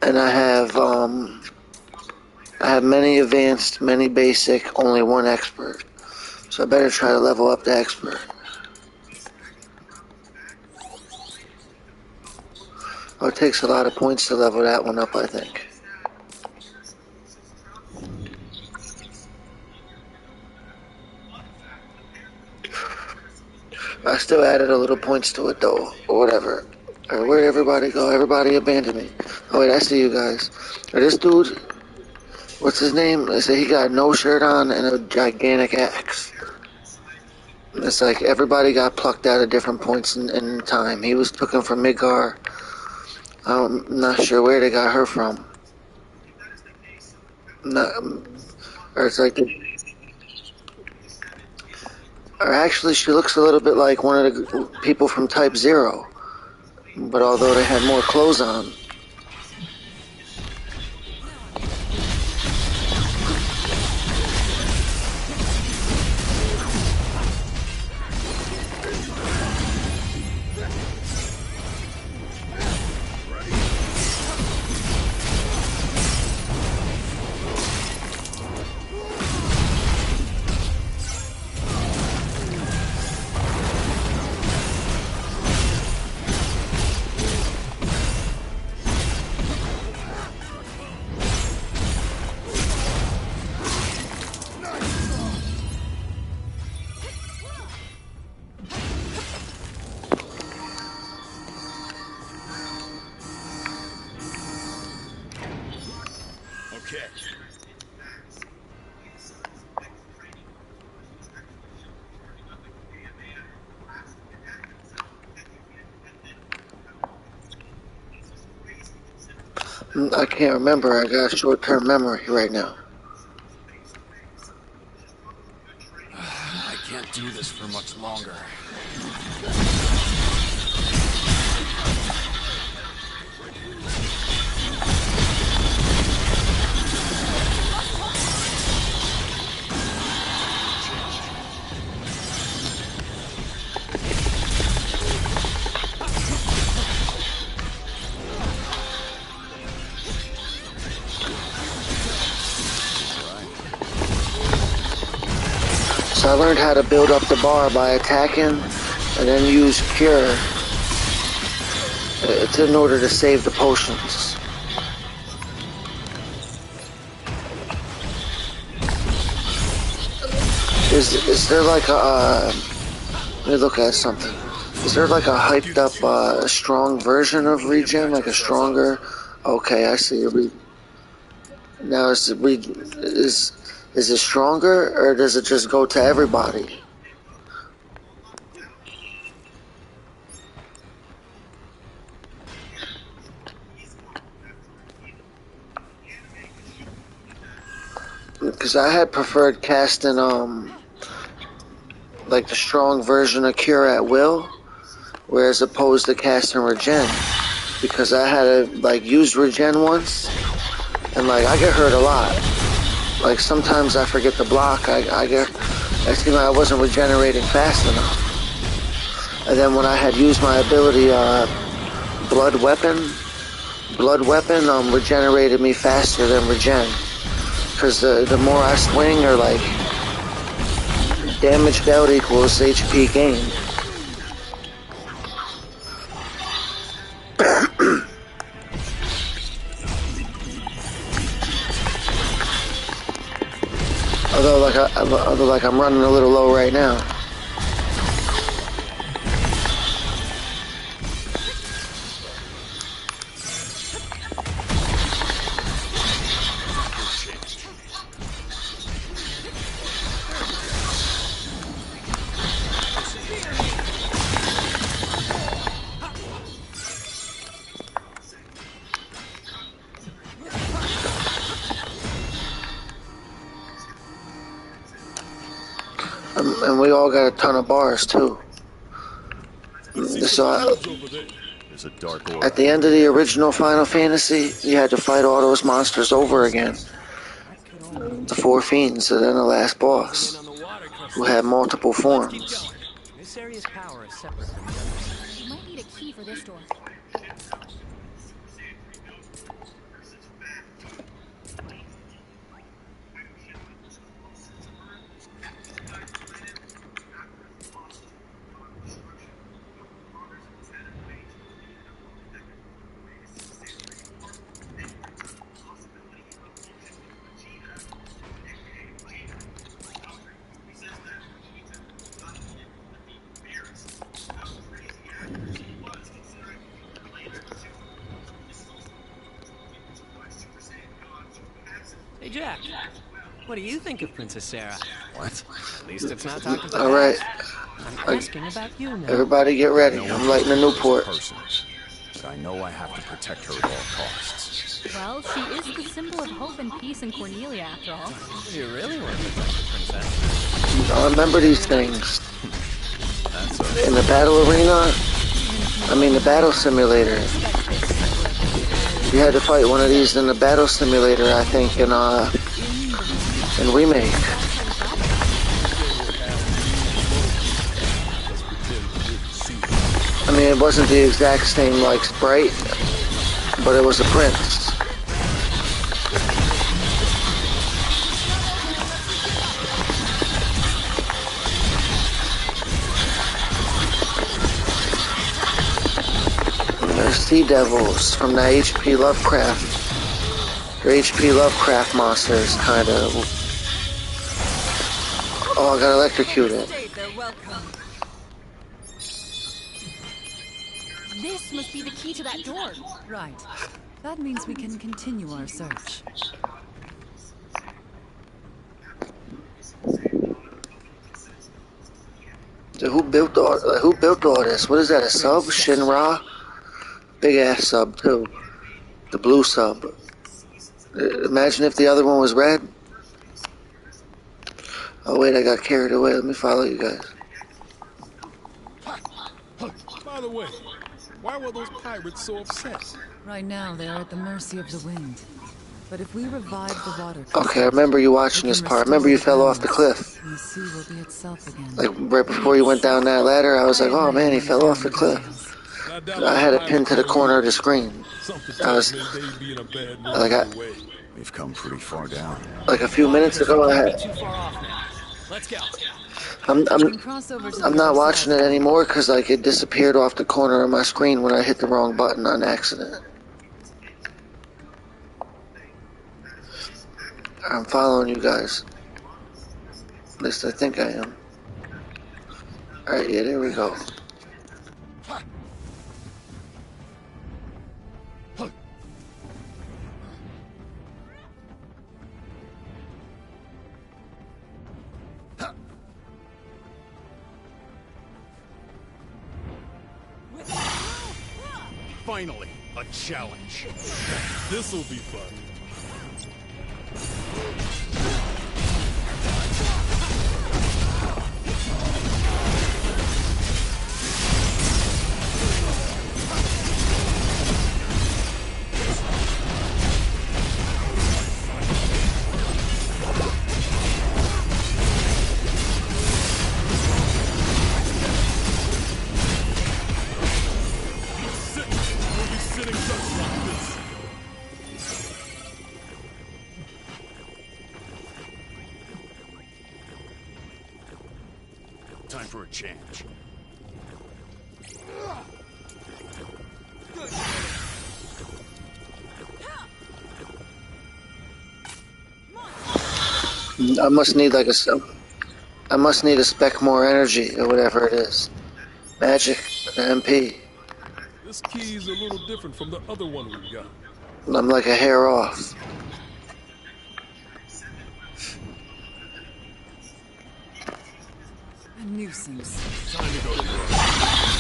and I have many advanced, many basic, only one expert. So I better try to level up to expert. Oh, it takes a lot of points to level that one up, I think. I still added a little points to it though, or whatever. Or where'd everybody go? Everybody abandoned me. Oh wait, I see you guys. Or this dude, what's his name? They say he got no shirt on and a gigantic axe. It's like everybody got plucked out at different points in time. He was taken from Midgar. I'm not sure where they got her from. Or it's like or actually, she looks a little bit like one of the people from Type 0. But although they had more clothes on. I can't remember. I got a short-term memory right now. I can't do this for much longer. So I learned how to build up the bar by attacking and then use cure. It's in order to save the potions. Is there like a let me look at something. Is there like a hyped up strong version of regen, like a stronger? Okay, I see. Now is it stronger or does it just go to everybody? Because I had preferred casting like the strong version of cure at will, whereas opposed to casting regen, because I had to like use regen once, and like I get hurt a lot. Like sometimes I forget to block. I seemed like I wasn't regenerating fast enough. And then when I had used my ability, blood weapon regenerated me faster than regen. Because the more I swing, or like damage dealt equals HP gain. Although like I'm running a little low right now. And we all got a ton of bars too. So at the end of the original Final Fantasy, you had to fight all those monsters over again. The 4 fiends, and then the last boss, who had multiple forms. This area's power is separate from the others. You might need a key for this door. Hey, Jack. What do you think of Princess Sarah? What? At least it's not talking to Alright. I'm asking about you now. Everybody get ready. I'm lighting the Newport. But I know I have to protect her at all costs. Well, she is the symbol of hope and peace in Cornelia, after all. You really want to protect the princess? I remember these things. In the battle arena, the battle simulator. You had to fight one of these in the battle simulator, I think, in Remake. It wasn't the exact same, like, sprite, but it was a prince. They're sea devils from the HP Lovecraft. They're HP Lovecraft monsters, kind of. Oh, I got electrocuted. This must be the key to that door. Right. That means we can continue our search. So who built all this? What is that, a sub? Shinra? Big ass sub too. The blue sub. Imagine if the other one was red. Oh wait, I got carried away. Let me follow you guys. By the way, why were those pirates so upset? Right now, they are at the mercy of the wind. But if we revive the water Okay, I remember you watching this part. I remember you fell off the cliff. and the sea will be itself again. Like right before you went down that ladder, I was like, oh man, he fell off the cliff. I had it pinned to the corner of the screen. I was like, We've come pretty far down. like a few minutes ago, I had. Let's go. I'm not watching it anymore because like it disappeared off the corner of my screen when I hit the wrong button on accident. I'm following you guys. At least I think I am. Alright, yeah, there we go. Finally, a challenge. This'll be fun. Time for a change. I must need like I must need a spec more energy or whatever it is. Magic, MP. This key's a little different from the other one we got. I'm like a hair off. A nuisance. Time to go to work.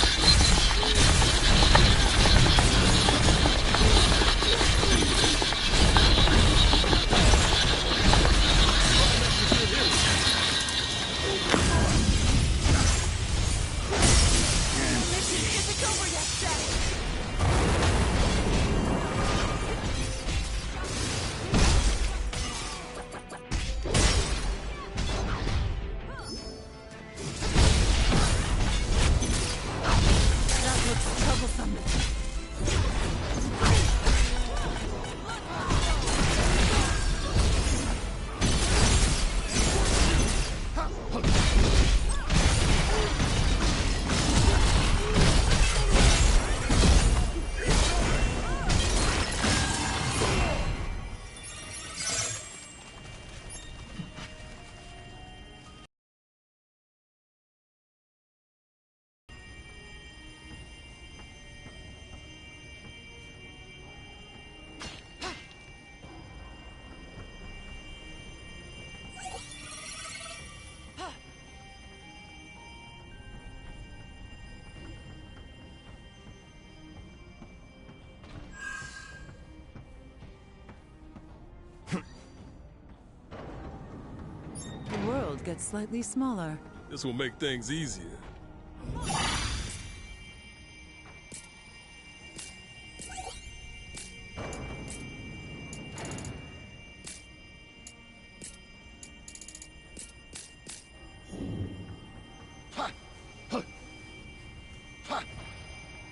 The world gets slightly smaller. This will make things easier.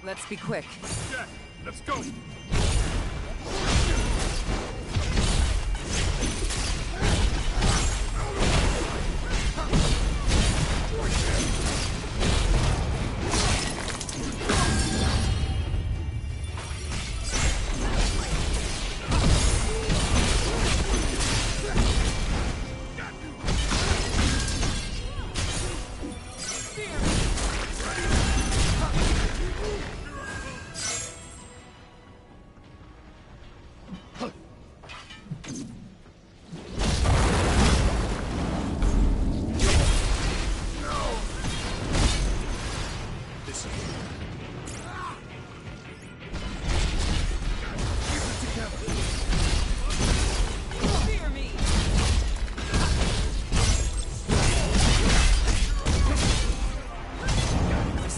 Let's be quick. Jack, let's go.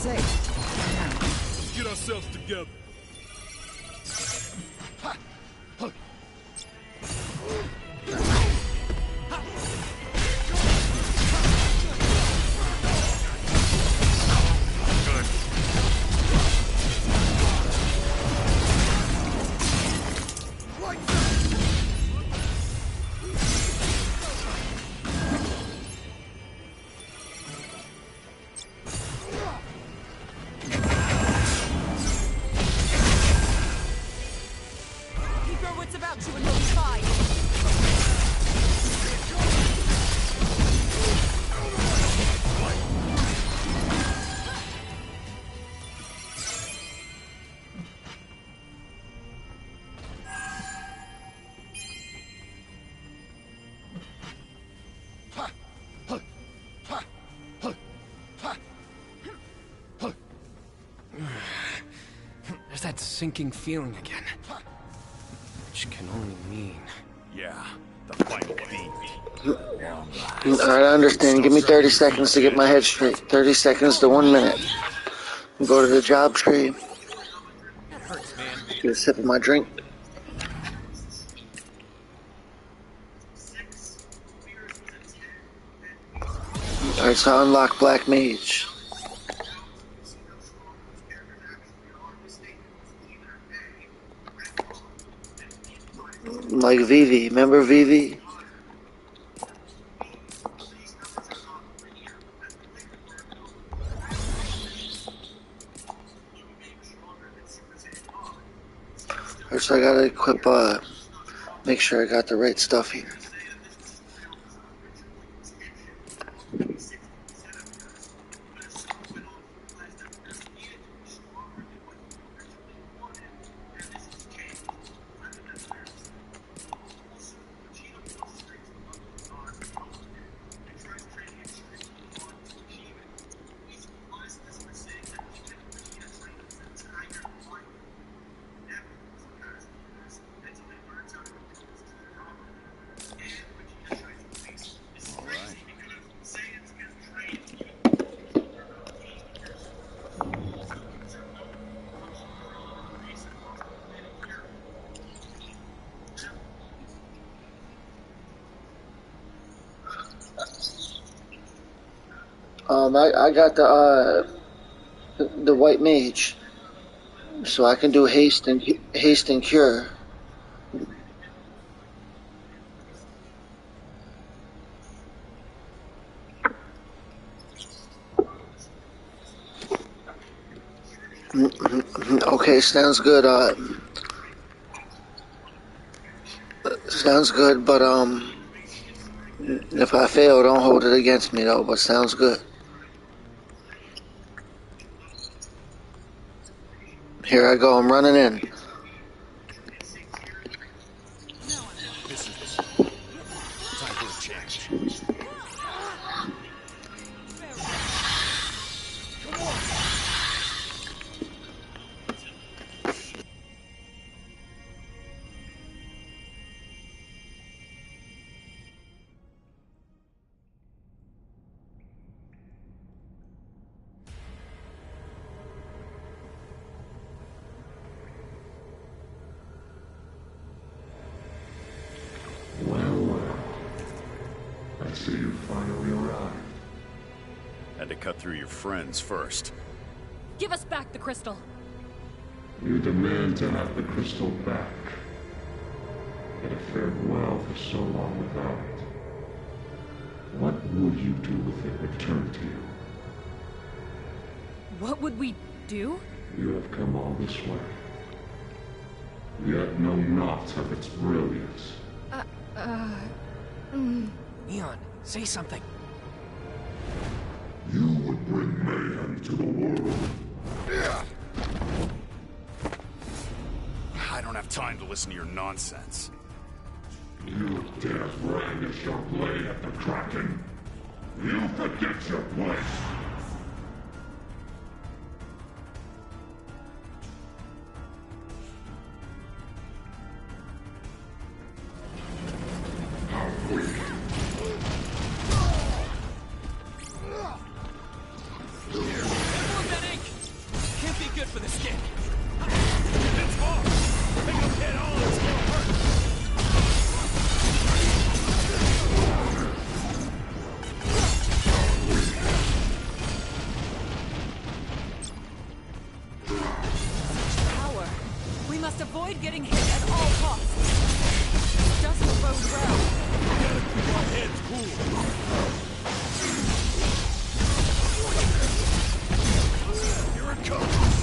safe. Now. Let's get ourselves together. There's that sinking feeling again. Which can only mean... Yeah, the final beat. Alright, I understand. Give me 30 seconds to get my head straight. 30 seconds to 1 minute. Go to the job tree. Get a sip of my drink. Alright, so unlock Black Mage. Like Vivi. Remember Vivi? First I gotta equip, make sure I got the right stuff here. I got the white mage, so I can do haste and cure. Okay, sounds good. Sounds good, but if I fail, don't hold it against me though. But sounds good. Here I go. I'm running in. This is time for a change. So you finally arrived. Had to cut through your friends first. Give us back the crystal. You demand to have the crystal back. It had fared well for so long without it. What would you do with it returned to you? What would we do? You have come all this way. Yet know not of its brilliance. Neon, say something. You would bring mayhem to the world. I don't have time to listen to your nonsense. You dare brandish your blade at the Kraken? You forget your place. for this skin. It's hard. Take a hit on, it's gonna hurt. Power. We must avoid getting hit at all costs. Doesn't bode well. We gotta keep our heads cool. Here it comes.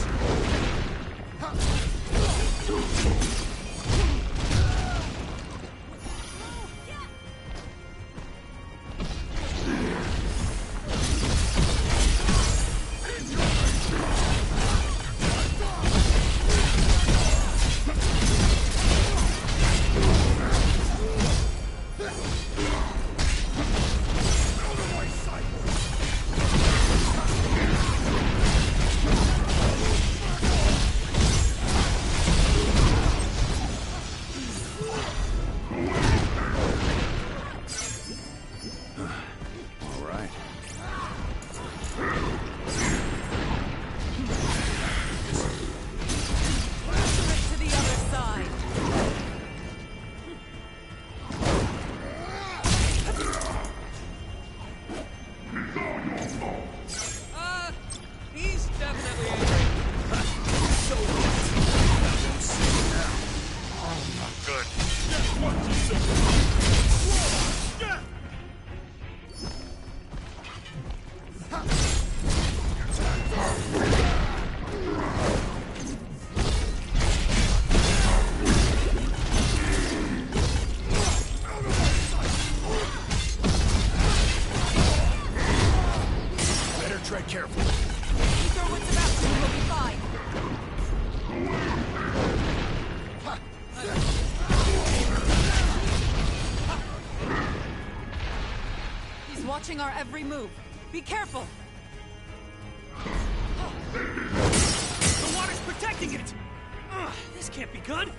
He's definitely angry. So that won't see you now. Oh, not good. Just watch yourself. Yeah. Better tread carefully. Keep our wits about you, we'll be fine. He's watching our every move. Be careful. The water's protecting it! This can't be good.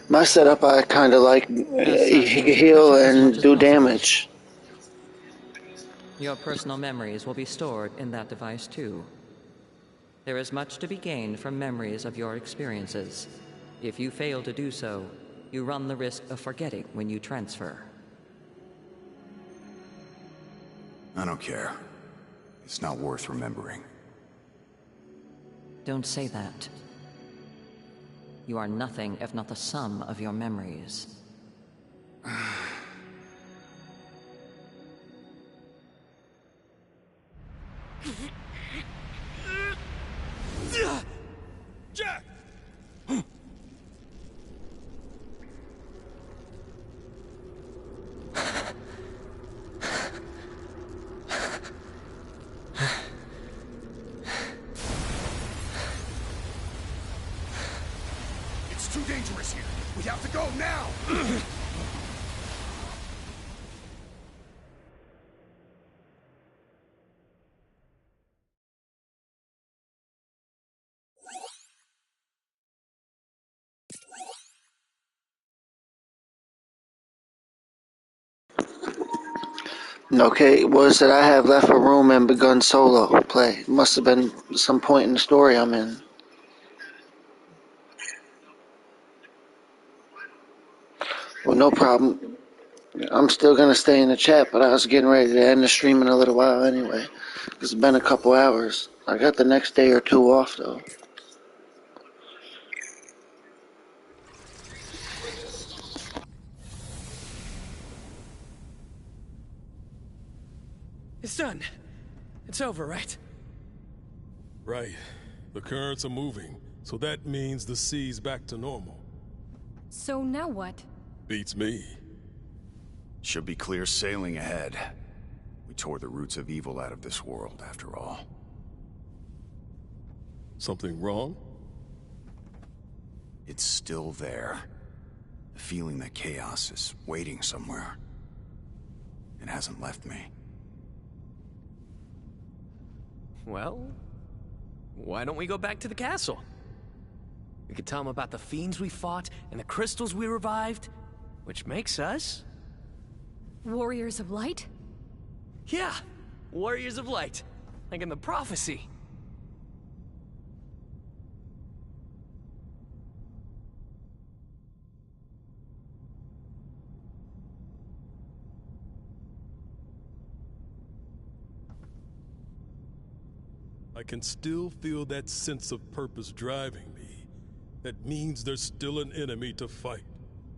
My setup, I kind of like he can heal and do damage. Your personal memories will be stored in that device too. There is much to be gained from memories of your experiences. If you fail to do so, you run the risk of forgetting when you transfer. I don't care. It's not worth remembering. Don't say that. You are nothing if not the sum of your memories. Jack! It's too dangerous here. We have to go now! Okay, what is it I have left a room and begun solo play? Must have been some point in the story I'm in. Well, no problem. I'm still gonna stay in the chat, but I was getting ready to end the stream in a little while anyway. It's been a couple hours. I got the next day or two off though. It's done. It's over, right? Right. The currents are moving, so that means the sea's back to normal. So now what? Beats me. Should be clear sailing ahead. We tore the roots of evil out of this world, after all. Something wrong? It's still there. The feeling that chaos is waiting somewhere. It hasn't left me. Well, why don't we go back to the castle? We could tell them about the fiends we fought and the crystals we revived, which makes us... Warriors of Light? Yeah, Warriors of Light, like in the prophecy. I can still feel that sense of purpose driving me. That means there's still an enemy to fight.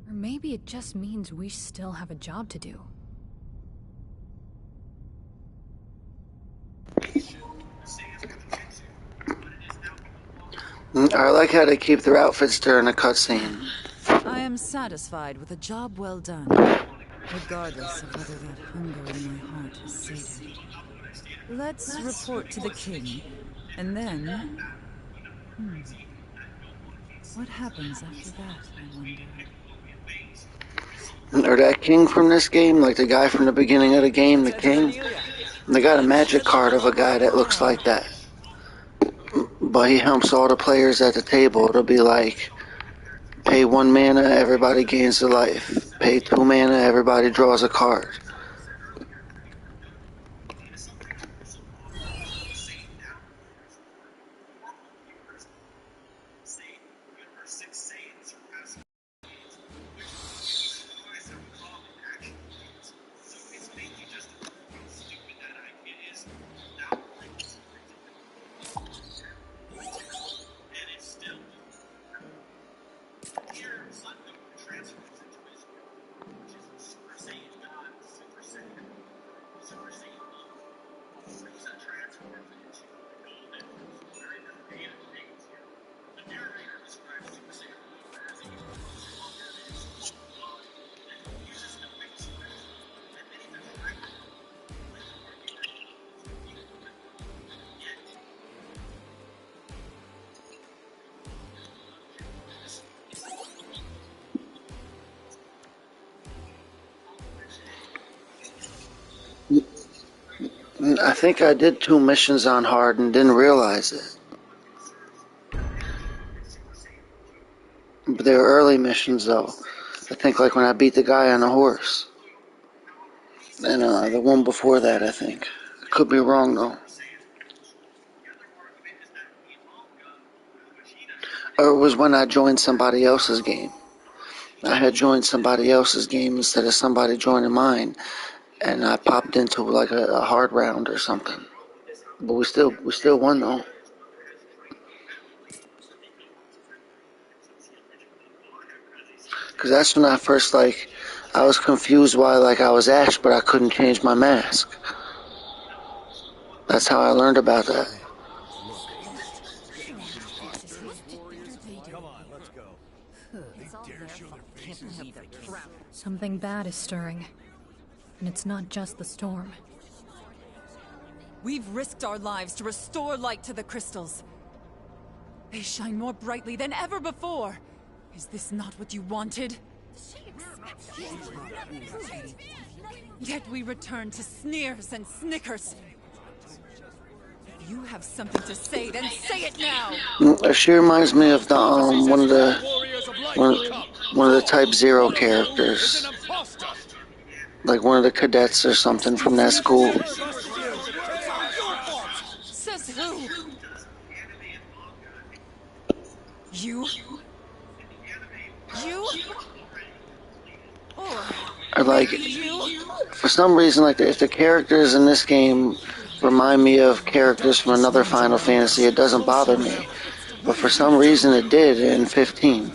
Or maybe it just means we still have a job to do. I like how they keep their outfits during the cutscene. I am satisfied with a job well done, regardless of whether that hunger in my heart is sated. Let's report to the king, and then... What happens after that, I wonder? Or that king from this game, like the guy from the beginning of the game, the king. They got a magic card of a guy that looks like that. But he helps all the players at the table. It'll be like, pay 1 mana, everybody gains a life. Pay 2 mana, everybody draws a card. I think I did 2 missions on hard and didn't realize it. But they were early missions though. I think like when I beat the guy on the horse. And the one before that, I think. I could be wrong though. Or it was when I joined somebody else's game. I had joined somebody else's game instead of somebody joining mine. And I popped into like a hard round or something. But we still won though. Cause that's when I first I was confused why I was Ash but I couldn't change my mask. That's how I learned about that. Something bad is stirring. And it's not just the storm. We've risked our lives to restore light to the crystals. They shine more brightly than ever before. Is this not what you wanted? Yet we return to sneers and snickers. If you have something to say, then say it now! She reminds me of the one of the Type 0 characters. like one of the cadets or something from that school. Says who? You? Or like, for some reason, like if the characters in this game remind me of characters from another Final Fantasy, it doesn't bother me. But for some reason it did in 15.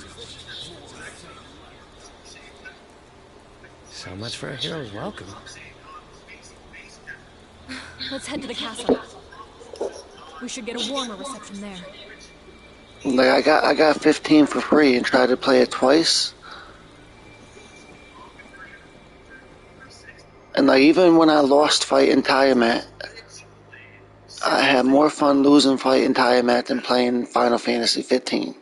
So much for a hero's welcome. Let's head to the castle. We should get a warmer reception there. Like I got 15 for free and tried to play it twice. And like even when I lost fighting Tiamat, I had more fun losing fighting Tiamat than playing Final Fantasy 15.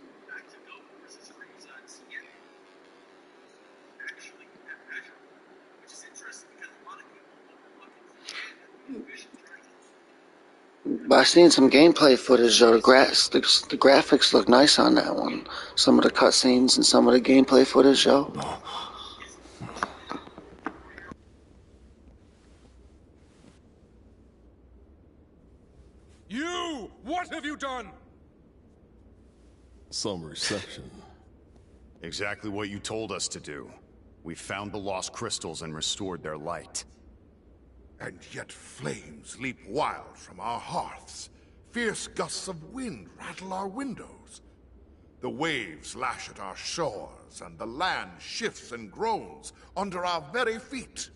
But I seen some gameplay footage though. The graphics look nice on that one. Some of the cutscenes and some of the gameplay footage though. You! What have you done? Some reception. Exactly what you told us to do. We found the lost crystals and restored their light. And yet flames leap wild from our hearths. Fierce gusts of wind rattle our windows. The waves lash at our shores, and the land shifts and groans under our very feet.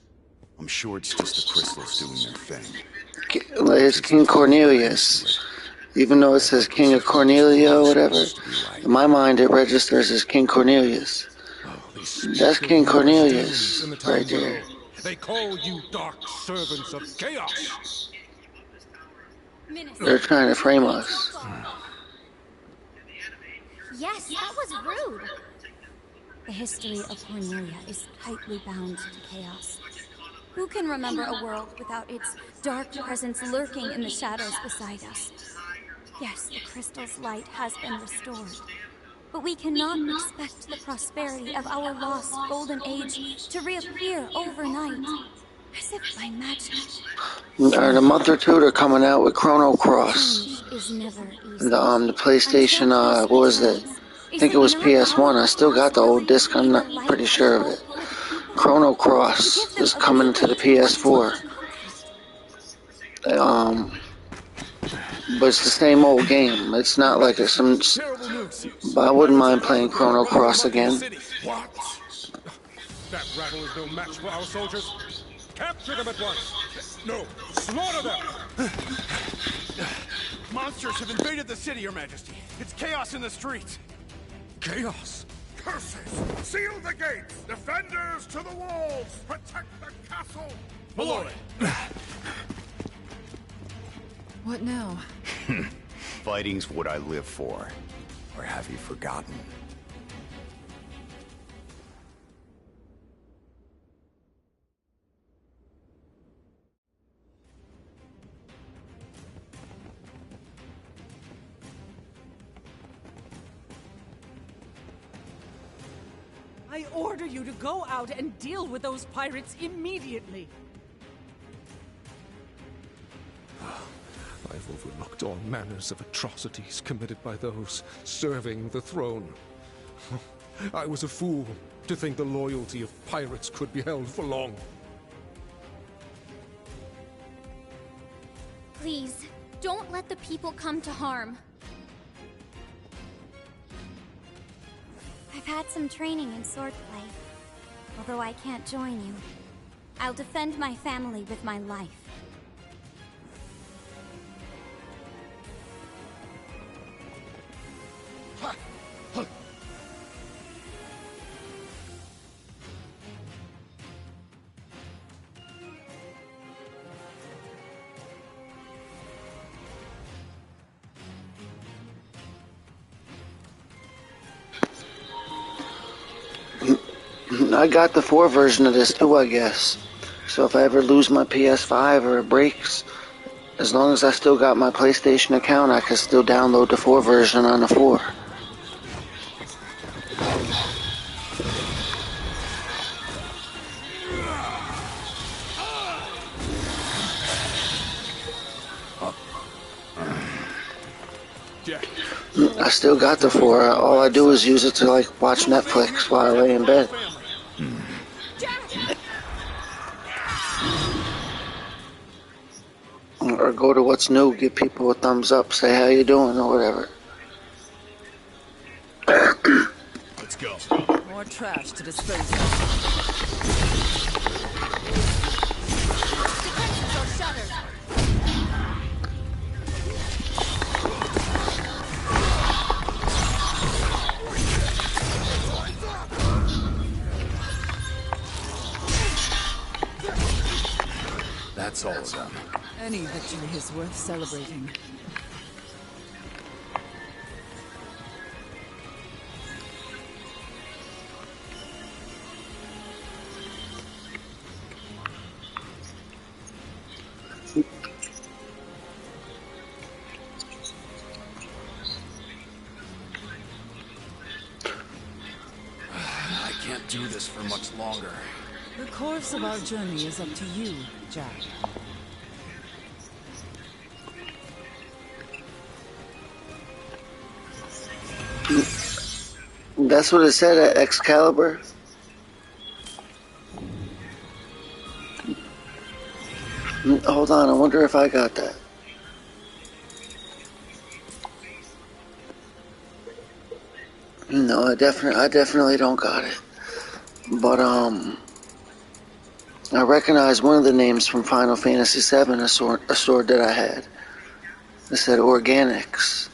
I'm sure it's just the crystals doing their thing. It's King Cornelius. Even though it says King of Cornelia or whatever, in my mind it registers as King Cornelius. That's King Cornelius right there. They call you dark servants of chaos. They're trying to frame us. Yes, that was rude. The history of Cornelia is tightly bound to chaos. Who can remember a world without its dark presence lurking in the shadows beside us? Yes, the crystal's light has been restored. But we cannot expect the prosperity of our lost golden age to reappear overnight, as if by magic. In a month or two, they're coming out with Chrono Cross. The PlayStation, what was it? I think it was PS1. I still got the old disc. I'm not pretty sure of it. Chrono Cross is coming to the PS4. But it's the same old game. It's not like it's some. But I wouldn't mind playing Chrono Cross again. What? That rabble is no match for our soldiers. Capture them at once. No, slaughter them. Monsters have invaded the city, Your Majesty. It's chaos in the streets. Chaos? Curses! Seal the gates! Defenders to the walls! Protect the castle! Malloy! What now? Fighting's what I live for. Or have you forgotten? I order you to go out and deal with those pirates immediately. I've overlooked all manners of atrocities committed by those serving the throne. I was a fool to think the loyalty of pirates could be held for long. Please, don't let the people come to harm. I've had some training in swordplay. Although I can't join you, I'll defend my family with my life. I got the 4 version of this too, I guess. So if I ever lose my PS5 or it breaks, as long as I still got my PlayStation account, I can still download the 4 version on the 4. I still got the 4. All I do is use it to like watch Netflix while I lay in bed. Or go to What's New, give people a thumbs up, say how you doing or whatever. Let's go. More trash to dispose of. Defenses are shuttered. That's all of them. Any victory is worth celebrating. I can't do this for much longer. The course of our journey is up to you, Jack. That's what it said at Excalibur. Hold on, I wonder if I got that. No, I definitely don't got it. But I recognize one of the names from Final Fantasy VII, a sword that I had. It said Organics.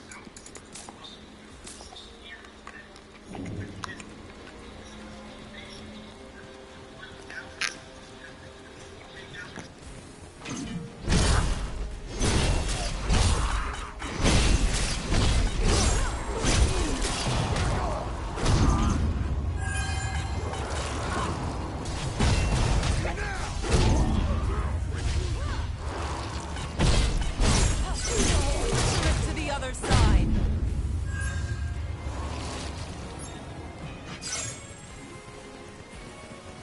To the other side.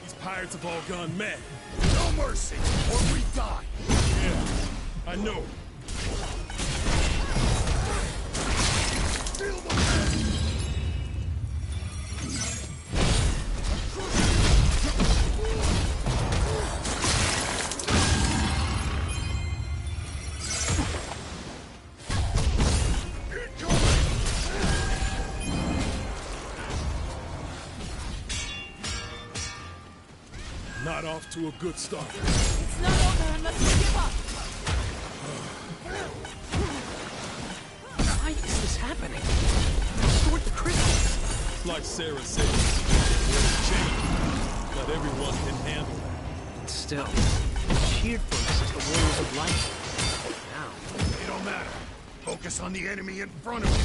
These pirates have all gone mad. No mercy, or we die. Yeah, I know. Feel the pain. Not off to a good start. It's not over unless we give up. Why is this happening? Restore the crystals. Like Sarah says, we're a chain. Not everyone can handle that. But still, cheered for us as the warriors of light. Now, It don't matter. Focus on the enemy in front of you.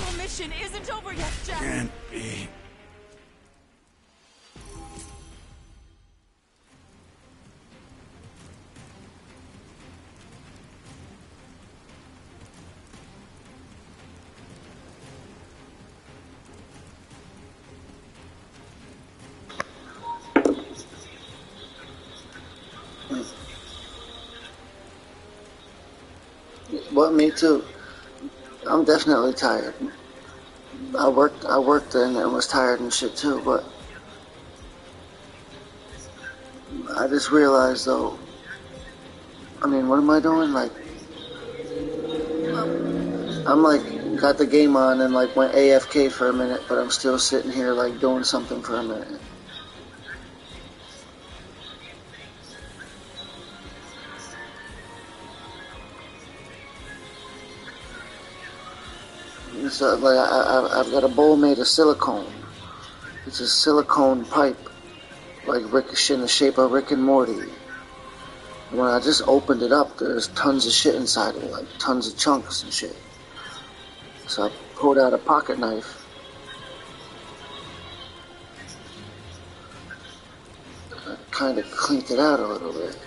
Your mission isn't over yet, Jack. Can't be. What, me too. I'm definitely tired. I worked and was tired and shit too, but I just realized though, I mean, what am I doing? Like, I'm like, got the game on and like went AFK for a minute, but I'm still sitting here like doing something for a minute. It's like I've got a bowl made of silicone. It's a silicone pipe, like Rick in the shape of Rick and Morty. When I just opened it up, there's tons of shit inside of it, like tons of chunks and shit. So I pulled out a pocket knife. I kind of cleaned it out a little bit.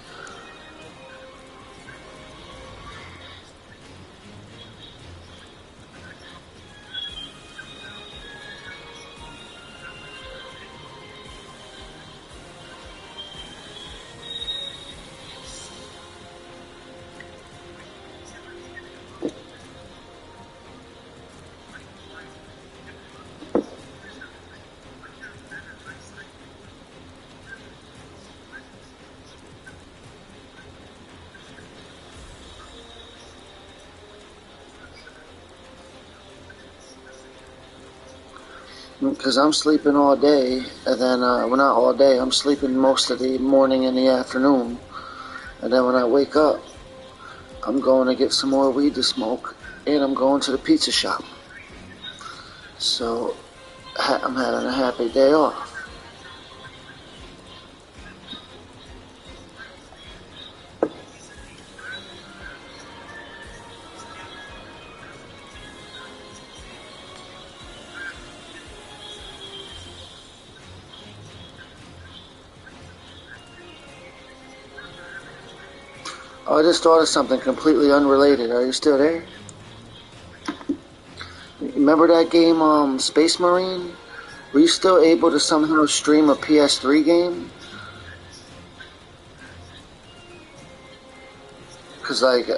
Because I'm sleeping all day, and then, well, not all day, I'm sleeping most of the morning and the afternoon. And then when I wake up, I'm going to get some more weed to smoke, and I'm going to the pizza shop. So, I'm having a happy day off. Oh, I just thought of something completely unrelated. Are you still there? Remember that game, Space Marine? Were you still able to somehow stream a PS3 game? Cause like,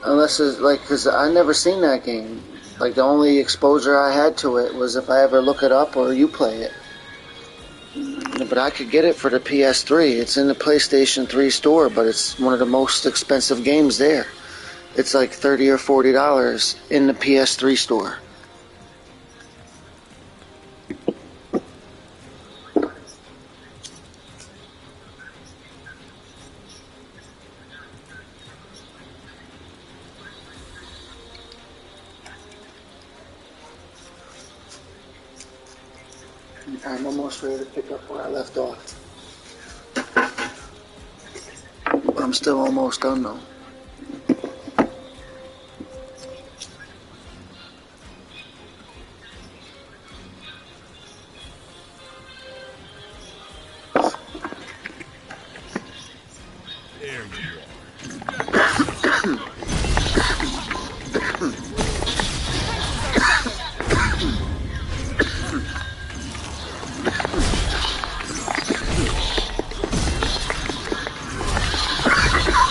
unless it's like, cause I never seen that game. Like the only exposure I had to it was if I ever look it up or you play it. But I could get it for the PS3. It's in the PlayStation 3 store, but it's one of the most expensive games there. It's like $30 or $40 in the PS3 store. I'm almost ready to pick up where I left off. I'm still almost done though. There you are.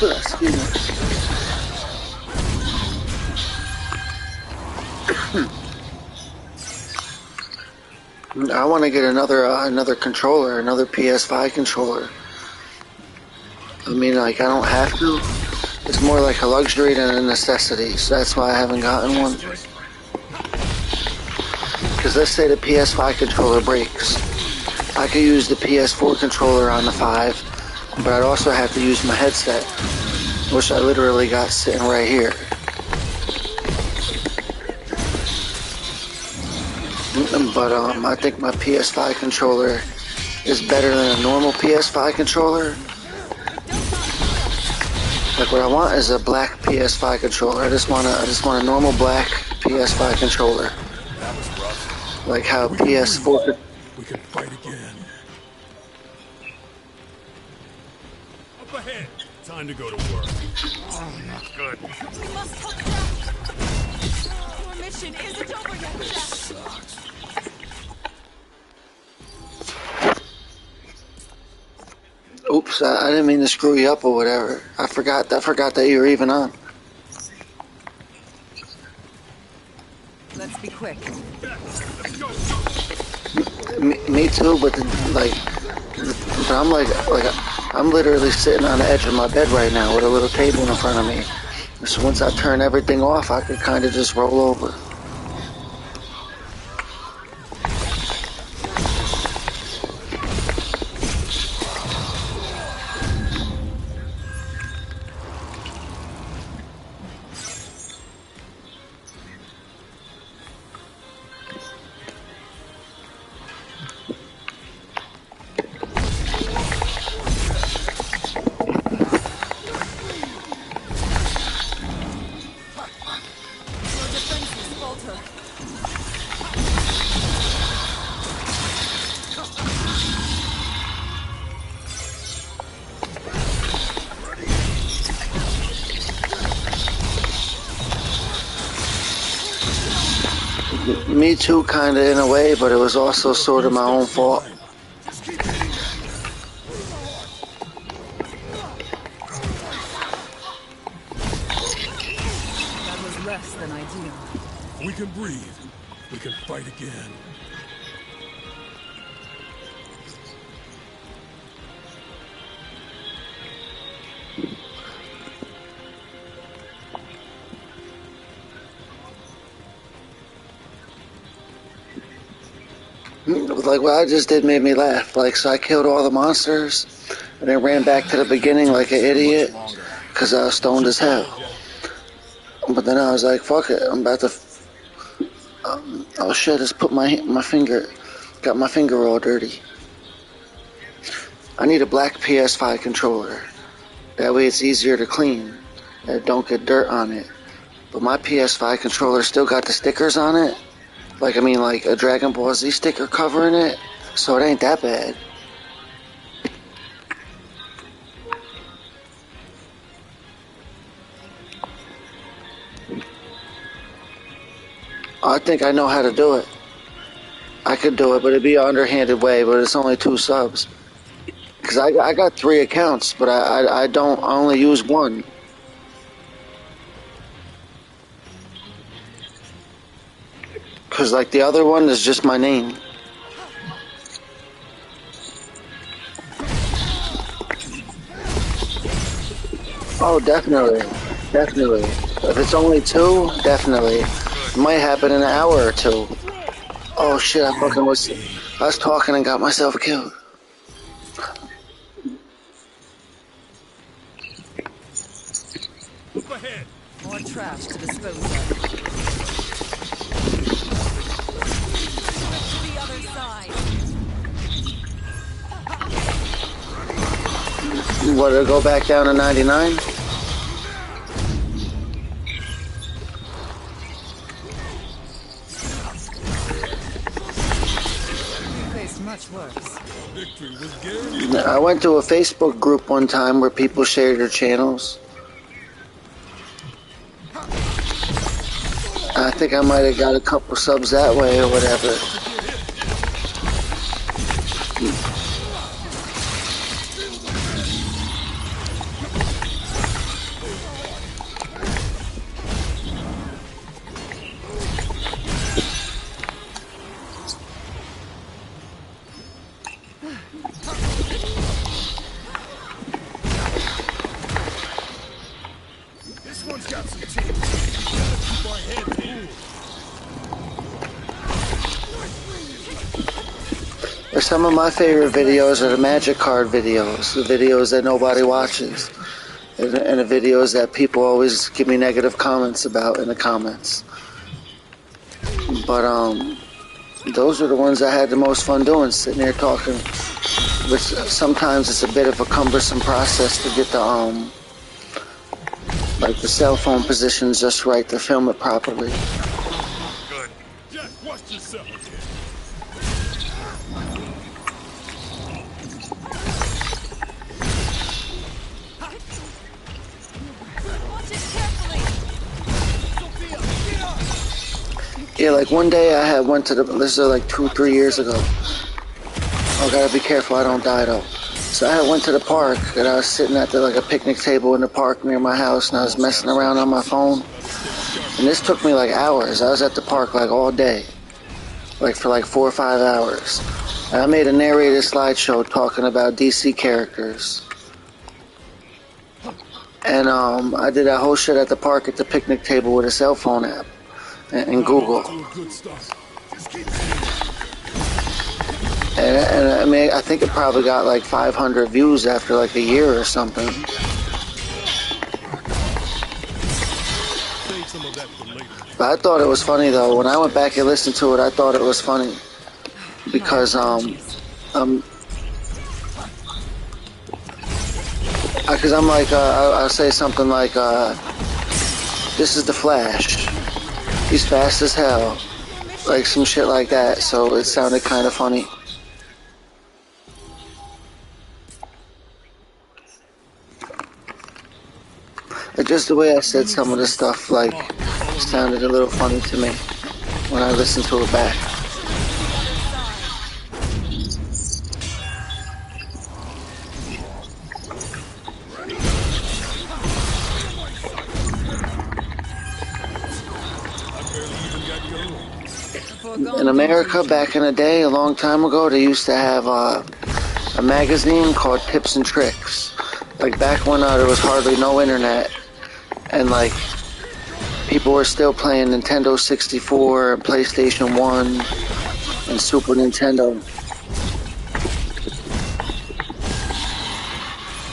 Excuse me. I want to get another controller, another PS5 controller. I mean, like, I don't have to. It's more like a luxury than a necessity, so that's why I haven't gotten one. Because let's say the PS5 controller breaks. I could use the PS4 controller on the 5, but I'd also have to use my headset, which I literally got sitting right here. But I think my PS5 controller is better than a normal PS5 controller. Like what I want is a black PS5 controller. I just want a normal black PS5 controller. Like how PS4 could. We can fight again. Up ahead. Time to go to work. Oh, not good. We must hold Jack. Our mission isn't over yet, Jack. Sucks. Oops, I didn't mean to screw you up or whatever. I forgot that you were even on. Let's be quick. Me too, but I'm literally sitting on the edge of my bed right now with a little table in front of me. So once I turn everything off, I could kind of just roll over. Me too, kind of in a way, but it was also sort of my own fault. That was less than ideal. We can breathe. We can fight again. Like what I just did made me laugh. Like, so I killed all the monsters and then ran back to the beginning like an idiot because I was stoned as hell. But then I was like, fuck it, I'm about to. Oh shit! Just put my finger, got my finger all dirty. I need a black PS5 controller. That way it's easier to clean. That don't get dirt on it. But my PS5 controller still got the stickers on it. Like, I mean, like a Dragon Ball Z sticker covering it. So it ain't that bad. I think I know how to do it. I could do it, but it'd be an underhanded way, but it's only 2 subs. Because I got 3 accounts, but I only use one. Because, like, the other one is just my name. Oh, definitely. Definitely. If it's only 2, definitely. It might happen in an hour or 2. Oh, shit, I was talking and got myself killed. More trash to dispose of. The other side. What, to go back down to 99? Much worse. I went to a Facebook group one time where people shared their channels. I think I might have got a couple subs that way or whatever. Some of my favorite videos are the magic card videos, the videos that nobody watches, and the videos that people always give me negative comments about in the comments. But those are the ones I had the most fun doing, sitting there talking. Which sometimes it's a bit of a cumbersome process to get the like the cell phone positions just right to film it properly. Good. Jack, watch yourself. Yeah, like one day I went to this is like 2-3 years ago. I gotta be careful I don't die though. So I went to the park and I was sitting at like a picnic table in the park near my house and I was messing around on my phone. And this took me like hours. I was at the park like all day. Like for like 4 or 5 hours. And I made a narrated slideshow talking about DC characters. And I did that whole shit at the park at the picnic table with a cell phone app. And Google. And I mean, I think it probably got like 500 views after like a year or something. But I thought it was funny though. When I went back and listened to it, I thought it was funny because because I'm like I'll say something like this is the Flash. He's fast as hell. Like some shit like that, so it sounded kind of funny. But just the way I said some of the stuff, like, sounded a little funny to me when I listened to it back. In America, back in the day, a long time ago, they used to have a magazine called Tips and Tricks. Like back when there was hardly no internet, and like people were still playing Nintendo 64 and PlayStation 1, and Super Nintendo.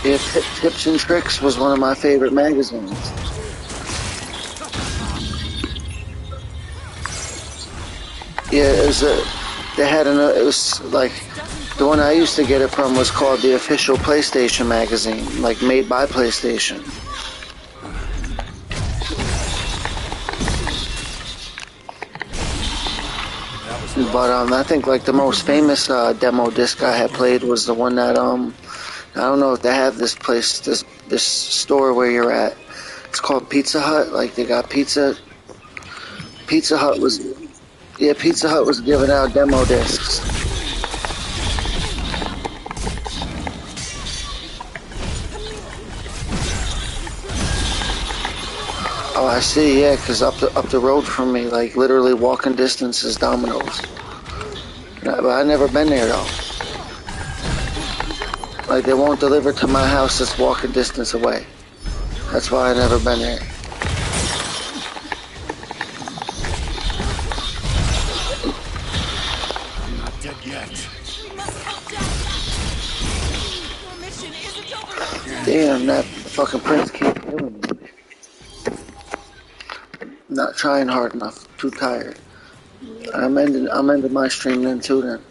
Yeah, Tips and Tricks was one of my favorite magazines. Yeah, it was they had it was like, the one I used to get it from was called the Official PlayStation Magazine, like made by PlayStation. But I think like the most famous demo disc I had played was the one that I don't know if they have this place, this store where you're at. It's called Pizza Hut. Like they got pizza. Pizza Hut was giving out demo discs. Oh, I see. Yeah, because up the road from me, like literally walking distance is Domino's. But I never been there though. Like they won't deliver to my house. It's walking distance away. That's why I never been there. I'm not dead yet. Damn, that fucking prince keeps killing me. Not trying hard enough. Too tired. I'm ending my stream then too then.